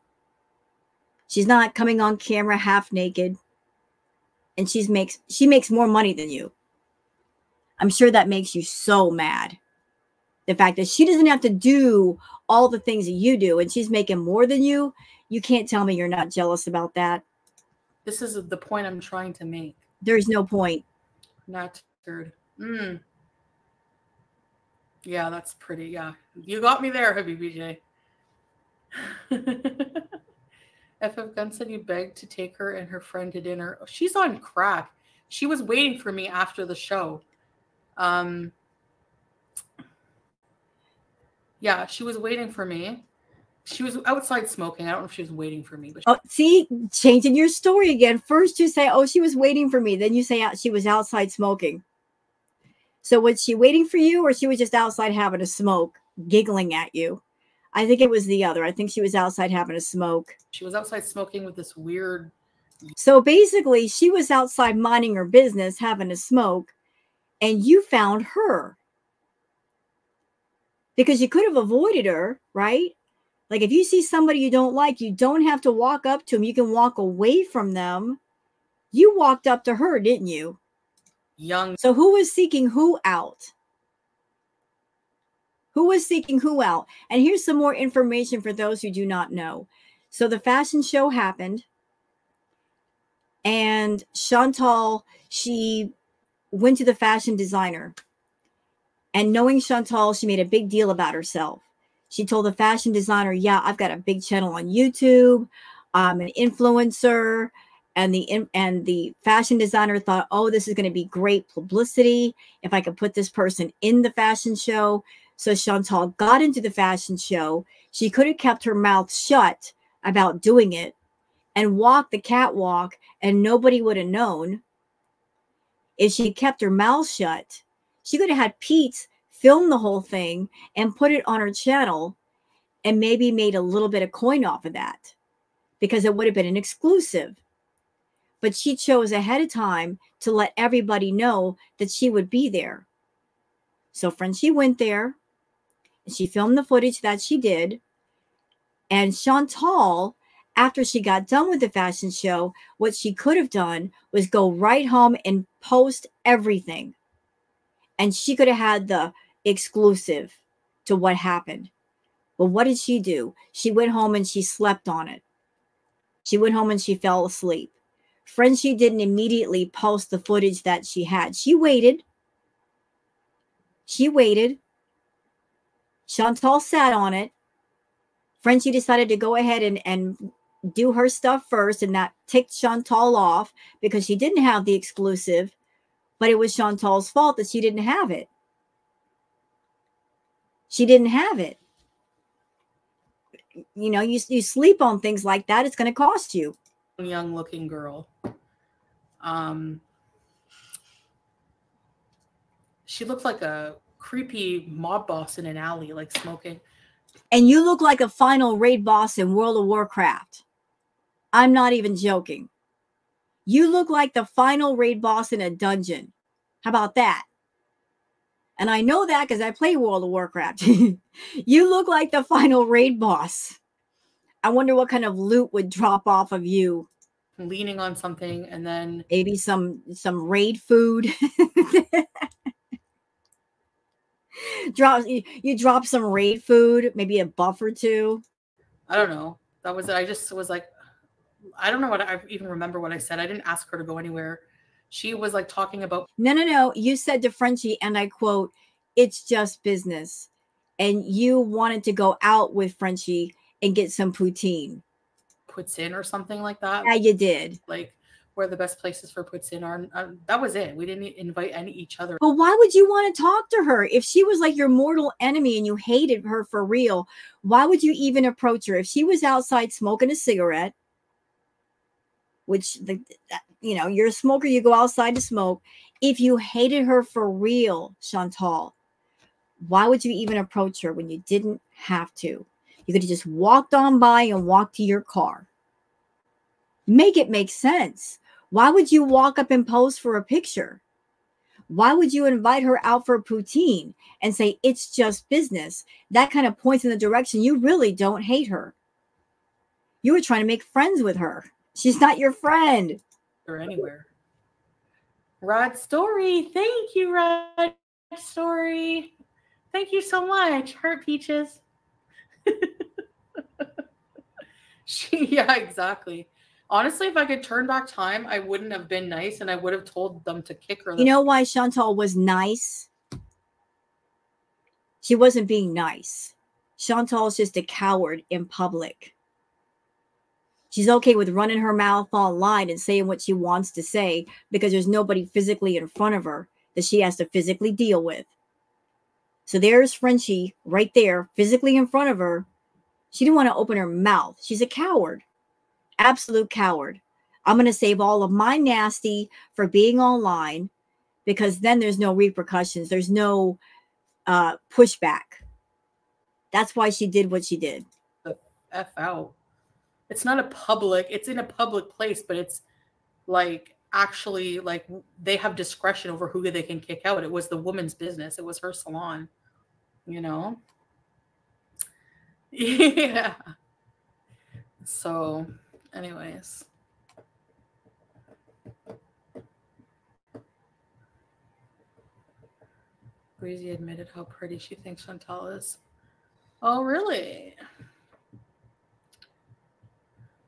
She's not coming on camera half naked. And she makes more money than you. I'm sure that makes you so mad. The fact that she doesn't have to do all the things that you do and she's making more than you can't tell me you're not jealous about that. This is the point I'm trying to make. There's no point. Not heard. Yeah, that's pretty. Yeah, you got me there, Habibi BJ. FF Gun said you begged to take her and her friend to dinner. Oh, she's on crack. She was waiting for me after the show. Yeah, she was waiting for me. She was outside smoking. I don't know if she was waiting for me. But see, changing your story again. First you say, oh, she was waiting for me. Then you say she was outside smoking. So was she waiting for you or she was just outside having a smoke, giggling at you? I think it was the other. I think she was outside having a smoke. She was outside smoking with this weird. So basically, she was outside minding her business, having a smoke, and you found her. Because you could have avoided her, right? Like if you see somebody you don't like, you don't have to walk up to them. You can walk away from them. You walked up to her, didn't you? Young. So who was seeking who out? Who was seeking who out? And here's some more information for those who do not know. So the fashion show happened. And Chantal, she went to the fashion designer. And knowing Chantal, she made a big deal about herself. She told the fashion designer, yeah, I've got a big channel on YouTube. I'm an influencer. And the fashion designer thought, oh, this is going to be great publicity if I could put this person in the fashion show. So Chantal got into the fashion show. She could have kept her mouth shut about doing it and walked the catwalk and nobody would have known. If she kept her mouth shut, she could have had Pete film the whole thing and put it on her channel and maybe made a little bit of coin off of that because it would have been an exclusive. But she chose ahead of time to let everybody know that she would be there. So Frenchie went there. She filmed the footage that she did. And Chantal, after she got done with the fashion show, what she could have done was go right home and post everything. And she could have had the exclusive to what happened. But what did she do? She went home and she slept on it. She went home and she fell asleep. Frenchie didn't immediately post the footage that she had. She waited. She waited. Chantal sat on it. Frenchie decided to go ahead and do her stuff first, and that ticked Chantal off because she didn't have the exclusive, but it was Chantal's fault that she didn't have it. She didn't have it. You know, you sleep on things like that, it's going to cost you. Young looking She looked like a creepy mob boss in an alley, like smoking. And you look like a final raid boss in World of Warcraft. I'm not even joking. You look like the final raid boss in a dungeon. How about that? And I know that because I play World of Warcraft. You look like the final raid boss. I wonder what kind of loot would drop off of you. Leaning on something, and then maybe some raid food. You drop some raid food, maybe a buff or two. I don't know. That was it. I just was like, I don't know what I even remember what I said. I didn't ask her to go anywhere. She was like talking about. No. You said to Frenchie, and I quote, "It's just business," and you wanted to go out with Frenchie and get some poutine. Puts in or something like that. Yeah, you did. Like where the best places for puts in are. That was it. We didn't invite each other. But why would you want to talk to her if she was like your mortal enemy and you hated her for real? Why would you even approach her if she was outside smoking a cigarette? Which you're a smoker. You go outside to smoke. If you hated her for real, Chantal, why would you even approach her when you didn't have to? You could have just walked on by and walked to your car. Make it make sense. Why would you walk up and pose for a picture? Why would you invite her out for poutine and say, it's just business? That kind of points in the direction you really don't hate her. You were trying to make friends with her. She's not your friend. Or anywhere. Rod Story. Thank you, Rod Story. Thank you so much. Heart Peaches. Yeah, exactly. Honestly, if I could turn back time, I wouldn't have been nice and I would have told them to kick her. You know why Chantal was nice? She wasn't being nice. Chantal's just a coward in public. She's okay with running her mouth online and saying what she wants to say because there's nobody physically in front of her that she has to physically deal with. So there's Frenchie right there, physically in front of her. She didn't want to open her mouth. She's a coward. Absolute coward. I'm going to save all of my nasty for being online because then there's no repercussions. There's no pushback. That's why she did what she did. The F out. It's not a public, it's in a public place, but it's like actually like they have discretion over who they can kick out. It was the woman's business. It was her salon, you know? Yeah. So, anyways. Breezy admitted how pretty she thinks Chantal is. Oh, really?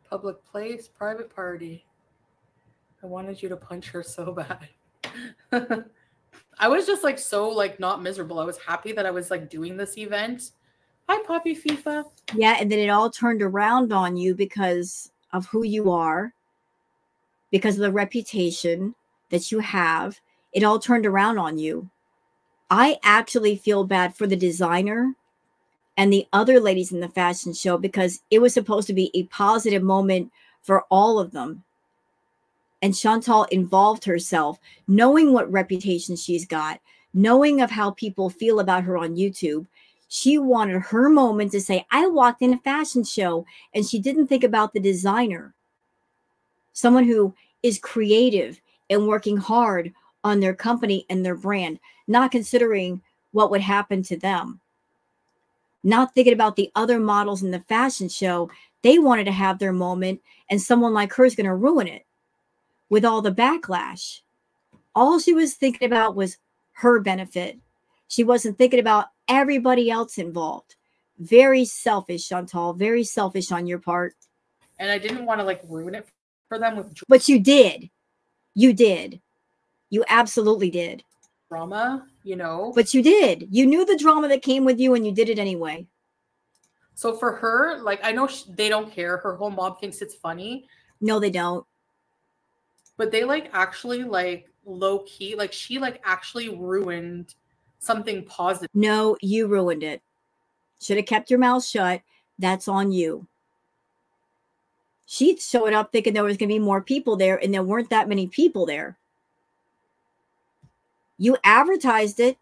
Public place, private party. I wanted you to punch her so bad. I was just like so like not miserable. I was happy that I was like doing this event. Hi, Poppy FIFA. Yeah, and then it all turned around on you because of who you are, because of the reputation that you have. It all turned around on you. I actually feel bad for the designer and the other ladies in the fashion show because it was supposed to be a positive moment for all of them. And Chantal involved herself, knowing what reputation she's got, knowing of how people feel about her on YouTube. She wanted her moment to say, I walked in a fashion show, and she didn't think about the designer. Someone who is creative and working hard on their company and their brand, not considering what would happen to them. Not thinking about the other models in the fashion show. They wanted to have their moment, and someone like her is going to ruin it with all the backlash. All she was thinking about was her benefit. She wasn't thinking about everybody else involved. Very selfish, Chantal. Very selfish on your part. And I didn't want to like ruin it for them with But you did. You did. You absolutely did. Drama, you know. But you did. You knew the drama that came with you and you did it anyway. So for her, like, I know they don't care. Her whole mob thinks it's funny. No, they don't. But they like actually like low key, like she like actually ruined something positive. No, you ruined it. Should have kept your mouth shut. That's on you. She showed up thinking there was going to be more people there, and there weren't that many people there. You advertised it.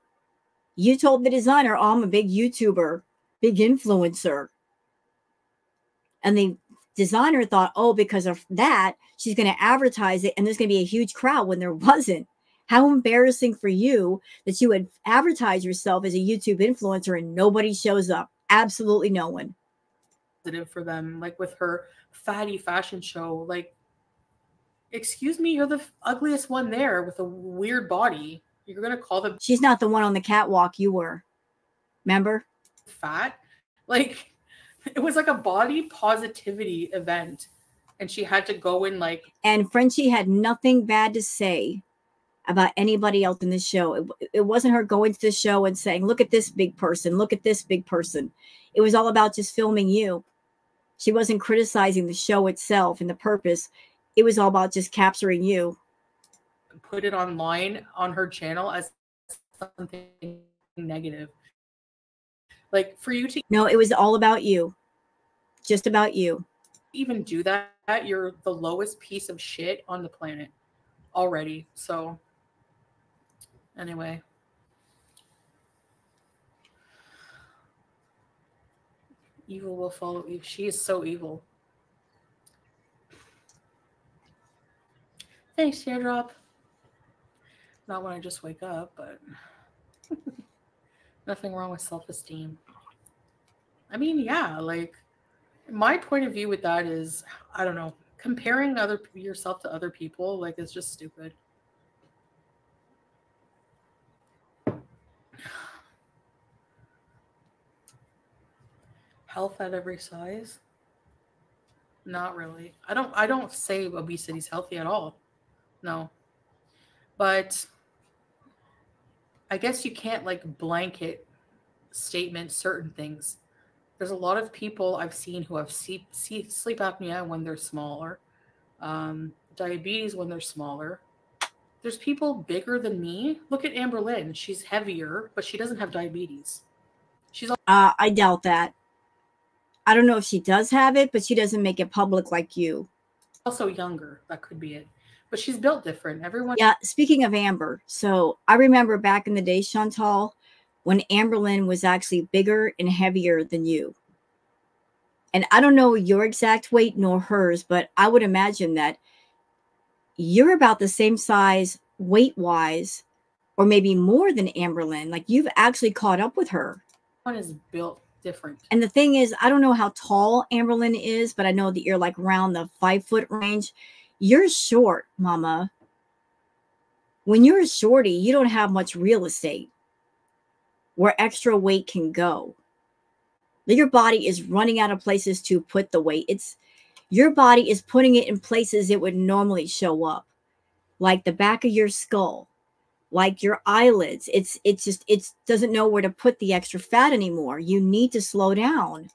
You told the designer, oh, I'm a big YouTuber, big influencer. And the designer thought, oh, because of that, she's going to advertise it and there's going to be a huge crowd when there wasn't. How embarrassing for you that you would advertise yourself as a YouTube influencer and nobody shows up. Absolutely no one. For them, like with her fatty fashion show, like, excuse me, you're the ugliest one there with a weird body. You're going to call them She's not the one on the catwalk you were. Remember? Fat? Like, it was like a body positivity event. And she had to go in like... And Frenchie had nothing bad to say about anybody else in the show. It wasn't her going to the show and saying, look at this big person, look at this big person. It was all about just filming you. She wasn't criticizing the show itself and the purpose. It was all about just capturing you. Put it online on her channel as something negative. Like, for you to... No, it was all about you. Just about you. Even do that, you're the lowest piece of shit on the planet already. So, anyway. Evil will follow you. She is so evil. Thanks, Teardrop. Not when I just wake up, but nothing wrong with self-esteem. I mean, yeah, like, my point of view with that is, I don't know, comparing yourself to other people, like, it's just stupid. Health at every size? Not really. I don't say obesity is healthy at all. No. But I guess you can't like blanket statement certain things. There's a lot of people I've seen who have sleep apnea when they're smaller, diabetes when they're smaller. There's people bigger than me. Look at Amber Lynn. She's heavier, but she doesn't have diabetes. She's I doubt that. I don't know if she does have it, but she doesn't make it public like you. Also younger. That could be it. But she's built different. Everyone. Yeah, speaking of Amber, so I remember back in the day, Chantal, when Amber Lynn was actually bigger and heavier than you. And I don't know your exact weight nor hers, but I would imagine that you're about the same size weight-wise, or maybe more than Amber Lynn. Like, you've actually caught up with her. One is built different. And the thing is, I don't know how tall Amber Lynn is, but I know that you're like around the 5-foot range. You're short, mama. When you're a shorty, you don't have much real estate where extra weight can go. Your body is running out of places to put the weight. Your body is putting it in places it would normally show up, like the back of your skull, like your eyelids. It doesn't know where to put the extra fat anymore. You need to slow down.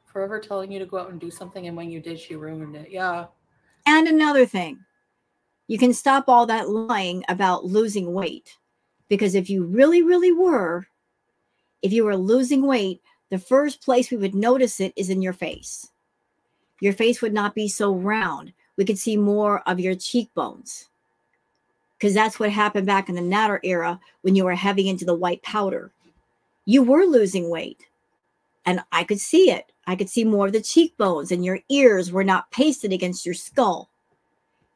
Forever telling you to go out and do something, and when you did, she ruined it. Yeah. And another thing, you can stop all that lying about losing weight, because if you really, really were, if you were losing weight, the first place we would notice it is in your face. Your face would not be so round. We could see more of your cheekbones, because that's what happened back in the Natter era when you were heavy into the white powder. You were losing weight, and I could see it. I could see more of the cheekbones, and your ears were not pasted against your skull.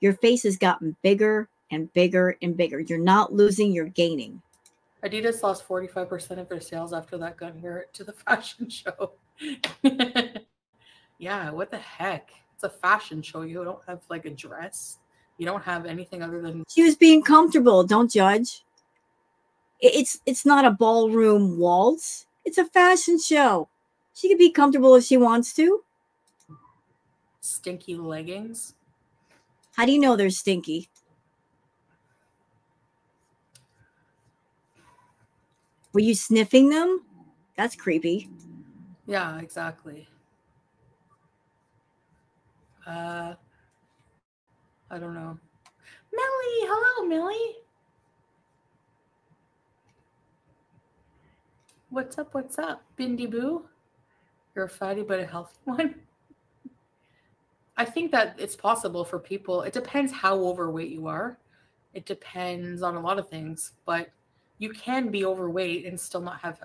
Your face has gotten bigger and bigger and bigger. You're not losing, you're gaining. Adidas lost 45% of their sales after that got here to the fashion show. Yeah, what the heck? It's a fashion show. You don't have like a dress. You don't have anything other than... She was being comfortable. Don't judge. It's not a ballroom waltz. It's a fashion show. She could be comfortable if she wants to. Stinky leggings. How do you know they're stinky? Were you sniffing them? That's creepy. Yeah, exactly. I don't know. Millie, hello, Millie. What's up? What's up, Bindi Boo? You're a fatty but a healthy one. I think that it's possible for people. It depends how overweight you are. It depends on a lot of things, but you can be overweight and still not have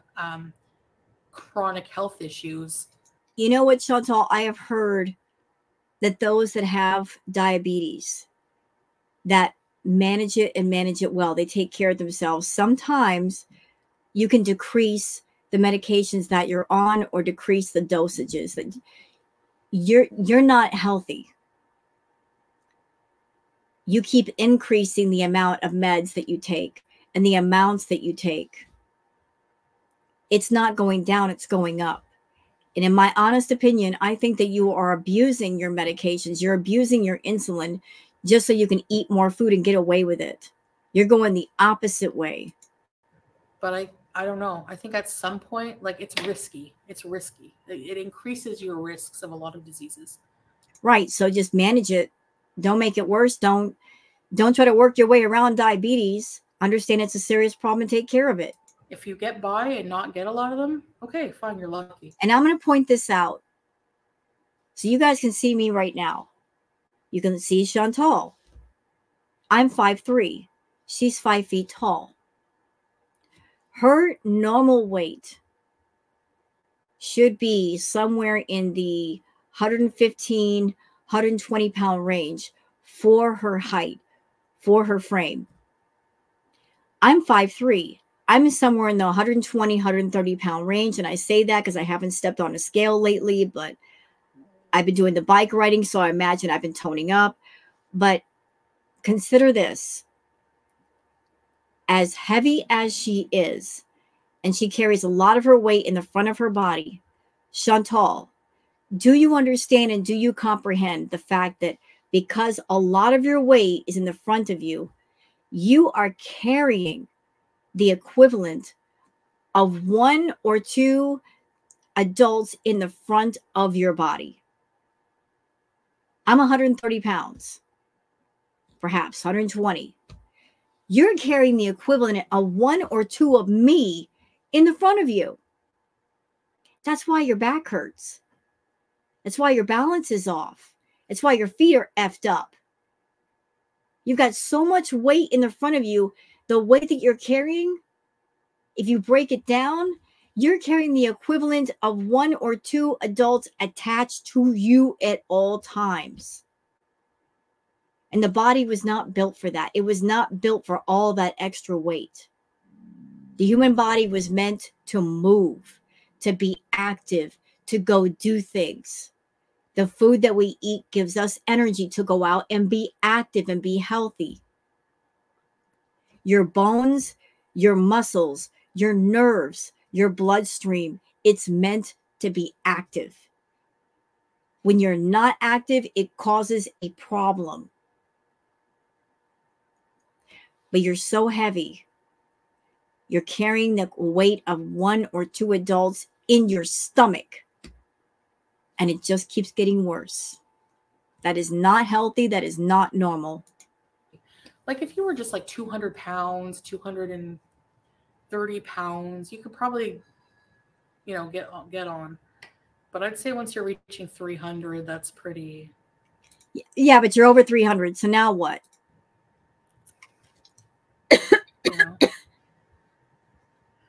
chronic health issues. You know what, Chantal? I have heard that those that have diabetes that manage it and manage it well, they take care of themselves. Sometimes you can decrease the medications that you're on or decrease the dosages. That you're not healthy. You keep increasing the amount of meds that you take and the amounts that you take. It's not going down, it's going up. And in my honest opinion, I think that you are abusing your medications. You're abusing your insulin just so you can eat more food and get away with it. You're going the opposite way. But I don't know. I think at some point, like, it's risky. It's risky. It increases your risks of a lot of diseases. Right. So just manage it. Don't make it worse. Don't try to work your way around diabetes. Understand it's a serious problem and take care of it. If you get by and not get a lot of them, okay, fine, you're lucky. And I'm going to point this out so you guys can see me right now. You can see Chantal. I'm 5'3". She's 5 feet tall. Her normal weight should be somewhere in the 115, 120 pound range for her height, for her frame. I'm 5'3". I'm somewhere in the 120, 130 pound range. And I say that because I haven't stepped on a scale lately, but I've been doing the bike riding, so I imagine I've been toning up. But consider this. As heavy as she is, and she carries a lot of her weight in the front of her body, Chantal, do you understand and do you comprehend the fact that because a lot of your weight is in the front of you, you are carrying the equivalent of 1 or 2 adults in the front of your body? I'm 130 pounds, perhaps 120. You're carrying the equivalent of 1 or 2 of me in the front of you. That's why your back hurts. That's why your balance is off. It's why your feet are effed up. You've got so much weight in the front of you. The weight that you're carrying, if you break it down, you're carrying the equivalent of 1 or 2 adults attached to you at all times. And the body was not built for that. It was not built for all that extra weight. The human body was meant to move, to be active, to go do things. The food that we eat gives us energy to go out and be active and be healthy. Your bones, your muscles, your nerves, your bloodstream, it's meant to be active. When you're not active, it causes a problem. But you're so heavy. You're carrying the weight of 1 or 2 adults in your stomach. And it just keeps getting worse. That is not healthy. That is not normal. Like if you were just like 200 pounds, 230 pounds, you could probably, get on. But I'd say once you're reaching 300, that's pretty. Yeah, but you're over 300. So now what?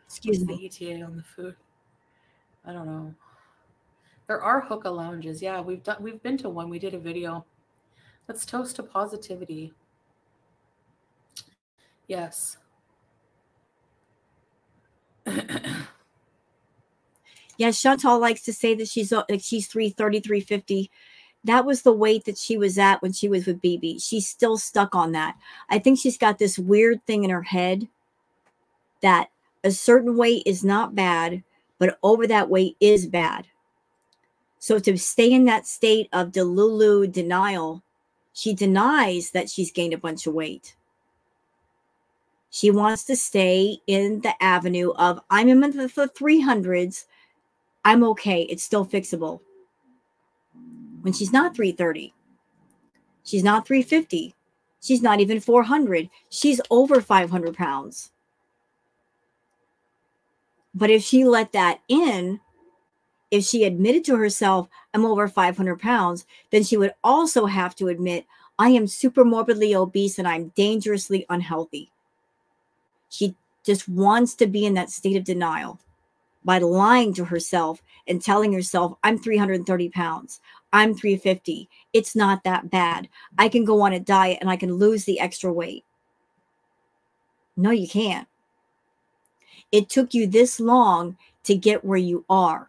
Excuse me. The ETA on the food. I don't know. There are hookah lounges. Yeah, we've been to one. We did a video. Let's toast to positivity. Yes. Yeah, Chantal likes to say that she's 330, 350. That was the weight that she was at when she was with BB. She's still stuck on that. I think she's got this weird thing in her head that a certain weight is not bad, but over that weight is bad. So to stay in that state of delulu denial, she denies that she's gained a bunch of weight. She wants to stay in the avenue of, I'm in the 300s. I'm okay. It's still fixable. When she's not 330, she's not 350. She's not even 400. She's over 500 pounds. But if she let that in, if she admitted to herself, I'm over 500 pounds, then she would also have to admit, I am super morbidly obese and I'm dangerously unhealthy. She just wants to be in that state of denial by lying to herself and telling herself, I'm 330 pounds. I'm 350. It's not that bad. I can go on a diet and I can lose the extra weight. No, you can't. It took you this long to get where you are.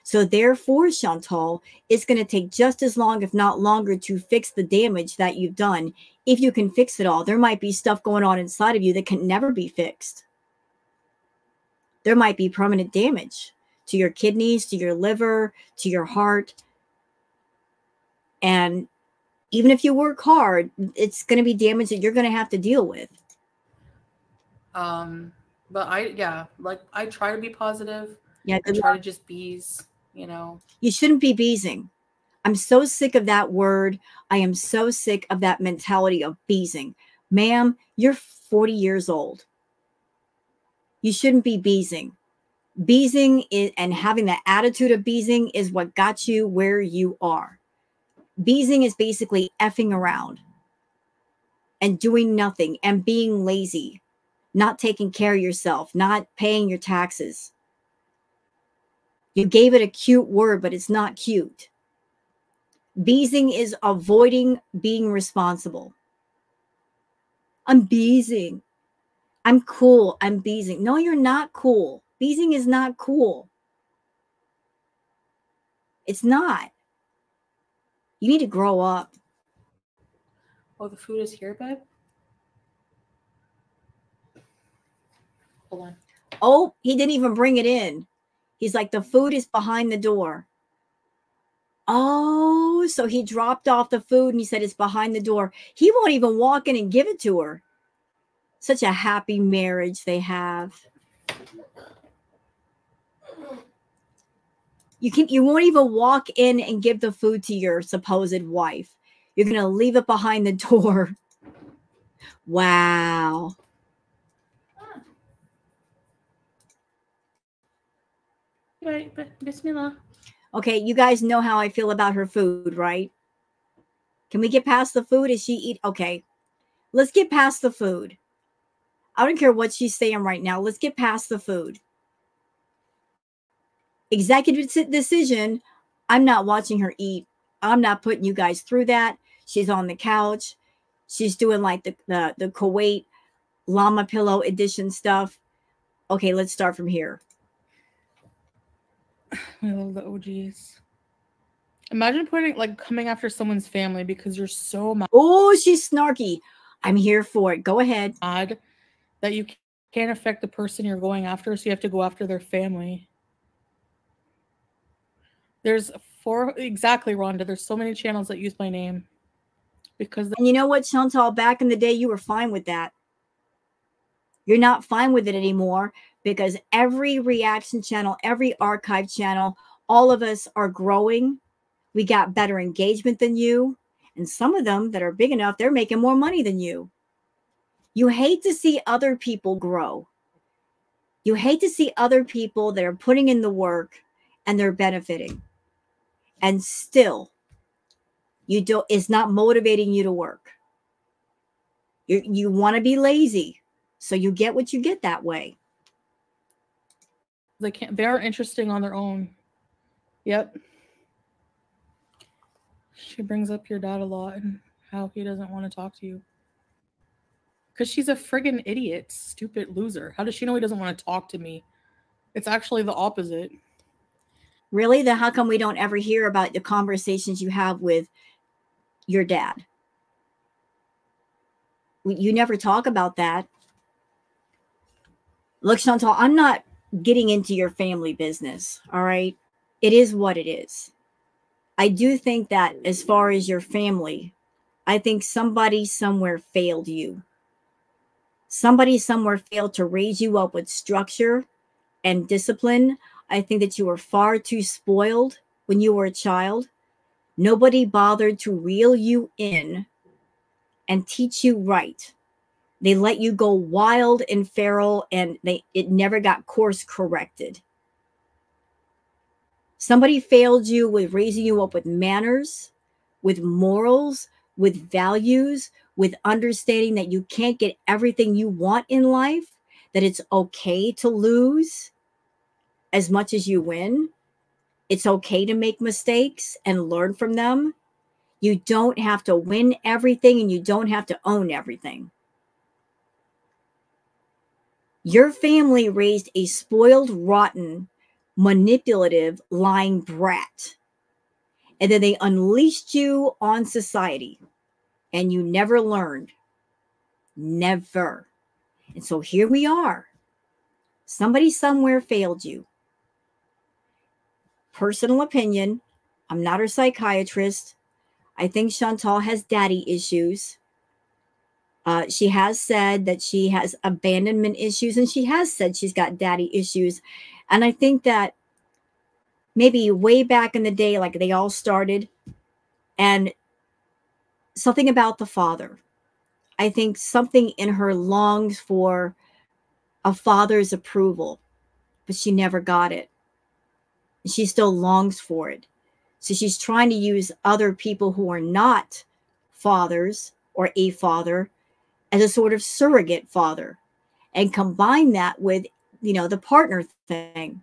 So therefore, Chantal, it's going to take just as long, if not longer, to fix the damage that you've done. If you can fix it all, there might be stuff going on inside of you that can never be fixed. There might be permanent damage to your kidneys, to your liver, to your heart. And even if you work hard, it's going to be damage that you're going to have to deal with. But I try to be positive. Yeah, I try to just bees, you know. You shouldn't be beesing. I'm so sick of that word. I am so sick of that mentality of beesing. Ma'am, you're 40 years old. You shouldn't be beesing. Beesing and having the attitude of beesing is what got you where you are. Beesing is basically effing around and doing nothing and being lazy, not taking care of yourself, not paying your taxes. You gave it a cute word, but it's not cute. Beesing is avoiding being responsible. I'm beesing. I'm cool. I'm beesing. No, you're not cool. Beesing is not cool. It's not. You need to grow up. Oh, the food is here, babe? Hold on. Oh, he didn't even bring it in. He's like, the food is behind the door. Oh, so he dropped off the food and he said it's behind the door. He won't even walk in and give it to her. Such a happy marriage they have. You won't even walk in and give the food to your supposed wife. You're going to leave it behind the door. Wow. Right, but Bismillah. Okay, you guys know how I feel about her food, right? Can we get past the food? Is she eat? Okay, let's get past the food. I don't care what she's saying right now. Let's get past the food. Executive decision. I'm not watching her eat. I'm not putting you guys through that. She's on the couch. She's doing like the Kuwait llama pillow edition stuff. Okay, let's start from here. I love the OGs. Imagine coming after someone's family because you're so mad. Oh, she's snarky. I'm here for it. Go ahead. Odd that you can't affect the person you're going after, so you have to go after their family. There's exactly, Rhonda. There's so many channels that use my name because. And you know what, Chantal? Back in the day, you were fine with that. You're not fine with it anymore because every reaction channel, every archive channel, all of us are growing. We got better engagement than you. And some of them that are big enough, they're making more money than you. You hate to see other people grow. You hate to see other people that are putting in the work and they're benefiting. And still, it's not motivating you to work. You want to be lazy. So you get what you get that way. They aren't interesting on their own. Yep. She brings up your dad a lot and how he doesn't want to talk to you. Because she's a friggin' idiot, stupid loser. How does she know he doesn't want to talk to me? It's actually the opposite. Really? Then how come we don't ever hear about the conversations you have with your dad? You never talk about that. Look, Chantal, I'm not getting into your family business, all right? It is what it is. I do think that as far as your family, I think somebody somewhere failed you. Somebody somewhere failed to raise you up with structure and discipline. I think that you were far too spoiled when you were a child. Nobody bothered to reel you in and teach you right. They let you go wild and feral, and it never got course corrected. Somebody failed you with raising you up with manners, with morals, with values, with understanding that you can't get everything you want in life, that it's okay to lose as much as you win. It's okay to make mistakes and learn from them. You don't have to win everything and you don't have to own everything. Your family raised a spoiled, rotten, manipulative, lying brat. And then they unleashed you on society and you never learned. Never. And so here we are. Somebody somewhere failed you. Personal opinion. I'm not a psychiatrist. I think Chantal has daddy issues. She has said that she has abandonment issues, and she has said she's got daddy issues. And I think that maybe way back in the day, like they all started, and something about the father. I think something in her longs for a father's approval, but she never got it. She still longs for it. So she's trying to use other people who are not fathers or a father as a sort of surrogate father and combine that with, the partner thing.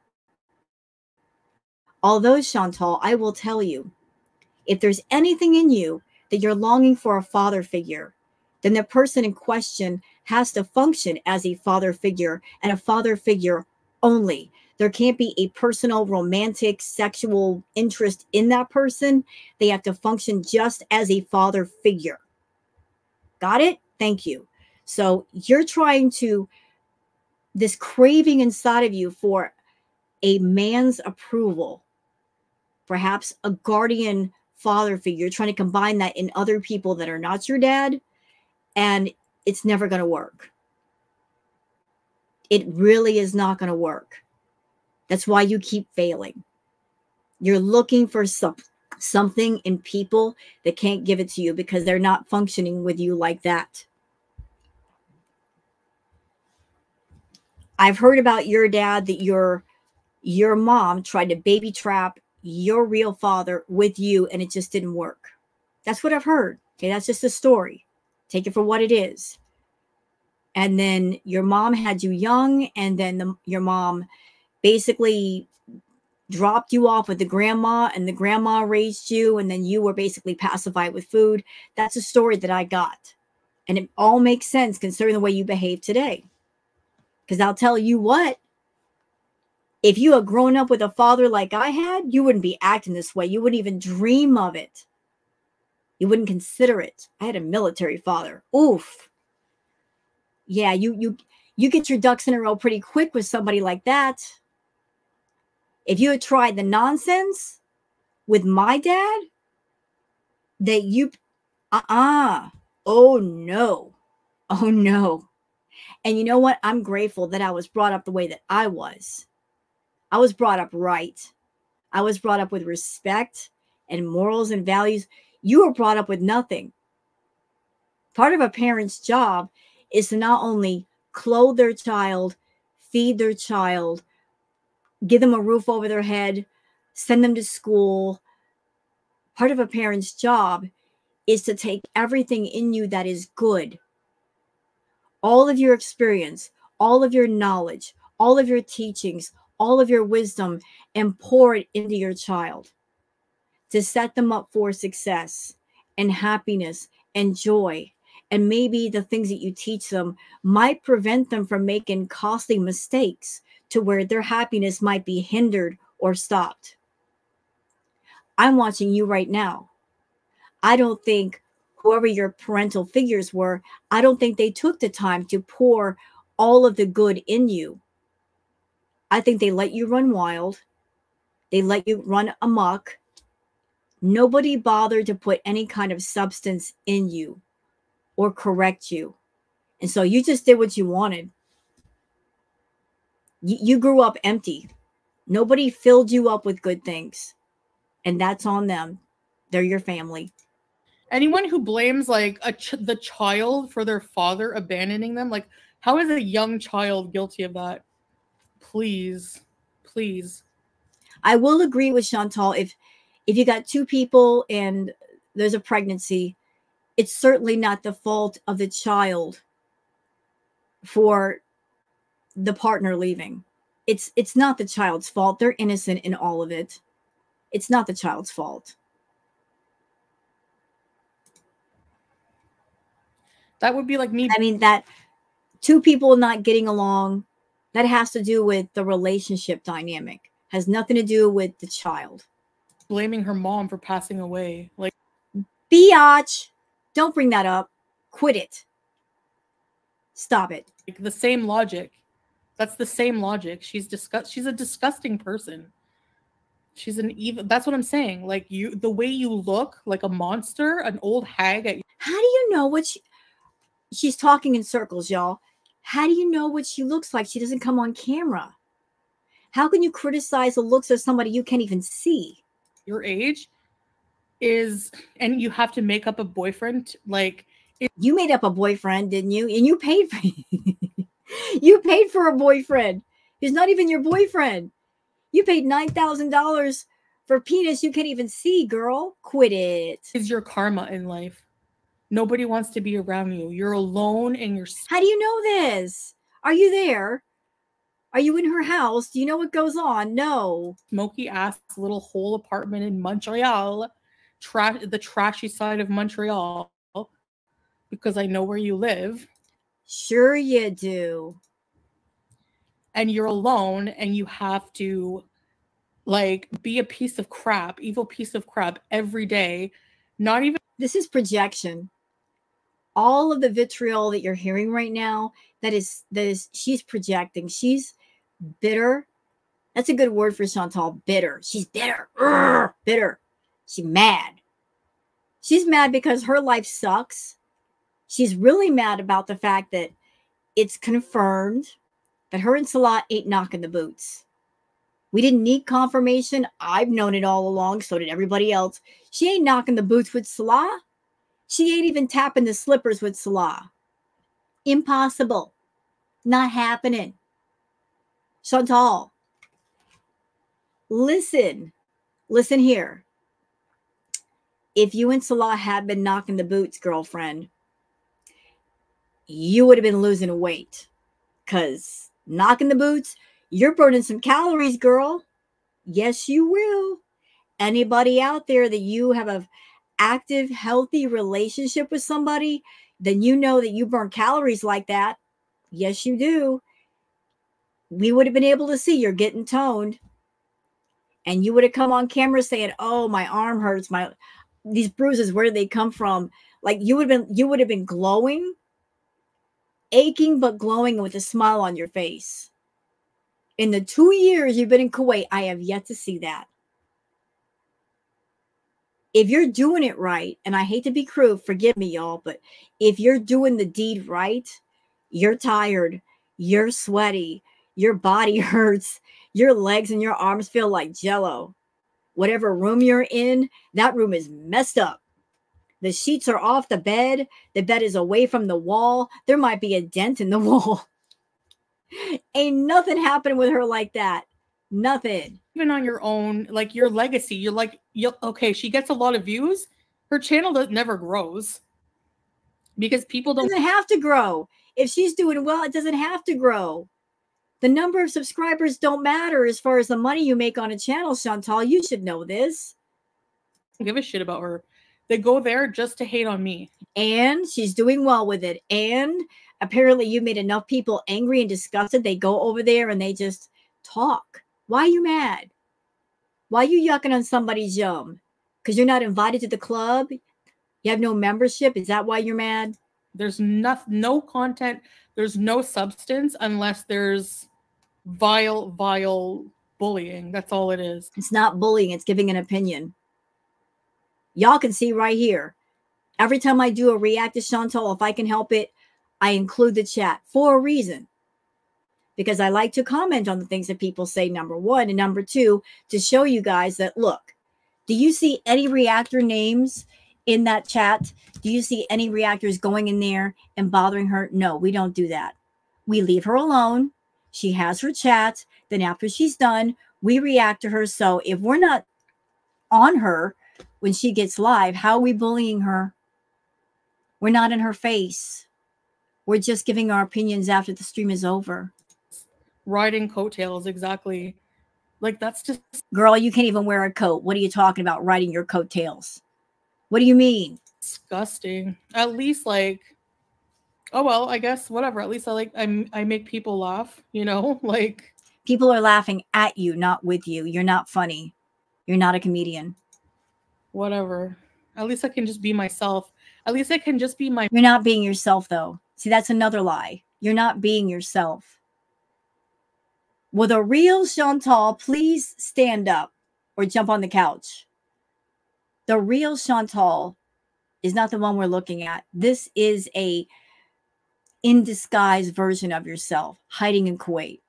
Although, Chantal, I will tell you, if there's anything in you that you're longing for a father figure, then the person in question has to function as a father figure and a father figure only. There can't be a personal, romantic, sexual interest in that person. They have to function just as a father figure. Got it? Thank you. So you're trying to, this craving inside of you for a man's approval, perhaps a guardian father figure, you're trying to combine that in other people that are not your dad, and it's never going to work. It really is not going to work. That's why you keep failing. You're looking for something in people that can't give it to you because they're not functioning with you like that. I've heard about your dad that your mom tried to baby trap your real father with you and it just didn't work. That's what I've heard. Okay, that's just a story. Take it for what it is. And then your mom had you young, and then your mom basically dropped you off with the grandma, and the grandma raised you, and then you were basically pacified with food. That's a story that I got. And it all makes sense considering the way you behave today. Because I'll tell you what, if you had grown up with a father like I had, you wouldn't be acting this way. You wouldn't even dream of it. You wouldn't consider it. I had a military father. Oof. Yeah, you get your ducks in a row pretty quick with somebody like that. If you had tried the nonsense with my dad, that you, oh no. Oh no. And you know what? I'm grateful that I was brought up the way that I was. I was brought up right. I was brought up with respect and morals and values. You were brought up with nothing. Part of a parent's job is to not only clothe their child, feed their child, give them a roof over their head, send them to school. Part of a parent's job is to take everything in you that is good, all of your experience, all of your knowledge, all of your teachings, all of your wisdom, and pour it into your child to set them up for success and happiness and joy. And maybe the things that you teach them might prevent them from making costly mistakes to where their happiness might be hindered or stopped. I'm watching you right now. I don't think whoever your parental figures were, I don't think they took the time to pour all of the good in you. I think they let you run wild. They let you run amok. Nobody bothered to put any kind of substance in you or correct you. And so you just did what you wanted. You grew up empty. Nobody filled you up with good things. And that's on them. They're your family. Anyone who blames like the child for their father abandoning them, like how is a young child guilty of that? Please. I will agree with Chantal. If you got two people and there's a pregnancy, it's certainly not the fault of the child for the partner leaving. It's not the child's fault. They're innocent in all of it. It's not the child's fault. That would be like me. I mean, that two people not getting along, that has to do with the relationship dynamic. Has nothing to do with the child. Blaming her mom for passing away. Like, biatch, don't bring that up. Quit it. Stop it. Like the same logic. That's the same logic. She's a disgusting person. She's an evil. That's what I'm saying. Like, the way you look like a monster, an old hag. How do you know what she's talking in circles, y'all? How do you know what she looks like? She doesn't come on camera. How can you criticize the looks of somebody you can't even see? Your age is, and you have to make up a boyfriend. Like, you made up a boyfriend, didn't you? And you paid for you paid for a boyfriend. He's not even your boyfriend. You paid $9,000 for penis you can't even see, girl. Quit it. Is your karma in life. Nobody wants to be around you. You're alone and you're... How do you know this? Are you there? Are you in her house? Do you know what goes on? No. Smoky ass little hole apartment in Montreal. The trashy side of Montreal. Because I know where you live. Sure you do. And you're alone and you have to like be a piece of crap, evil piece of crap every day. Not even... This is projection. All of the vitriol that you're hearing right now, that is she's projecting. She's bitter. That's a good word for Chantal. Bitter. She's bitter. Bitter. She's mad. She's mad because her life sucks. She's really mad about the fact that it's confirmed that her and Salah ain't knocking the boots. We didn't need confirmation. I've known it all along. So did everybody else. She ain't knocking the boots with Salah. She ain't even tapping the slippers with Salah. Impossible. Not happening. Chantal, listen. Listen here. If you and Salah had been knocking the boots, girlfriend, you would have been losing weight. Because knocking the boots, you're burning some calories, girl. Yes, you will. Anybody out there that you have a active, healthy relationship with somebody, then you know that you burn calories like that. Yes, you do. We would have been able to see you're getting toned. And you would have come on camera saying, oh, my arm hurts. These bruises, where did they come from? Like you would have been glowing, aching, but glowing with a smile on your face. In the 2 years you've been in Kuwait, I have yet to see that. If you're doing it right, and I hate to be crude, forgive me, y'all, but if you're doing the deed right, you're tired, you're sweaty, your body hurts, your legs and your arms feel like jello. Whatever room you're in, that room is messed up. The sheets are off the bed is away from the wall. There might be a dent in the wall. Ain't nothing happening with her like that. Nothing. Even on your own, like your legacy, you're like, okay, she gets a lot of views. Her channel never grows because people don't... It doesn't have to grow. If she's doing well, it doesn't have to grow. The number of subscribers don't matter as far as the money you make on a channel, Chantal. You should know this. I don't give a shit about her. They go there just to hate on me. And she's doing well with it. And apparently you made enough people angry and disgusted. They go over there and they just talk. Why are you mad? Why are you yucking on somebody's yum? Because you're not invited to the club? You have no membership? Is that why you're mad? There's no content. There's no substance unless there's vile bullying. That's all it is. It's not bullying. It's giving an opinion. Y'all can see right here. Every time I do a react to Chantal, if I can help it, I include the chat for a reason. Because I like to comment on the things that people say, number one. And number two, to show you guys that, look, do you see any reactor names in that chat? Do you see any reactors going in there and bothering her? No, we don't do that. We leave her alone. She has her chat. Then after she's done, We react to her. So if we're not on her when she gets live, how are we bullying her? We're not in her face. We're just giving our opinions after the stream is over. Riding coattails, exactly. Like, that's just... Girl, you can't even wear a coat. What are you talking about, riding your coattails? What do you mean? Disgusting. At least, like, oh, well, I guess, whatever. At least I make people laugh, you know? Like... People are laughing at you, not with you. You're not funny. You're not a comedian. Whatever. At least I can just be myself. At least I can just be my... You're not being yourself, though. See, that's another lie. You're not being yourself. Will the real Chantal please stand up or jump on the couch? The real Chantal is not the one we're looking at. This is a in disguise version of yourself hiding in Kuwait.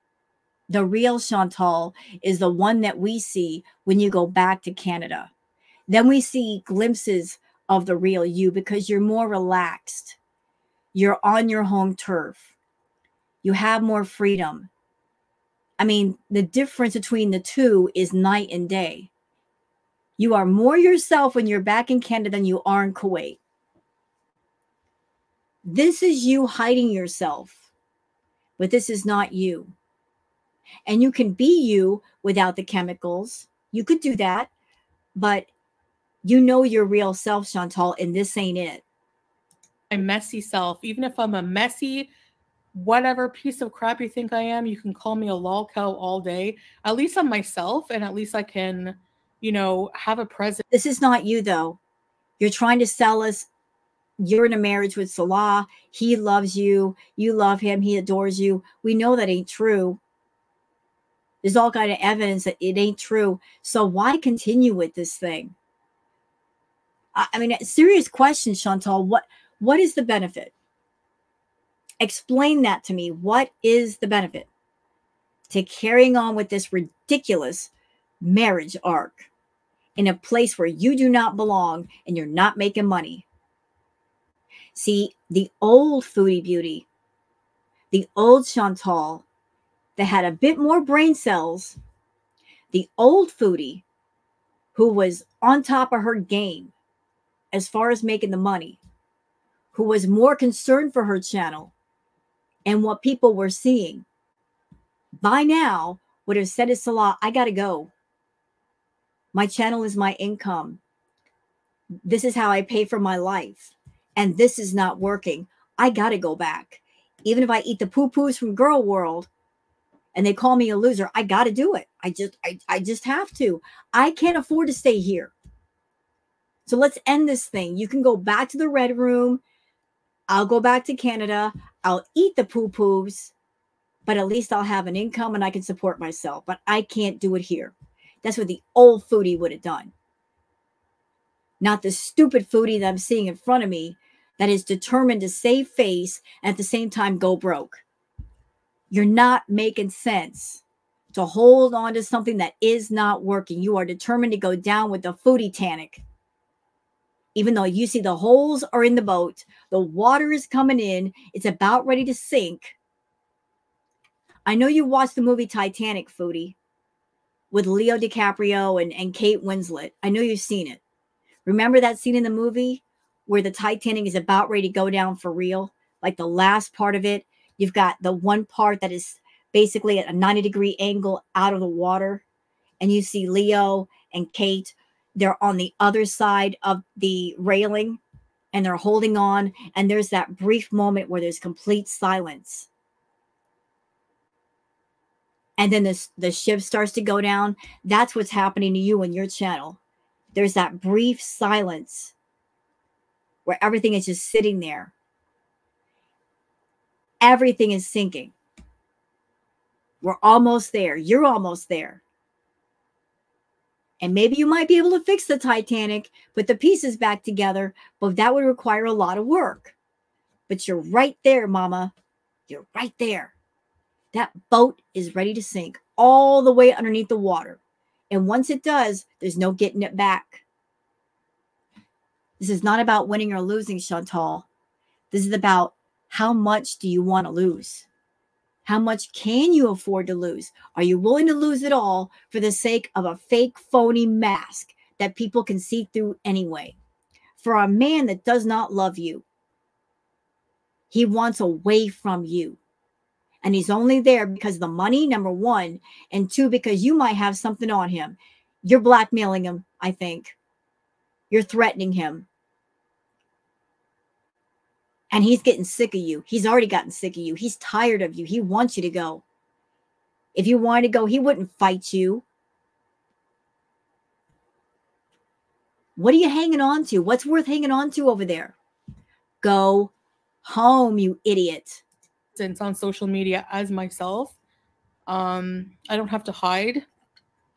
The real Chantal is the one that we see when you go back to Canada. Then we see glimpses of the real you because you're more relaxed. You're on your home turf. You have more freedom. I mean, the difference between the two is night and day. You are more yourself when you're back in Canada than you are in Kuwait. This is you hiding yourself, but this is not you. And you can be you without the chemicals. You could do that, but you know your real self, Chantal, and this ain't it. My messy self, even if I'm a messy, whatever piece of crap you think I am, you can call me a lol cow all day. At least I'm myself, and at least I can, you know, have a presence. This is not you, though. You're trying to sell us. You're in a marriage with Salah. He loves you. You love him. He adores you. We know that ain't true. There's all kind of evidence that it ain't true. So why continue with this thing? I mean, serious question, Chantal. What is the benefit? Explain that to me. What is the benefit to carrying on with this ridiculous marriage arc in a place where you do not belong and you're not making money? See, the old Foodie Beauty, the old Chantal that had a bit more brain cells, the old Foodie who was on top of her game as far as making the money, who was more concerned for her channel and what people were seeing, by now would have said to Salah, I got to go. My channel is my income. This is how I pay for my life. And this is not working. I got to go back. Even if I eat the poo-poos from Girl World and they call me a loser, I got to do it. I just have to. I can't afford to stay here. So let's end this thing. You can go back to the Red Room. I'll go back to Canada. I'll eat the poo-poos, but at least I'll have an income and I can support myself. But I can't do it here. That's what the old Foodie would have done. Not the stupid Foodie that I'm seeing in front of me that is determined to save face and at the same time go broke. You're not making sense to hold on to something that is not working. You are determined to go down with the Foodie Titanic. Even though you see the holes are in the boat, the water is coming in, it's about ready to sink. I know you watched the movie Titanic, Foodie, with Leo DiCaprio and Kate Winslet. I know you've seen it. Remember that scene in the movie where the Titanic is about ready to go down for real? Like the last part of it, you've got the one part that is basically at a 90-degree angle out of the water. And you see Leo and Kate. They're on the other side of the railing and they're holding on. And there's that brief moment where there's complete silence. And then the ship starts to go down. That's what's happening to you and your channel. There's that brief silence where everything is just sitting there. Everything is sinking. We're almost there. You're almost there. And maybe you might be able to fix the Titanic, put the pieces back together, but that would require a lot of work. But you're right there, Mama. You're right there. That boat is ready to sink all the way underneath the water. And once it does, there's no getting it back. This is not about winning or losing, Chantal. This is about how much do you want to lose? How much can you afford to lose? Are you willing to lose it all for the sake of a fake, phony mask that people can see through anyway? For a man that does not love you, he wants away from you. And he's only there because of the money, number one, and two, because you might have something on him. You're blackmailing him, I think. You're threatening him. And he's getting sick of you. He's already gotten sick of you. He's tired of you. He wants you to go. If you wanted to go, he wouldn't fight you. What are you hanging on to? What's worth hanging on to over there? Go home, you idiot. Since on social media as myself, I don't have to hide.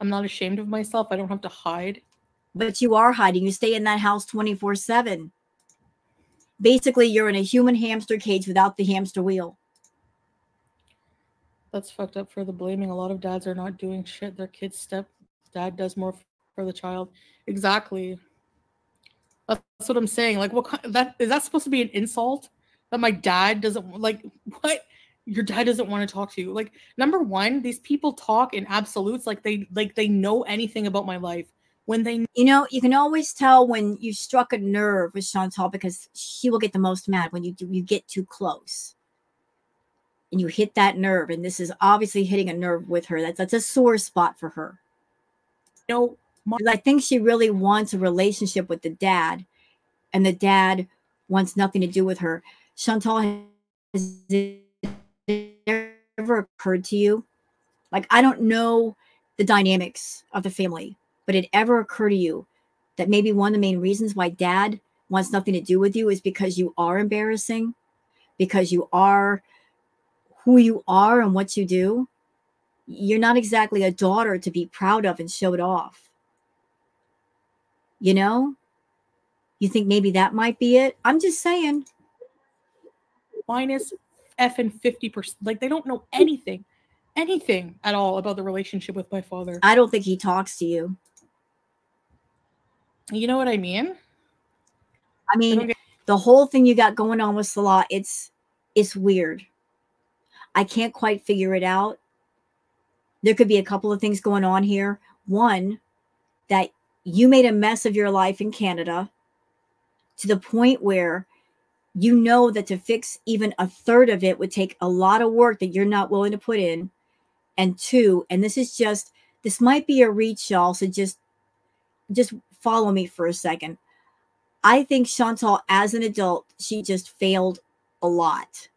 I'm not ashamed of myself. I don't have to hide. But you are hiding. You stay in that house 24/7. Basically, you're in a human hamster cage without the hamster wheel. That's fucked up for the blaming. A lot of dads are not doing shit. Their kid's dad does more for the child. Exactly. That's what I'm saying. Like, that is that supposed to be an insult? That my dad doesn't like what? Your dad doesn't want to talk to you. Like, number one, these people talk in absolutes like they know anything about my life. When they, you know, you can always tell when you struck a nerve with Chantal, because she will get the most mad when you get too close and you hit that nerve. And this is obviously hitting a nerve with her. That's a sore spot for her. You know, I think she really wants a relationship with the dad, and the dad wants nothing to do with her. Chantal, has it ever occurred to you? Like, I don't know the dynamics of the family, but it ever occurred to you that maybe one of the main reasons why dad wants nothing to do with you is because you are embarrassing, because you are who you are and what you do? You're not exactly a daughter to be proud of and show it off. You know? You think maybe that might be it? I'm just saying. Minus effing 50%. Like, they don't know anything at all about the relationship with my father. I don't think he talks to you. You know what I mean? I mean, the whole thing you got going on with Salah, it's weird. I can't quite figure it out. There could be a couple of things going on here. One, that you made a mess of your life in Canada to the point where you know that to fix even a third of it would take a lot of work that you're not willing to put in. And two, and this might be a reach, y'all, so just follow me for a second. I think Chantal, as an adult, she just failed a lot.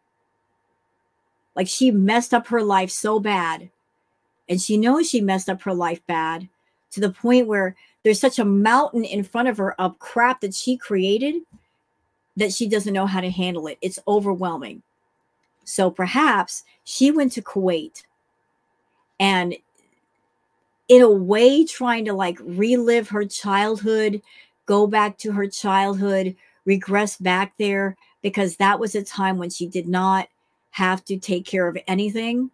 Like, she messed up her life so bad, and she knows she messed up her life bad to the point where there's such a mountain in front of her of crap that she created that she doesn't know how to handle it. It's overwhelming. So perhaps she went to Kuwait and, in a way, trying to like relive her childhood, go back to her childhood, regress back there, because that was a time when she did not have to take care of anything.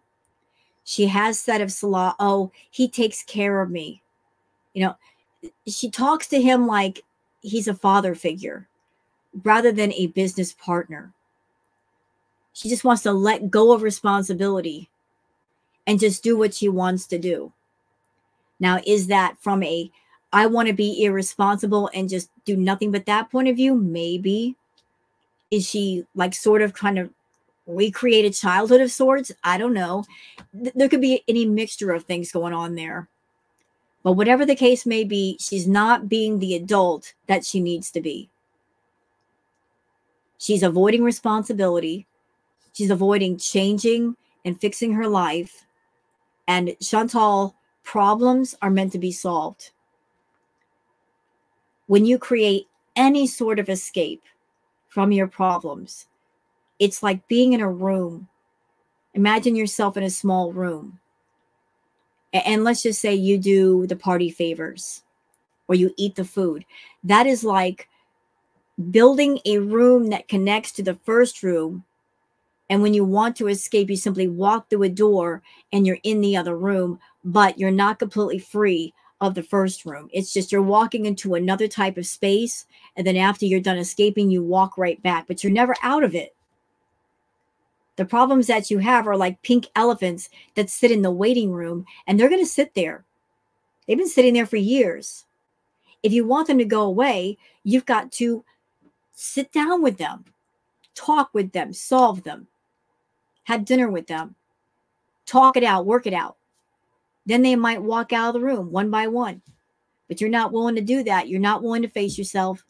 She has said of Salah, oh, he takes care of me. You know, she talks to him like he's a father figure rather than a business partner. She just wants to let go of responsibility and just do what she wants to do. Now, is that from a, I want to be irresponsible and just do nothing but that point of view? Maybe. Is she like sort of kind of recreate a childhood of sorts? I don't know. There could be any mixture of things going on there. But whatever the case may be, she's not being the adult that she needs to be. She's avoiding responsibility. She's avoiding changing and fixing her life. And Chantal, problems are meant to be solved. When you create any sort of escape from your problems, it's like being in a room. Imagine yourself in a small room. And let's just say you do the party favors or you eat the food. That is like building a room that connects to the first room. And when you want to escape, you simply walk through a door and you're in the other room, but you're not completely free of the first room. It's just you're walking into another type of space. And then after you're done escaping, you walk right back, but you're never out of it. The problems that you have are like pink elephants that sit in the waiting room, and they're going to sit there. They've been sitting there for years. If you want them to go away, you've got to sit down with them, talk with them, solve them, have dinner with them, talk it out, work it out. Then they might walk out of the room one by one. But you're not willing to do that. You're not willing to face yourself.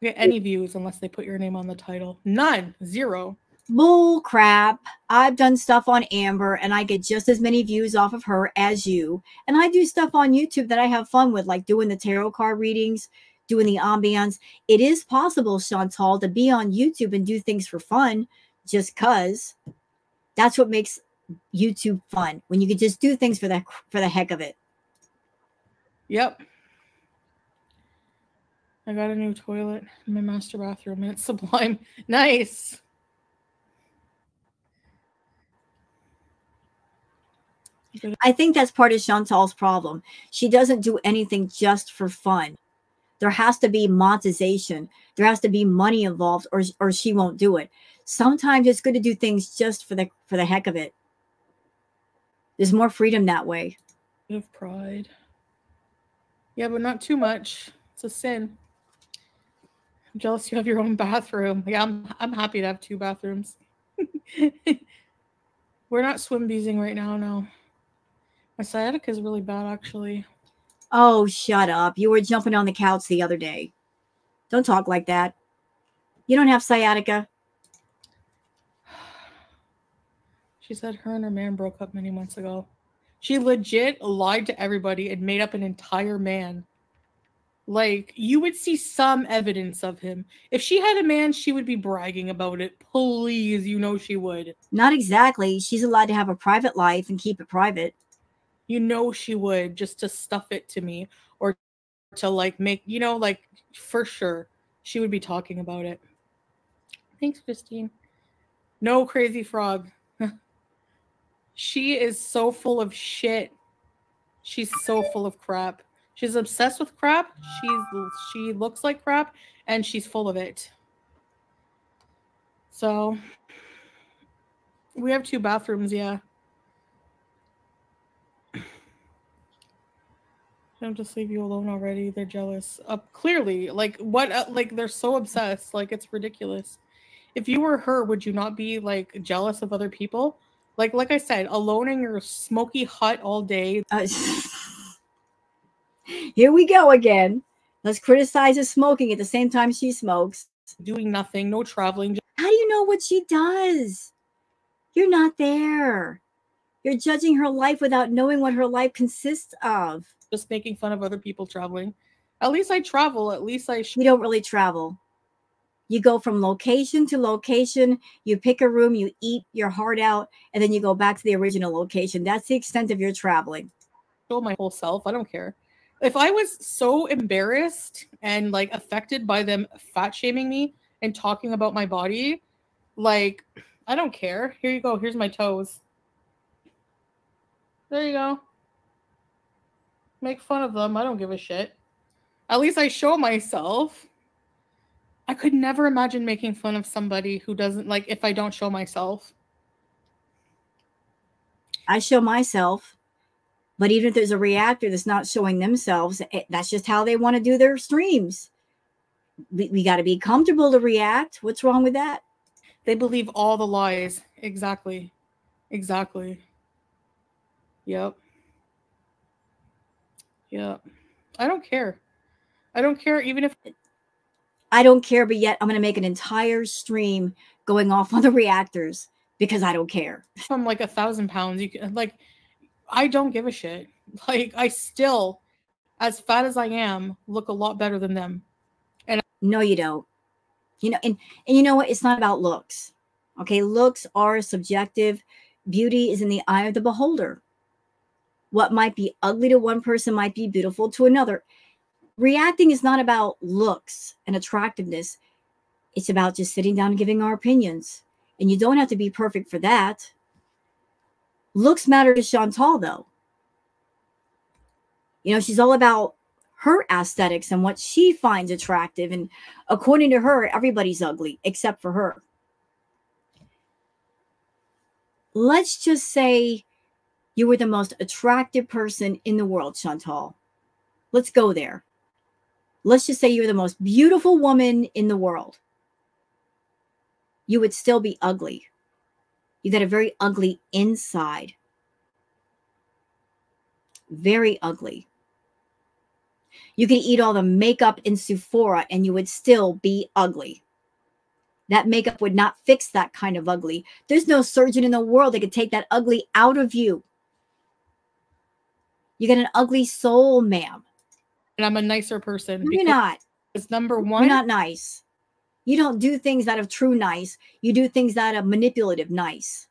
Get any views unless they put your name on the title. None. 0. Bull crap. I've done stuff on Amber and I get just as many views off of her as you. And I do stuff on YouTube that I have fun with, like doing the tarot card readings, doing the ambiance. It is possible, Chantal, to be on YouTube and do things for fun just because. That's what makes YouTube fun, when you can just do things for the heck of it. Yep. I got a new toilet in my master bathroom and it's sublime. Nice. I think that's part of Chantal's problem. She doesn't do anything just for fun. There has to be monetization. There has to be money involved, or she won't do it. Sometimes it's good to do things just for the heck of it. There's more freedom that way. Bit of pride. Yeah, but not too much. It's a sin. I'm jealous you have your own bathroom. Yeah, I'm happy to have 2 bathrooms. We're not swim beezing right now, no. My sciatica is really bad, actually. Oh, shut up. You were jumping on the couch the other day. Don't talk like that. You don't have sciatica. She said her and her man broke up many months ago. She legit lied to everybody and made up an entire man. Like, you would see some evidence of him. If she had a man, she would be bragging about it. Please, you know she would. Not exactly. She's allowed to have a private life and keep it private. You know she would, just to stuff it to me, or to like make, you know, like for sure she would be talking about it. Thanks, Christine. No, Crazy Frog. She is so full of shit. She's so full of crap. She's obsessed with crap. She looks like crap and she's full of it. So we have 2 bathrooms, yeah. Don't just leave you alone already. They're jealous. Clearly, like what? Like they're so obsessed. Like it's ridiculous. If you were her, would you not be like jealous of other people? Like I said, alone in your smoky hut all day. Here we go again. Let's criticize her smoking at the same time she smokes. Doing nothing, no traveling. How do you know what she does? You're not there. You're judging her life without knowing what her life consists of. Just making fun of other people traveling. At least I travel. At least You don't really travel. You go from location to location. You pick a room, you eat your heart out, and then you go back to the original location. That's the extent of your traveling. Show my whole self. I don't care. If I was so embarrassed and like affected by them fat shaming me and talking about my body, like I don't care. Here you go. Here's my toes. There you go. Make fun of them. I don't give a shit. At least I show myself. I could never imagine making fun of somebody who doesn't, like, if I don't show myself. I show myself, but even if there's a reactor that's not showing themselves, that's just how they want to do their streams. We got to be comfortable to react. What's wrong with that? They believe all the lies. Exactly. Exactly. Yep. Yeah. I don't care. I don't care even if... I don't care, but yet I'm going to make an entire stream going off on the reactors because I don't care. I'm like 1,000 pounds. You can, like, I don't give a shit. Like, I still, as fat as I am, look a lot better than them. And no, you don't. You know, and you know what? It's not about looks. Okay, looks are subjective. Beauty is in the eye of the beholder. What might be ugly to one person might be beautiful to another. Reacting is not about looks and attractiveness. It's about just sitting down and giving our opinions. And you don't have to be perfect for that. Looks matter to Chantal, though. You know, she's all about her aesthetics and what she finds attractive. And according to her, everybody's ugly except for her. let's just say you were the most attractive person in the world, Chantal. Let's go there. Let's just say you're the most beautiful woman in the world. You would still be ugly. You got a very ugly inside. Very ugly. You could eat all the makeup in Sephora and you would still be ugly. That makeup would not fix that kind of ugly. There's no surgeon in the world that could take that ugly out of you. You got an ugly soul, ma'am. And I'm a nicer person. No, you're not. It's number one. You're not nice. You don't do things out of true nice. You do things out of manipulative nice.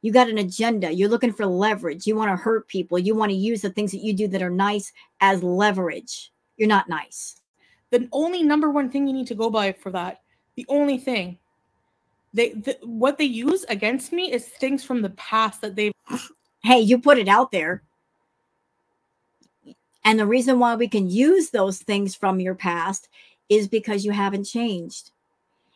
You got an agenda. You're looking for leverage. You want to hurt people. You want to use the things that you do that are nice as leverage. You're not nice. The only number one thing you need to go by for that, the only thing, what they use against me is things from the past that they've... Hey, you put it out there. And the reason why we can use those things from your past is because you haven't changed.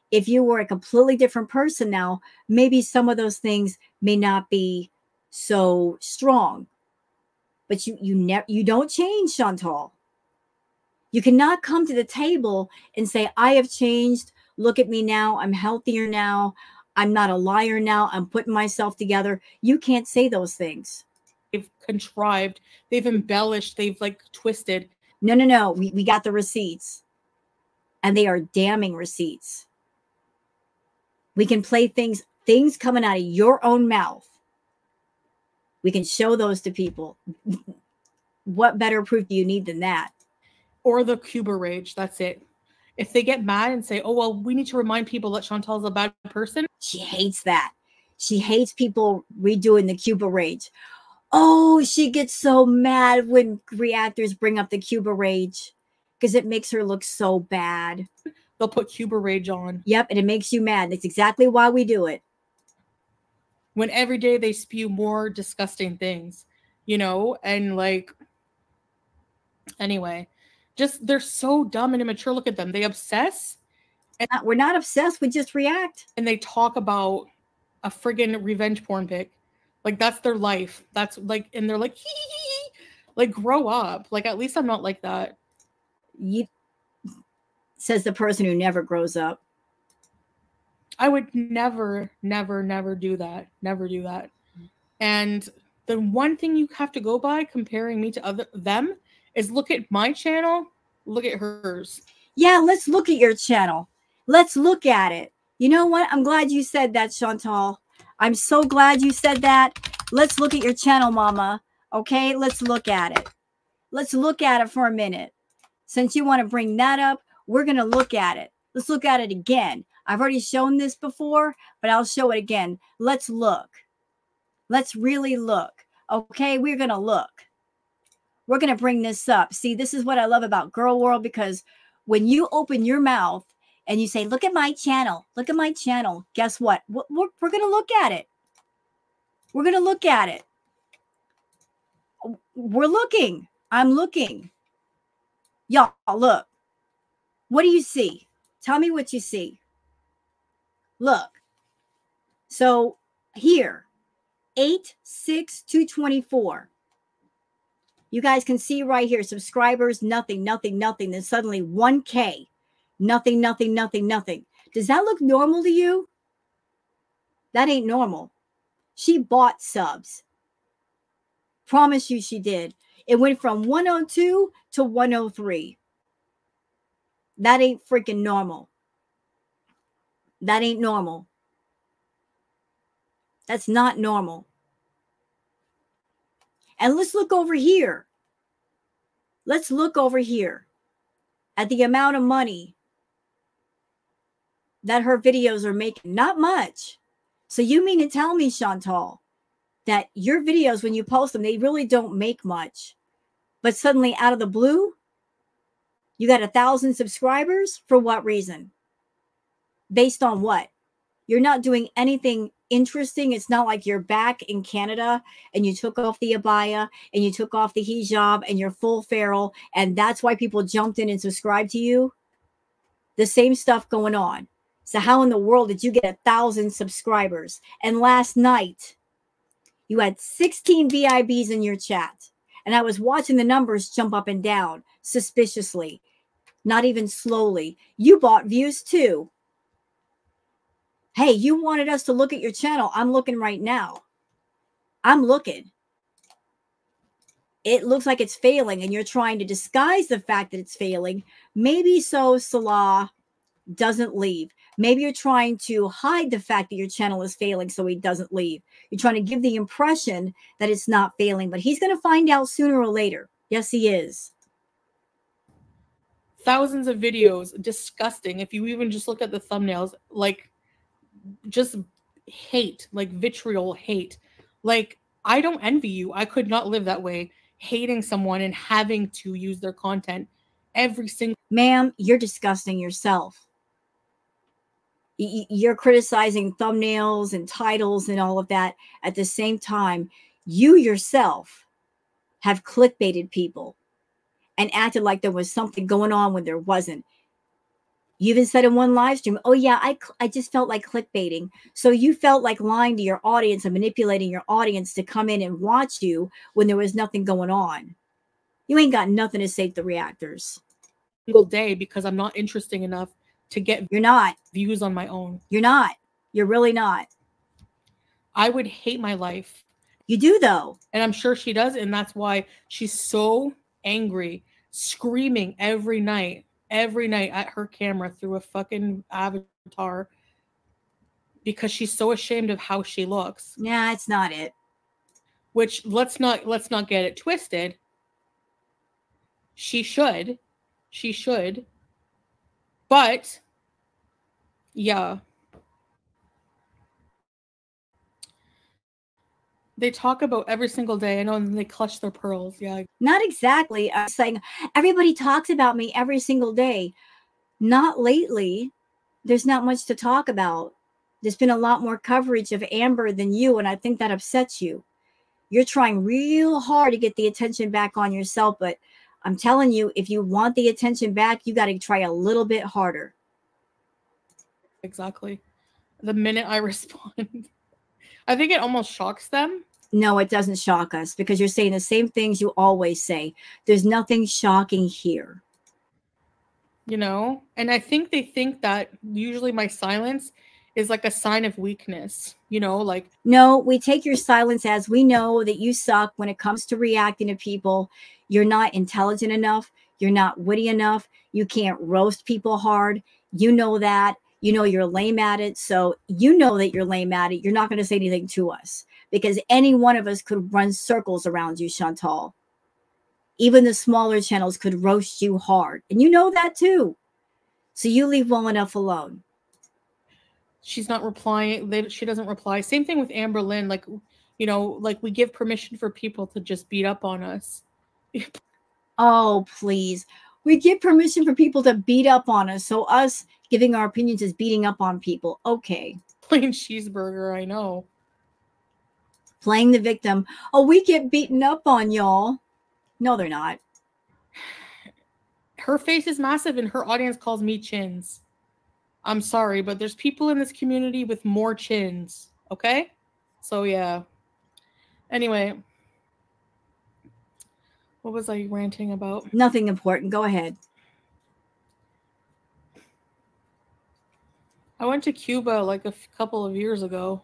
If you were a completely different person now, maybe some of those things may not be so strong. But you don't change, Chantal. You cannot come to the table and say, I have changed. Look at me now. I'm healthier now. I'm not a liar now. I'm putting myself together. You can't say those things. They've contrived. They've embellished. They've like twisted. No. We got the receipts. And they are damning receipts. We can play things coming out of your own mouth. We can show those to people. What better proof do you need than that? Or the Cuba rage. That's it. If they get mad and say, oh, well, we need to remind people that Chantal's a bad person. She hates that. She hates people redoing the Cuba rage. Oh, she gets so mad when reactors bring up the Cuba rage because it makes her look so bad. They'll put Cuba rage on. Yep, and it makes you mad. That's exactly why we do it. When every day they spew more disgusting things, you know, and like, anyway, just they're so dumb and immature. Look at them. They obsess. And we're not obsessed. We just react. And they talk about a friggin' revenge porn pic. Like, that's their life. That's like, and they're like, hee. Like, grow up. Like, at least I'm not like that. Says the person who never grows up. I would never do that. Never do that. And the one thing you have to go by comparing me to them is look at my channel, look at hers. Yeah, let's look at your channel. Let's look at it. You know what? I'm glad you said that, Chantal. I'm so glad you said that. Let's look at your channel, Mama. Okay, let's look at it. Let's look at it for a minute. Since you want to bring that up, we're going to look at it. Let's look at it again. I've already shown this before, but I'll show it again. Let's look. Let's really look. Okay, we're going to look. We're going to bring this up. See, this is what I love about Girl World, because when you open your mouth and you say, look at my channel, guess what? We're going to look at it. We're going to look at it. We're looking. I'm looking. Y'all, look. What do you see? Tell me what you see. Look. So here, 86224. You guys can see right here, subscribers, nothing. Then suddenly 1K, nothing. Does that look normal to you? That ain't normal. She bought subs. Promise you she did. It went from 102 to 103. That ain't freaking normal. That ain't normal. That's not normal. And let's look over here. Let's look over here at the amount of money that her videos are making. Not much. So you mean to tell me, Chantal, that your videos, when you post them, they really don't make much. But suddenly out of the blue, you got 1,000 subscribers? For what reason? Based on what? You're not doing anything interesting. It's not like you're back in Canada and you took off the abaya and you took off the hijab and you're full feral, and that's why people jumped in and subscribed to you. The same stuff going on. So how in the world did you get 1,000 subscribers? And last night, You had 16 VIBs in your chat. And I was watching the numbers jump up and down suspiciously, not even slowly. You bought views too. Hey, you wanted us to look at your channel. I'm looking right now. I'm looking. It looks like it's failing, and you're trying to disguise the fact that it's failing. Maybe so Salah doesn't leave. Maybe you're trying to hide the fact that your channel is failing so he doesn't leave. You're trying to give the impression that it's not failing, but he's going to find out sooner or later. Yes, he is. Thousands of videos, disgusting. If you even just look at the thumbnails, like just hate, like vitriol hate. Like, I don't envy you. I could not live that way, hating someone and having to use their content every single. Ma'am, you're disgusting yourself. You're criticizing thumbnails and titles and all of that. At the same time, you yourself have clickbaited people and acted like there was something going on when there wasn't. You even said in one live stream, oh yeah, I just felt like clickbaiting. So you felt like lying to your audience and manipulating your audience to come in and watch you when there was nothing going on. You ain't got nothing to say to the reactors. Single day because I'm not interesting enough to get You're not. views on my own. You're not. You're really not. I would hate my life. You do though. And I'm sure she does. And that's why she's so angry, screaming every night at her camera through a fucking avatar because she's so ashamed of how she looks. Yeah, it's not it. Which let's not get it twisted. She should. But yeah. They talk about every single day. I know, and they clutch their pearls. Yeah. Not exactly. I'm saying everybody talks about me every single day. Not lately. There's not much to talk about. There's been a lot more coverage of Amber than you, and I think that upsets you. You're trying real hard to get the attention back on yourself, but I'm telling you, if you want the attention back, you got to try a little bit harder. Exactly. The minute I respond, I think it almost shocks them. No, it doesn't shock us because you're saying the same things you always say. There's nothing shocking here. You know, and I think they think that usually my silence is like a sign of weakness, you know, like. No, we take your silence as we know that you suck when it comes to reacting to people. You're not intelligent enough. You're not witty enough. You can't roast people hard. You know that. You know you're lame at it. So you know that you're lame at it. You're not going to say anything to us because any one of us could run circles around you, Chantal. Even the smaller channels could roast you hard. And you know that too. So you leave well enough alone. She's not replying. She doesn't reply. Same thing with Amber Lynn. Like, you know, like we give permission for people to just beat up on us. Oh, please. We give permission for people to beat up on us. So us giving our opinions is beating up on people. Okay. Plain cheeseburger, I know. Playing the victim. Oh, we get beaten up on, y'all. No, they're not. Her face is massive and her audience calls me chins. I'm sorry, but there's people in this community with more chins. Okay? So, yeah. Anyway. What was I ranting about? Nothing important. Go ahead. I went to Cuba like a couple of years ago.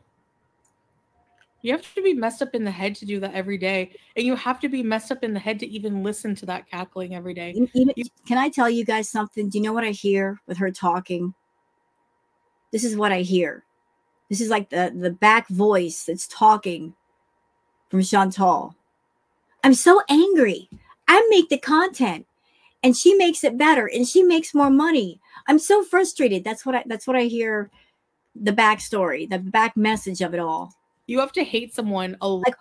You have to be messed up in the head to do that every day. And you have to be messed up in the head to even listen to that cackling every day. Can I tell you guys something? Do you know what I hear with her talking? This is what I hear. This is like the back voice that's talking from Chantal. I'm so angry. I make the content and she makes it better and she makes more money. I'm so frustrated. That's what I hear, the backstory, the back message of it all. You have to hate someone a lot. Like,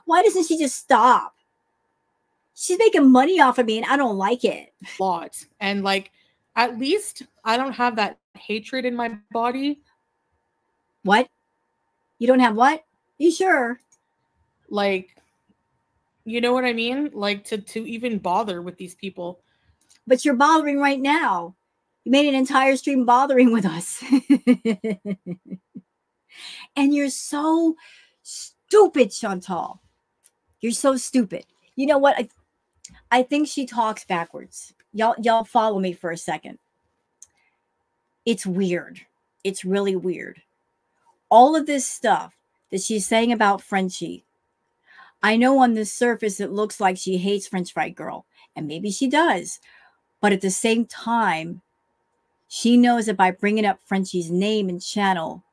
why doesn't she just stop? She's making money off of me and I don't like it. And like, at least I don't have that hatred in my body. What? You don't have what? You sure? Like, you know what I mean? Like to even bother with these people. But you're bothering right now. You made an entire stream bothering with us. And you're so stupid, Chantal. You're so stupid. You know what? I think she talks backwards. Y'all follow me for a second. It's weird. It's really weird. All of this stuff that she's saying about Frenchie, I know on the surface it looks like she hates French Fry Girl, and maybe she does. But at the same time, she knows that by bringing up Frenchie's name and channel,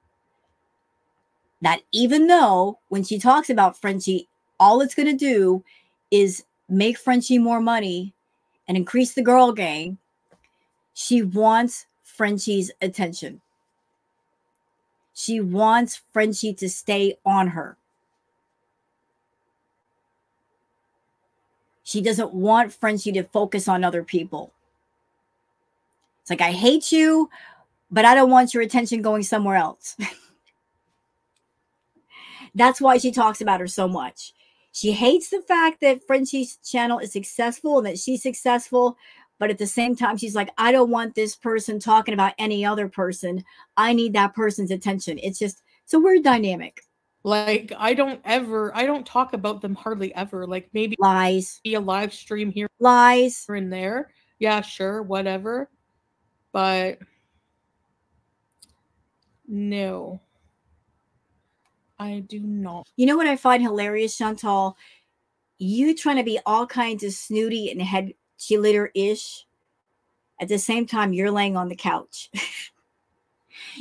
that even though when she talks about Frenchie, all it's going to do is make Frenchie more money and increase the girl gang, she wants Frenchie's attention. She wants Frenchie to stay on her. She doesn't want Frenchie to focus on other people. It's like, I hate you, but I don't want your attention going somewhere else. That's why she talks about her so much. She hates the fact that Frenchie's channel is successful and that she's successful, but at the same time, she's like, I don't want this person talking about any other person. I need that person's attention. It's a weird dynamic. Like, I don't talk about them hardly ever. Like, maybe lies, be a live stream here, lies here and there. Yeah, sure, whatever. But no, I do not. You know what I find hilarious, Chantal? You trying to be all kinds of snooty and head cheerleader-ish. At the same time, you're laying on the couch.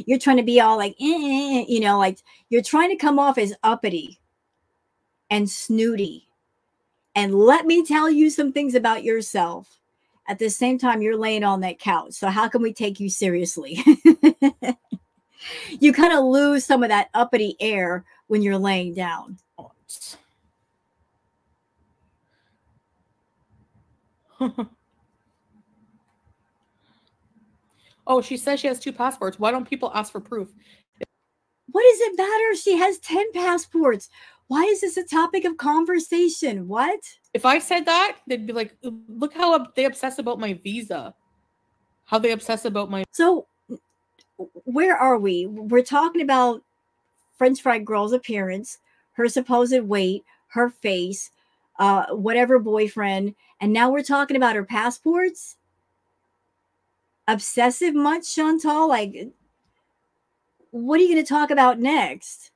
You're trying to be all like, you know, like you're trying to come off as uppity and snooty. And let me tell you some things about yourself. At the same time, you're laying on that couch. So how can we take you seriously? You kind of lose some of that uppity air when you're laying down. Oh, she says she has 2 passports. Why don't people ask for proof? What does it matter? She has 10 passports. Why is this a topic of conversation? What? If I said that, they'd be like, look how they obsess about my visa. How they obsess about my... So, where are we? We're talking about French Fry Girl's appearance, her supposed weight, her face, whatever boyfriend, and now we're talking about her passports? Obsessive much, Chantal? Like, what are you going to talk about next?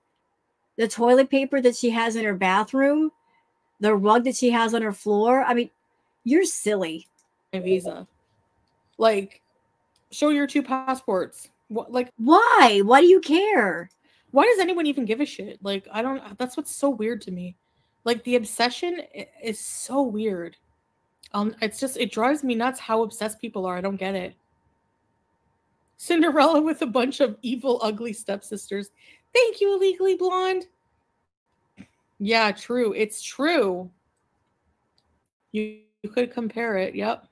The toilet paper that she has in her bathroom? The rug that she has on her floor? I mean, you're silly. My visa. Like, show your 2 passports. What, like, why? Why do you care? Why does anyone even give a shit? Like, I don't, that's what's so weird to me. Like, the obsession is so weird. It's just, it drives me nuts how obsessed people are. I don't get it. Cinderella with a bunch of evil, ugly stepsisters. Thank you, Illegally Blonde. Yeah, true. It's true. You could compare it. Yep.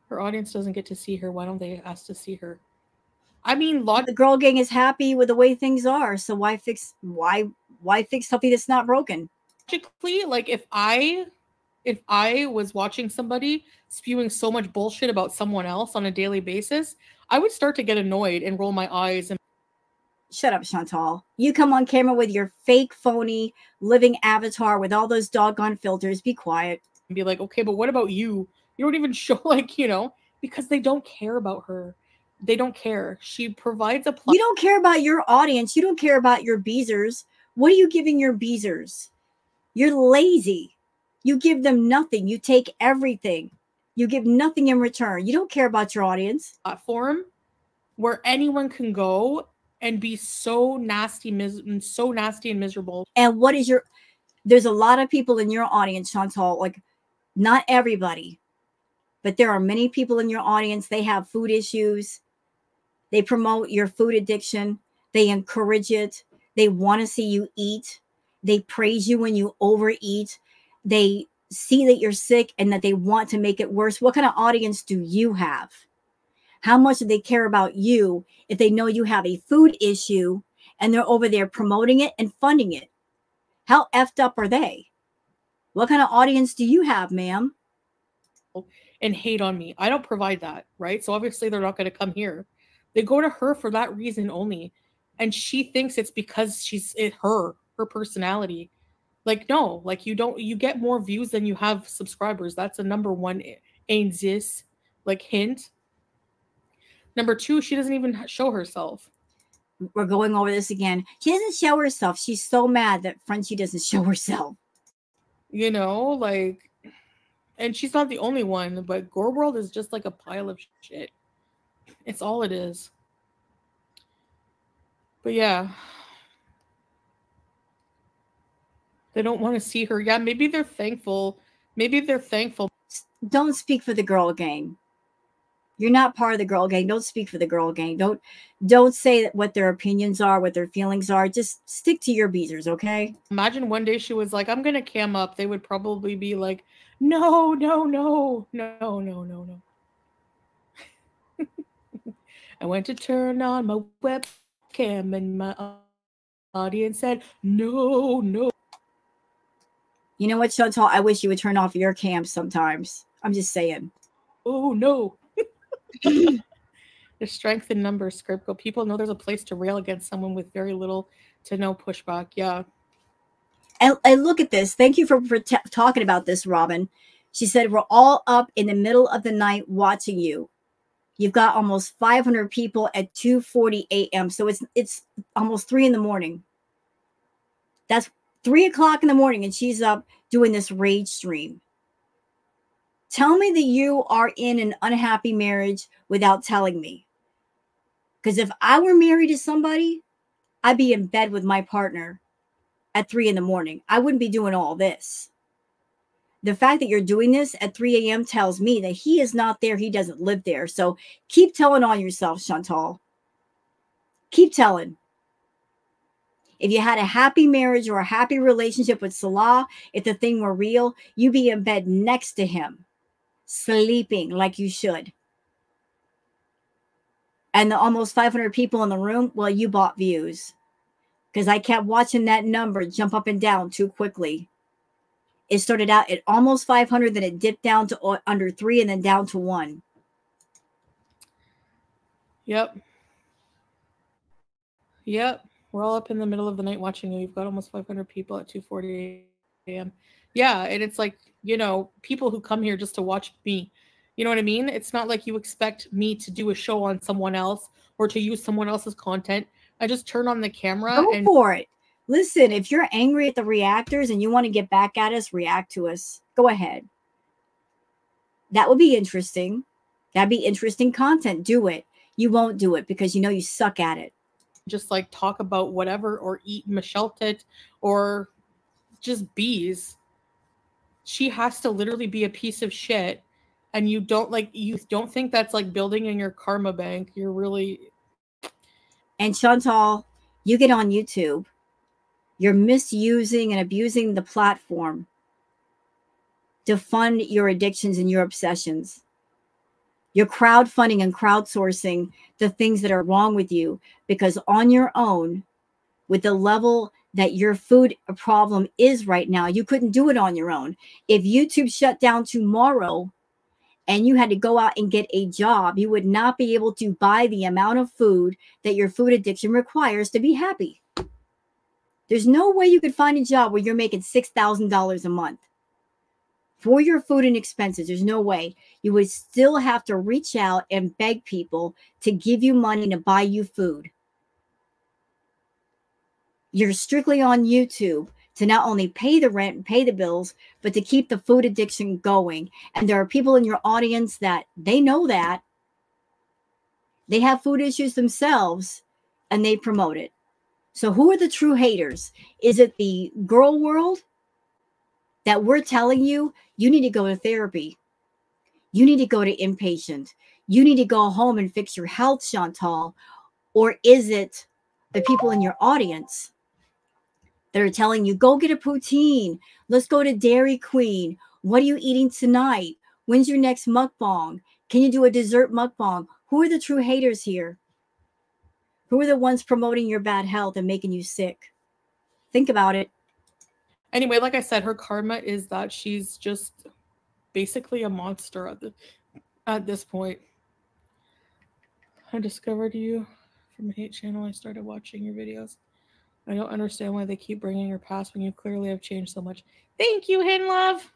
Her audience doesn't get to see her. Why don't they ask to see her? I mean, the girl gang is happy with the way things are. So why fix something that's not broken? Logically, like if I was watching somebody spewing so much bullshit about someone else on a daily basis, I would start to get annoyed and roll my eyes. And shut up, Chantal. You come on camera with your fake, phony, living avatar with all those doggone filters. Be quiet. And be like, okay, but what about you? You don't even show, like, you know, because they don't care about her. They don't care. She provides a... You don't care about your audience. You don't care about your beezers. What are you giving your beezers? You're lazy. You give them nothing. You take everything. You give nothing in return. You don't care about your audience. Platform where anyone can go and be so nasty and miserable. And what is your... There's a lot of people in your audience, Chantal. Like, not everybody, but there are many people in your audience. They have food issues. They promote your food addiction. They encourage it. They want to see you eat. They praise you when you overeat. They see that you're sick and that they want to make it worse. What kind of audience do you have? How much do they care about you if they know you have a food issue and they're over there promoting it and funding it? How effed up are they? What kind of audience do you have, ma'am? And hate on me. I don't provide that, right? So obviously they're not going to come here. They go to her for that reason only. and she thinks it's because her personality. Like, no, like you get more views than you have subscribers. That's a number one ANZIS like hint. Number two, she doesn't even show herself. We're going over this again. She doesn't show herself. She's so mad that Frenchie doesn't show herself. You know, like, and she's not the only one, but Gore World is just like a pile of shit. It's all it is. But yeah. They don't want to see her. Yeah, maybe they're thankful. Maybe they're thankful. Don't speak for the girl gang. You're not part of the girl gang. Don't speak for the girl gang. Don't say what their opinions are, what their feelings are. Just stick to your beezers, okay? Imagine one day she was like, I'm going to cam up. They would probably be like, no, no, no, no, no, no, no. I went to turn on my webcam and my audience said, no, no. You know what, Chantal? I wish you would turn off your cam sometimes. I'm just saying. Oh, no. There's strength in numbers, Script. People know there's a place to rail against someone with very little to no pushback. Yeah. And look at this. Thank you for talking about this, Robin. She said, we're all up in the middle of the night watching you. You've got almost 500 people at 2:40 a.m. So it's almost 3 in the morning. That's 3 o'clock in the morning, and she's up doing this rage stream. Tell me that you are in an unhappy marriage without telling me. Because if I were married to somebody, I'd be in bed with my partner at 3 in the morning. I wouldn't be doing all this. The fact that you're doing this at 3 a.m. tells me that he is not there. He doesn't live there. So keep telling on yourself, Chantal. Keep telling. If you had a happy marriage or a happy relationship with Salah, if the thing were real, you'd be in bed next to him, sleeping like you should. And the almost 500 people in the room, well, you bought views. Because I kept watching that number jump up and down too quickly. It started out at almost 500, then it dipped down to under 3 and then down to 1. Yep. Yep. We're all up in the middle of the night watching you. You've got almost 500 people at 2:40 a.m. Yeah, and it's like, you know, people who come here just to watch me. You know what I mean? It's not like you expect me to do a show on someone else or to use someone else's content. I just turn on the camera. Go for it. Listen, if you're angry at the reactors and you want to get back at us, react to us. Go ahead. That would be interesting. That'd be interesting content. Do it. You won't do it because you know you suck at it. Just like talk about whatever or eat Michelle tit or just bees. She has to literally be a piece of shit. And you don't think that's like building in your karma bank. You're really. And Chantal, you get on YouTube. You're misusing and abusing the platform to fund your addictions and your obsessions. You're crowdfunding and crowdsourcing the things that are wrong with you because on your own, with the level that your food problem is right now, you couldn't do it on your own. If YouTube shut down tomorrow and you had to go out and get a job, you would not be able to buy the amount of food that your food addiction requires to be happy. There's no way you could find a job where you're making $6,000 a month for your food and expenses. There's no way. You would still have to reach out and beg people to give you money to buy you food. You're strictly on YouTube to not only pay the rent and pay the bills, but to keep the food addiction going. And there are people in your audience that they know that. They have food issues themselves and they promote it. So who are the true haters? Is it the girl world that we're telling you, you need to go to therapy? You need to go to inpatient. You need to go home and fix your health, Chantal. Or is it the people in your audience that are telling you, go get a poutine. Let's go to Dairy Queen. What are you eating tonight? When's your next mukbang? Can you do a dessert mukbang? Who are the true haters here? Who are the ones promoting your bad health and making you sick? Think about it. Anyway, like I said, her karma is that she's just basically a monster at this point. I discovered you from a hate channel. I started watching your videos. I don't understand why they keep bringing your past when you clearly have changed so much. Thank you, Hin Love.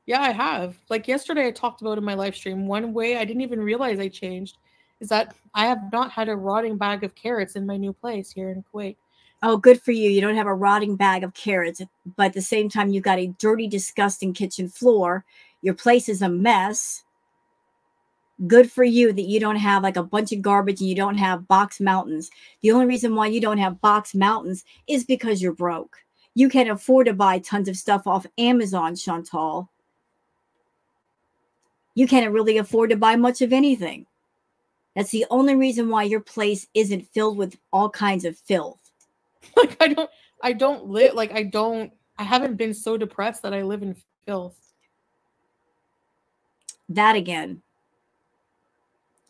Yeah, I have. Like yesterday, I talked about in my live stream, one way I didn't even realize I changed is that I have not had a rotting bag of carrots in my new place here in Kuwait. Oh, good for you. You don't have a rotting bag of carrots, but at the same time, you got a dirty, disgusting kitchen floor. Your place is a mess. Good for you that you don't have like a bunch of garbage and you don't have box mountains. The only reason why you don't have box mountains is because you're broke. You can afford to buy tons of stuff off Amazon, Chantal. You can't really afford to buy much of anything. That's the only reason why your place isn't filled with all kinds of filth. Like I don't live like I haven't been so depressed that I live in filth. That again.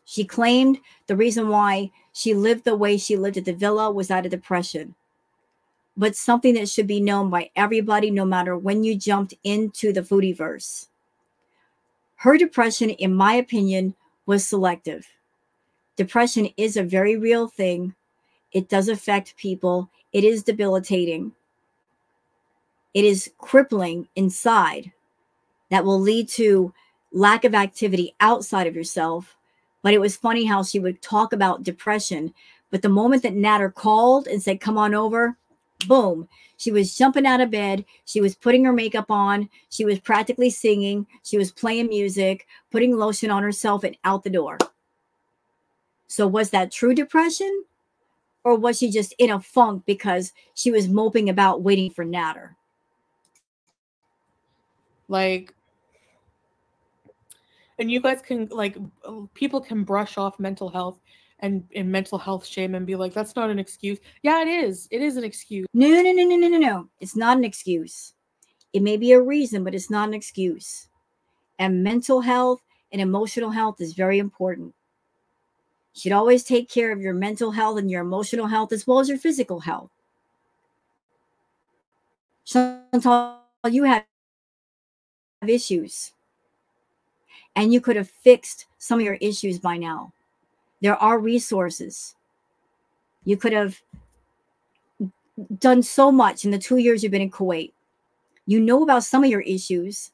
She claimed the reason why she lived the way she lived at the villa was out of depression. But something that should be known by everybody, no matter when you jumped into the foodieverse. Her depression, in my opinion, was selective. Depression is a very real thing. It does affect people. It is debilitating. It is crippling inside. That will lead to lack of activity outside of yourself. But it was funny how she would talk about depression. But the moment that Natter called and said, come on over, boom, she was jumping out of bed. She was putting her makeup on. She was practically singing. She was playing music, putting lotion on herself and out the door. So was that true depression? Or was she just in a funk because she was moping about waiting for Natter? Like, and you guys can, like, people can brush off mental health and mental health shame and be like, that's not an excuse. Yeah, it is. It is an excuse. No. It's not an excuse. It may be a reason, but it's not an excuse. And mental health and emotional health is very important. You should always take care of your mental health and your emotional health as well as your physical health. Chantal, you have issues. And you could have fixed some of your issues by now. There are resources. You could have done so much in the 2 years you've been in Kuwait. You know about some of your issues,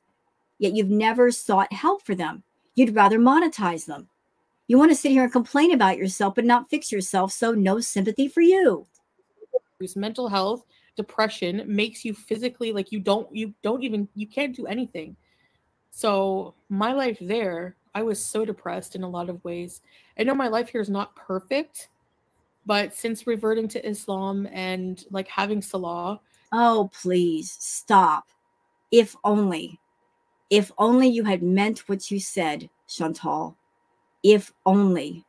yet you've never sought help for them. You'd rather monetize them. You want to sit here and complain about yourself, but not fix yourself, so no sympathy for you. Mental health, depression makes you physically, like, you can't do anything. So my life there, I was so depressed in a lot of ways. I know my life here is not perfect, but since reverting to Islam and like having Salah. Oh, please stop. If only you had meant what you said, Chantal. If only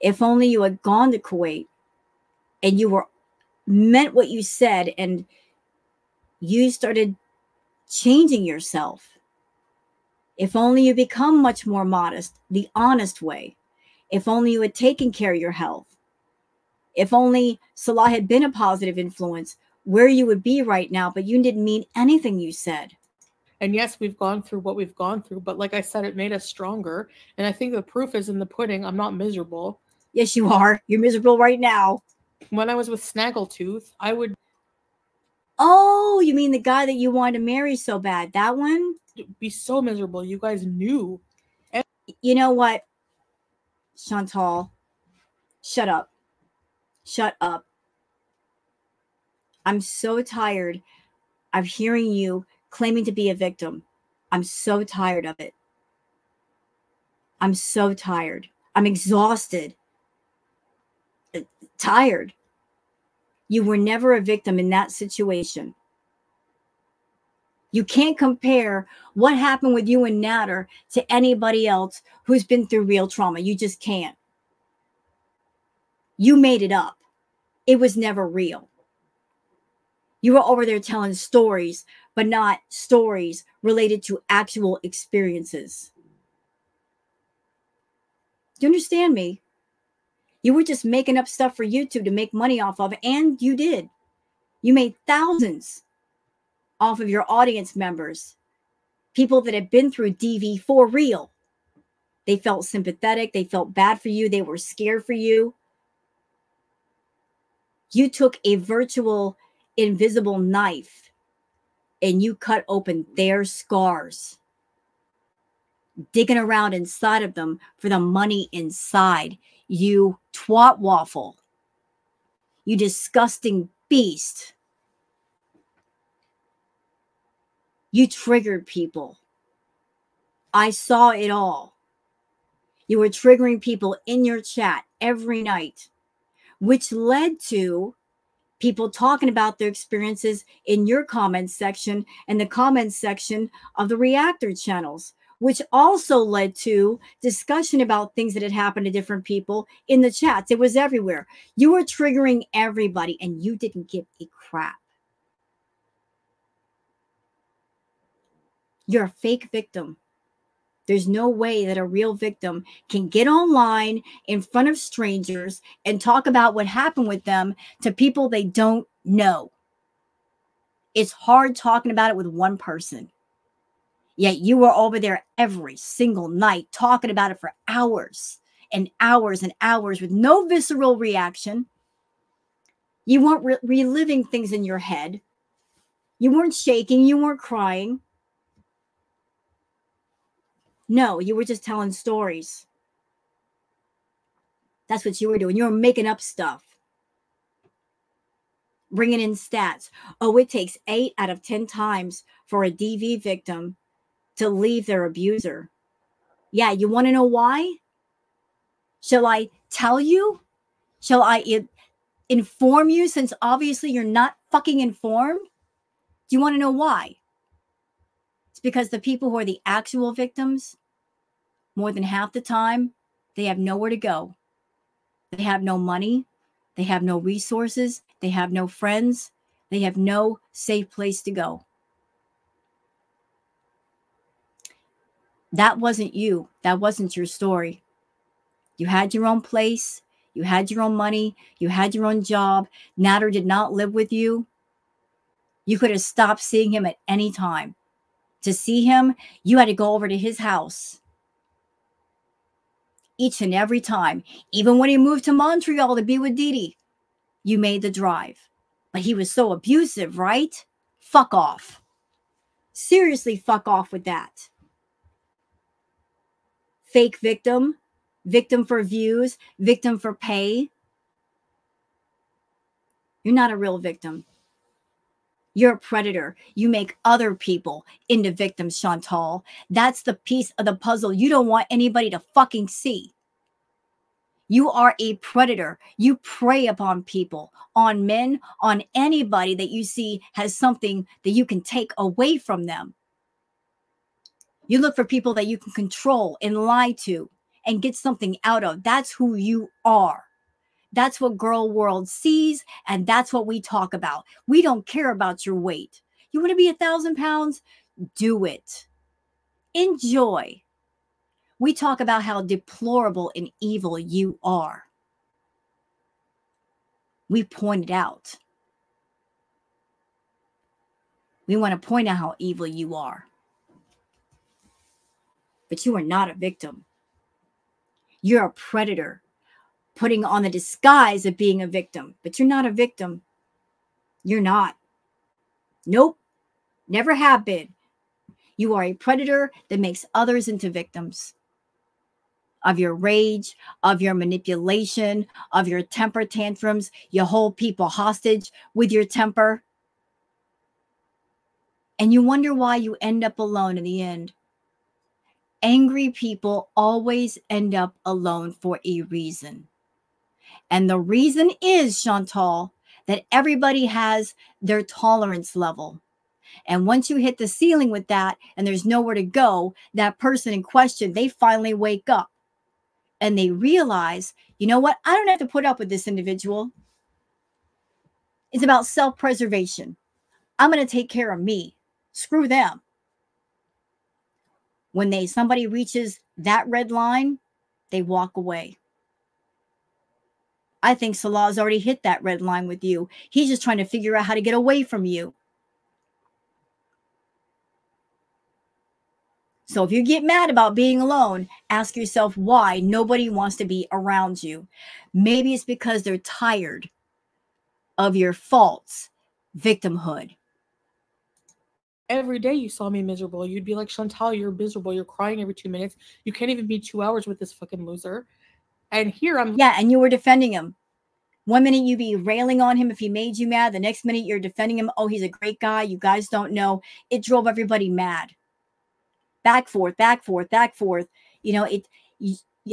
you had gone to Kuwait and you meant what you said and you started changing yourself. If only you become much more modest, the honest way. If only you had taken care of your health. If only Salah had been a positive influence, where you would be right now, but you didn't mean anything you said. And yes, we've gone through what we've gone through, but like I said, it made us stronger. And I think the proof is in the pudding. I'm not miserable. Yes, you are. You're miserable right now. When I was with Snaggletooth, I would... Oh, you mean the guy that you wanted to marry so bad? That one? Be so miserable. You guys knew. And you know what, Chantal? Shut up. Shut up. I'm so tired of hearing you claiming to be a victim. I'm so tired of it. I'm so tired. I'm exhausted. Tired. You were never a victim in that situation. You can't compare what happened with you and Natter to anybody else who's been through real trauma. You just can't. You made it up. It was never real. You were over there telling stories, but not stories related to actual experiences. Do you understand me? You were just making up stuff for YouTube to make money off of, and you did. You made thousands off of your audience members, people that had been through DV for real. They felt sympathetic. They felt bad for you. They were scared for you. You took a virtual invisible knife and you cut open their scars, digging around inside of them for the money inside. You twat waffle. You disgusting beast. You triggered people. I saw it all. You were triggering people in your chat every night, which led to people talking about their experiences in your comments section and the comments section of the reactor channels, which also led to discussion about things that had happened to different people in the chats. It was everywhere. You were triggering everybody and you didn't give a crap. You're a fake victim. There's no way that a real victim can get online in front of strangers and talk about what happened with them to people they don't know. It's hard talking about it with one person. Yet you were over there every single night talking about it for hours and hours and hours with no visceral reaction. You weren't reliving things in your head. You weren't shaking. You weren't crying. No, you were just telling stories. That's what you were doing. You were making up stuff. Bringing in stats. Oh, it takes 8 out of 10 times for a DV victim to leave their abuser. Yeah, you want to know why? Shall I tell you? Shall I inform you, since obviously you're not fucking informed? Do you want to know why? It's because the people who are the actual victims, more than half the time, they have nowhere to go. They have no money. They have no resources. They have no friends. They have no safe place to go. That wasn't you. That wasn't your story. You had your own place. You had your own money. You had your own job. Natter did not live with you. You could have stopped seeing him at any time. To see him, you had to go over to his house. Each and every time. Even when he moved to Montreal to be with Didi, you made the drive. But he was so abusive, right? Fuck off. Seriously, fuck off with that. Fake victim. Victim for views. Victim for pay. You're not a real victim. You're a predator. You make other people into victims, Chantal. That's the piece of the puzzle you don't want anybody to fucking see. You are a predator. You prey upon people, on men, on anybody that you see has something that you can take away from them. You look for people that you can control and lie to and get something out of. That's who you are. That's what Girl World sees, and that's what we talk about. We don't care about your weight. You want to be 1,000 pounds? Do it. Enjoy. We talk about how deplorable and evil you are. We point it out. We want to point out how evil you are. But you are not a victim. You're a predator, putting on the disguise of being a victim. But you're not a victim. You're not. Nope. Never have been. You are a predator that makes others into victims of your rage, of your manipulation, of your temper tantrums. You hold people hostage with your temper. And you wonder why you end up alone in the end. Angry people always end up alone for a reason. And the reason is, Chantal, that everybody has their tolerance level. And once you hit the ceiling with that and there's nowhere to go, that person in question, they finally wake up and they realize, you know what? I don't have to put up with this individual. It's about self-preservation. I'm going to take care of me. Screw them. When somebody reaches that red line, they walk away. I think Salah's already hit that red line with you. He's just trying to figure out how to get away from you. So if you get mad about being alone, ask yourself why nobody wants to be around you. Maybe it's because they're tired of your false victimhood. Every day you saw me miserable. You'd be like, Chantal, you're miserable. You're crying every 2 minutes. You can't even be 2 hours with this fucking loser. And here I'm. Yeah, and you were defending him. One minute you'd be railing on him if he made you mad. The next minute you're defending him. Oh, he's a great guy. You guys don't know. It drove everybody mad. Back, forth, back, forth, back, forth. You know,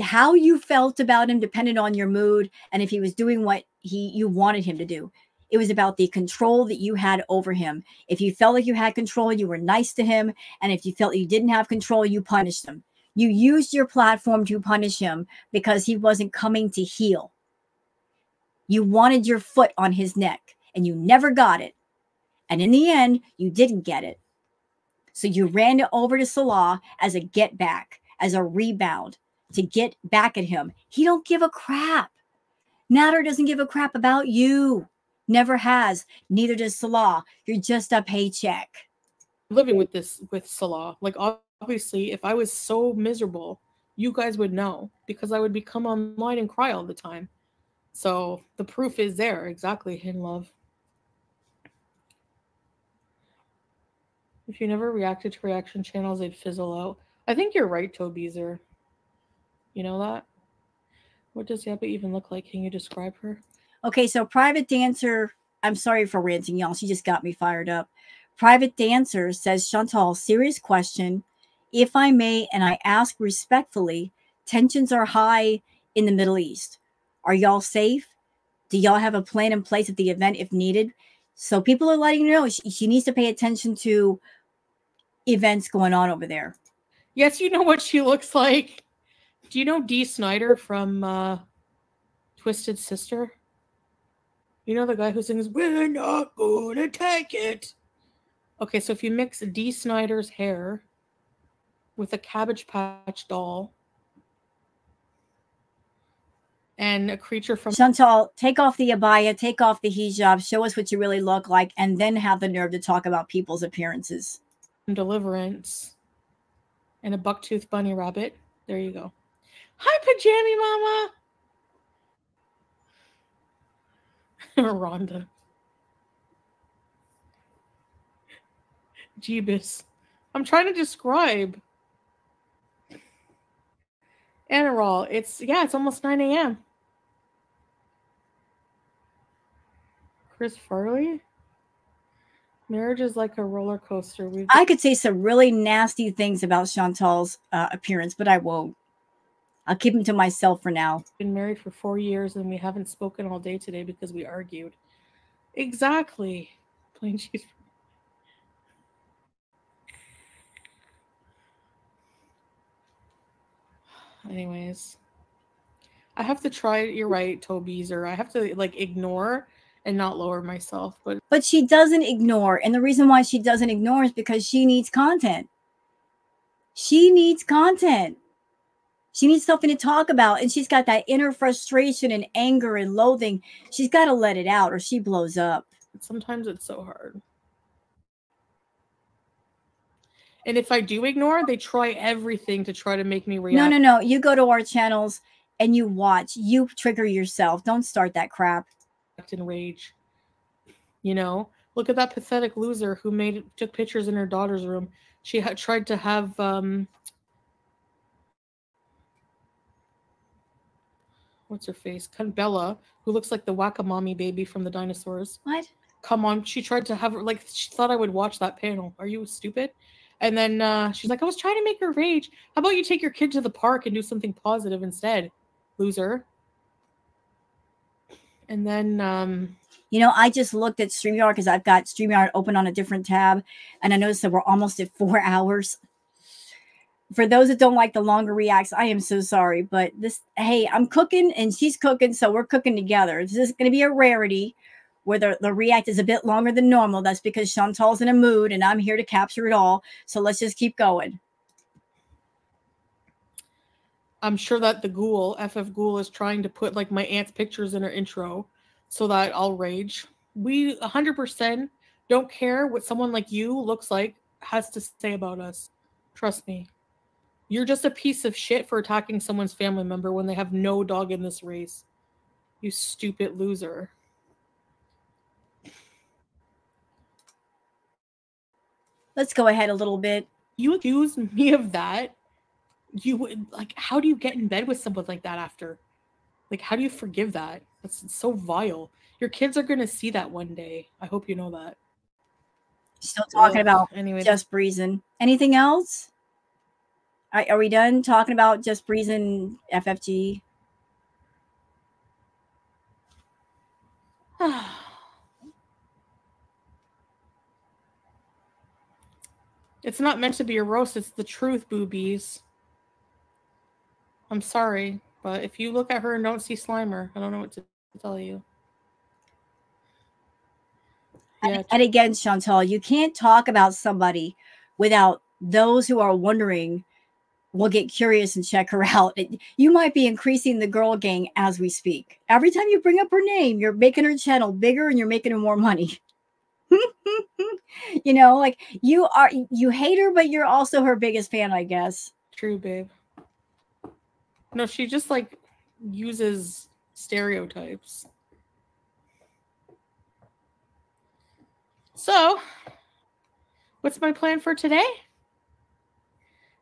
how you felt about him depended on your mood and if he was doing what you wanted him to do. It was about the control that you had over him. If you felt like you had control, you were nice to him. And if you felt you didn't have control, you punished him. You used your platform to punish him because he wasn't coming to heal. You wanted your foot on his neck and you never got it. And in the end, you didn't get it. So you ran it over to Salah as a get back, as a rebound to get back at him. He don't give a crap. Nader doesn't give a crap about you. Never has. Neither does Salah. You're just a paycheck. Living with Salah. Like, obviously, if I was so miserable, you guys would know because I would become online and cry all the time. So the proof is there. Exactly, Hin Love. If you never reacted to reaction channels, they'd fizzle out. I think you're right, Tobeezer. You know that? What does Yabba even look like? Can you describe her? Okay, so Private Dancer, I'm sorry for ranting, y'all. She just got me fired up. Private Dancer says, Chantal, serious question. If I may, and I ask respectfully, tensions are high in the Middle East. Are y'all safe? Do y'all have a plan in place at the event if needed? So people are letting you know she needs to pay attention to events going on over there. Yes, you know what she looks like. Do you know Dee Snider from Twisted Sister? You know the guy who sings, "We're not gonna take it." Okay, so if you mix Dee Snider's hair with a Cabbage Patch doll and a creature from Chantal, take off the abaya, take off the hijab, show us what you really look like, and then have the nerve to talk about people's appearances. Deliverance and a bucktooth bunny rabbit. There you go. Hi, Pajami Mama. Rhonda. Jeebus. I'm trying to describe. Anaral. It's almost 9 a.m. Chris Farley. Marriage is like a roller coaster. I could say some really nasty things about Chantal's appearance, but I won't. I'll keep them to myself for now. Been married for 4 years and we haven't spoken all day today because we argued. Exactly. Plain cheese. Anyways, I have to try. You're right, Tobeezer. I have to ignore and not lower myself. But she doesn't ignore, and the reason why she doesn't ignore is because she needs content. She needs content. She needs something to talk about, and she's got that inner frustration and anger and loathing. She's got to let it out, or she blows up. Sometimes it's so hard. And if I do ignore, they try everything to try to make me react. No. You go to our channels and you watch. You trigger yourself. Don't start that crap. In rage. You know? Look at that pathetic loser who took pictures in her daughter's room. She had tried to have what's her face? Bella, who looks like the Whack-A-Mommy baby from the dinosaurs. What? Come on. She tried to have her, she thought I would watch that panel. Are you stupid? And then she's like, I was trying to make her rage. How about you take your kid to the park and do something positive instead, loser? And then, you know, I just looked at StreamYard because I've got StreamYard open on a different tab. And I noticed that we're almost at 4 hours. For those that don't like the longer reacts, I am so sorry. But hey, I'm cooking and she's cooking. So we're cooking together. This is going to be a rarity where the react is a bit longer than normal. That's because Chantal's in a mood and I'm here to capture it all. So let's just keep going. I'm sure that the ghoul, FF Ghoul, is trying to put my aunt's pictures in her intro so that I'll rage. We 100% don't care what someone like you looks like has to say about us. Trust me. You're just a piece of shit for attacking someone's family member when they have no dog in this race. You stupid loser. Let's go ahead a little bit. You accuse me of that. You would like, how do you get in bed with someone like that after? Like, how do you forgive that? That's so vile. Your kids are gonna see that one day. I hope you know that. Still talking about anyway. Just Breezin'. Anything else? Are we done talking about Just Breezin' FFG? It's not meant to be a roast. It's the truth, boobies. I'm sorry, but if you look at her and don't see Slimer, I don't know what to tell you. Yeah. And again, Chantal, you can't talk about somebody without those who are wondering will get curious and check her out. You might be increasing the girl gang as we speak. Every time you bring up her name, you're making her channel bigger and you're making her more money. You know, like you hate her, but you're also her biggest fan, I guess. True, babe. No, she just like uses stereotypes. So, what's my plan for today?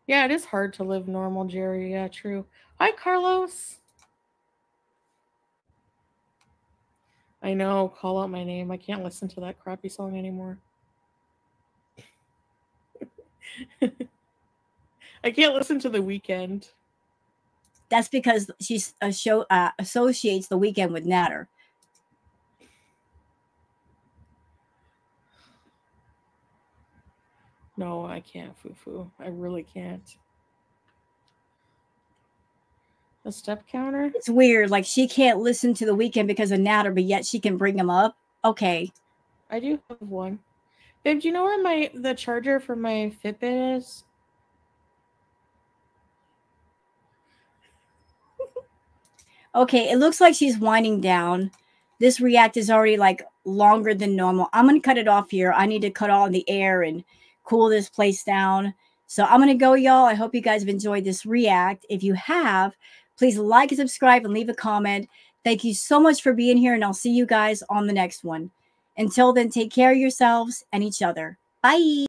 Yeah, it is hard to live normal, Jerry. Yeah, true. Hi, Carlos. I know, call out my name. I can't listen to that crappy song anymore. I can't listen to The Weeknd. That's because she's associates The Weeknd with Natter. No, I can't, Fufu. I really can't. A step counter? It's weird. Like she can't listen to The Weeknd because of Natter, but yet she can bring him up. Okay. I do have one. Babe, do you know where the charger for my Fitbit is? Okay, it looks like she's winding down. This react is already like longer than normal. I'm going to cut it off here. I need to cut all the air and cool this place down. So I'm going to go, y'all. I hope you guys have enjoyed this react. If you have, please like and subscribe and leave a comment. Thank you so much for being here, and I'll see you guys on the next one. Until then, take care of yourselves and each other. Bye.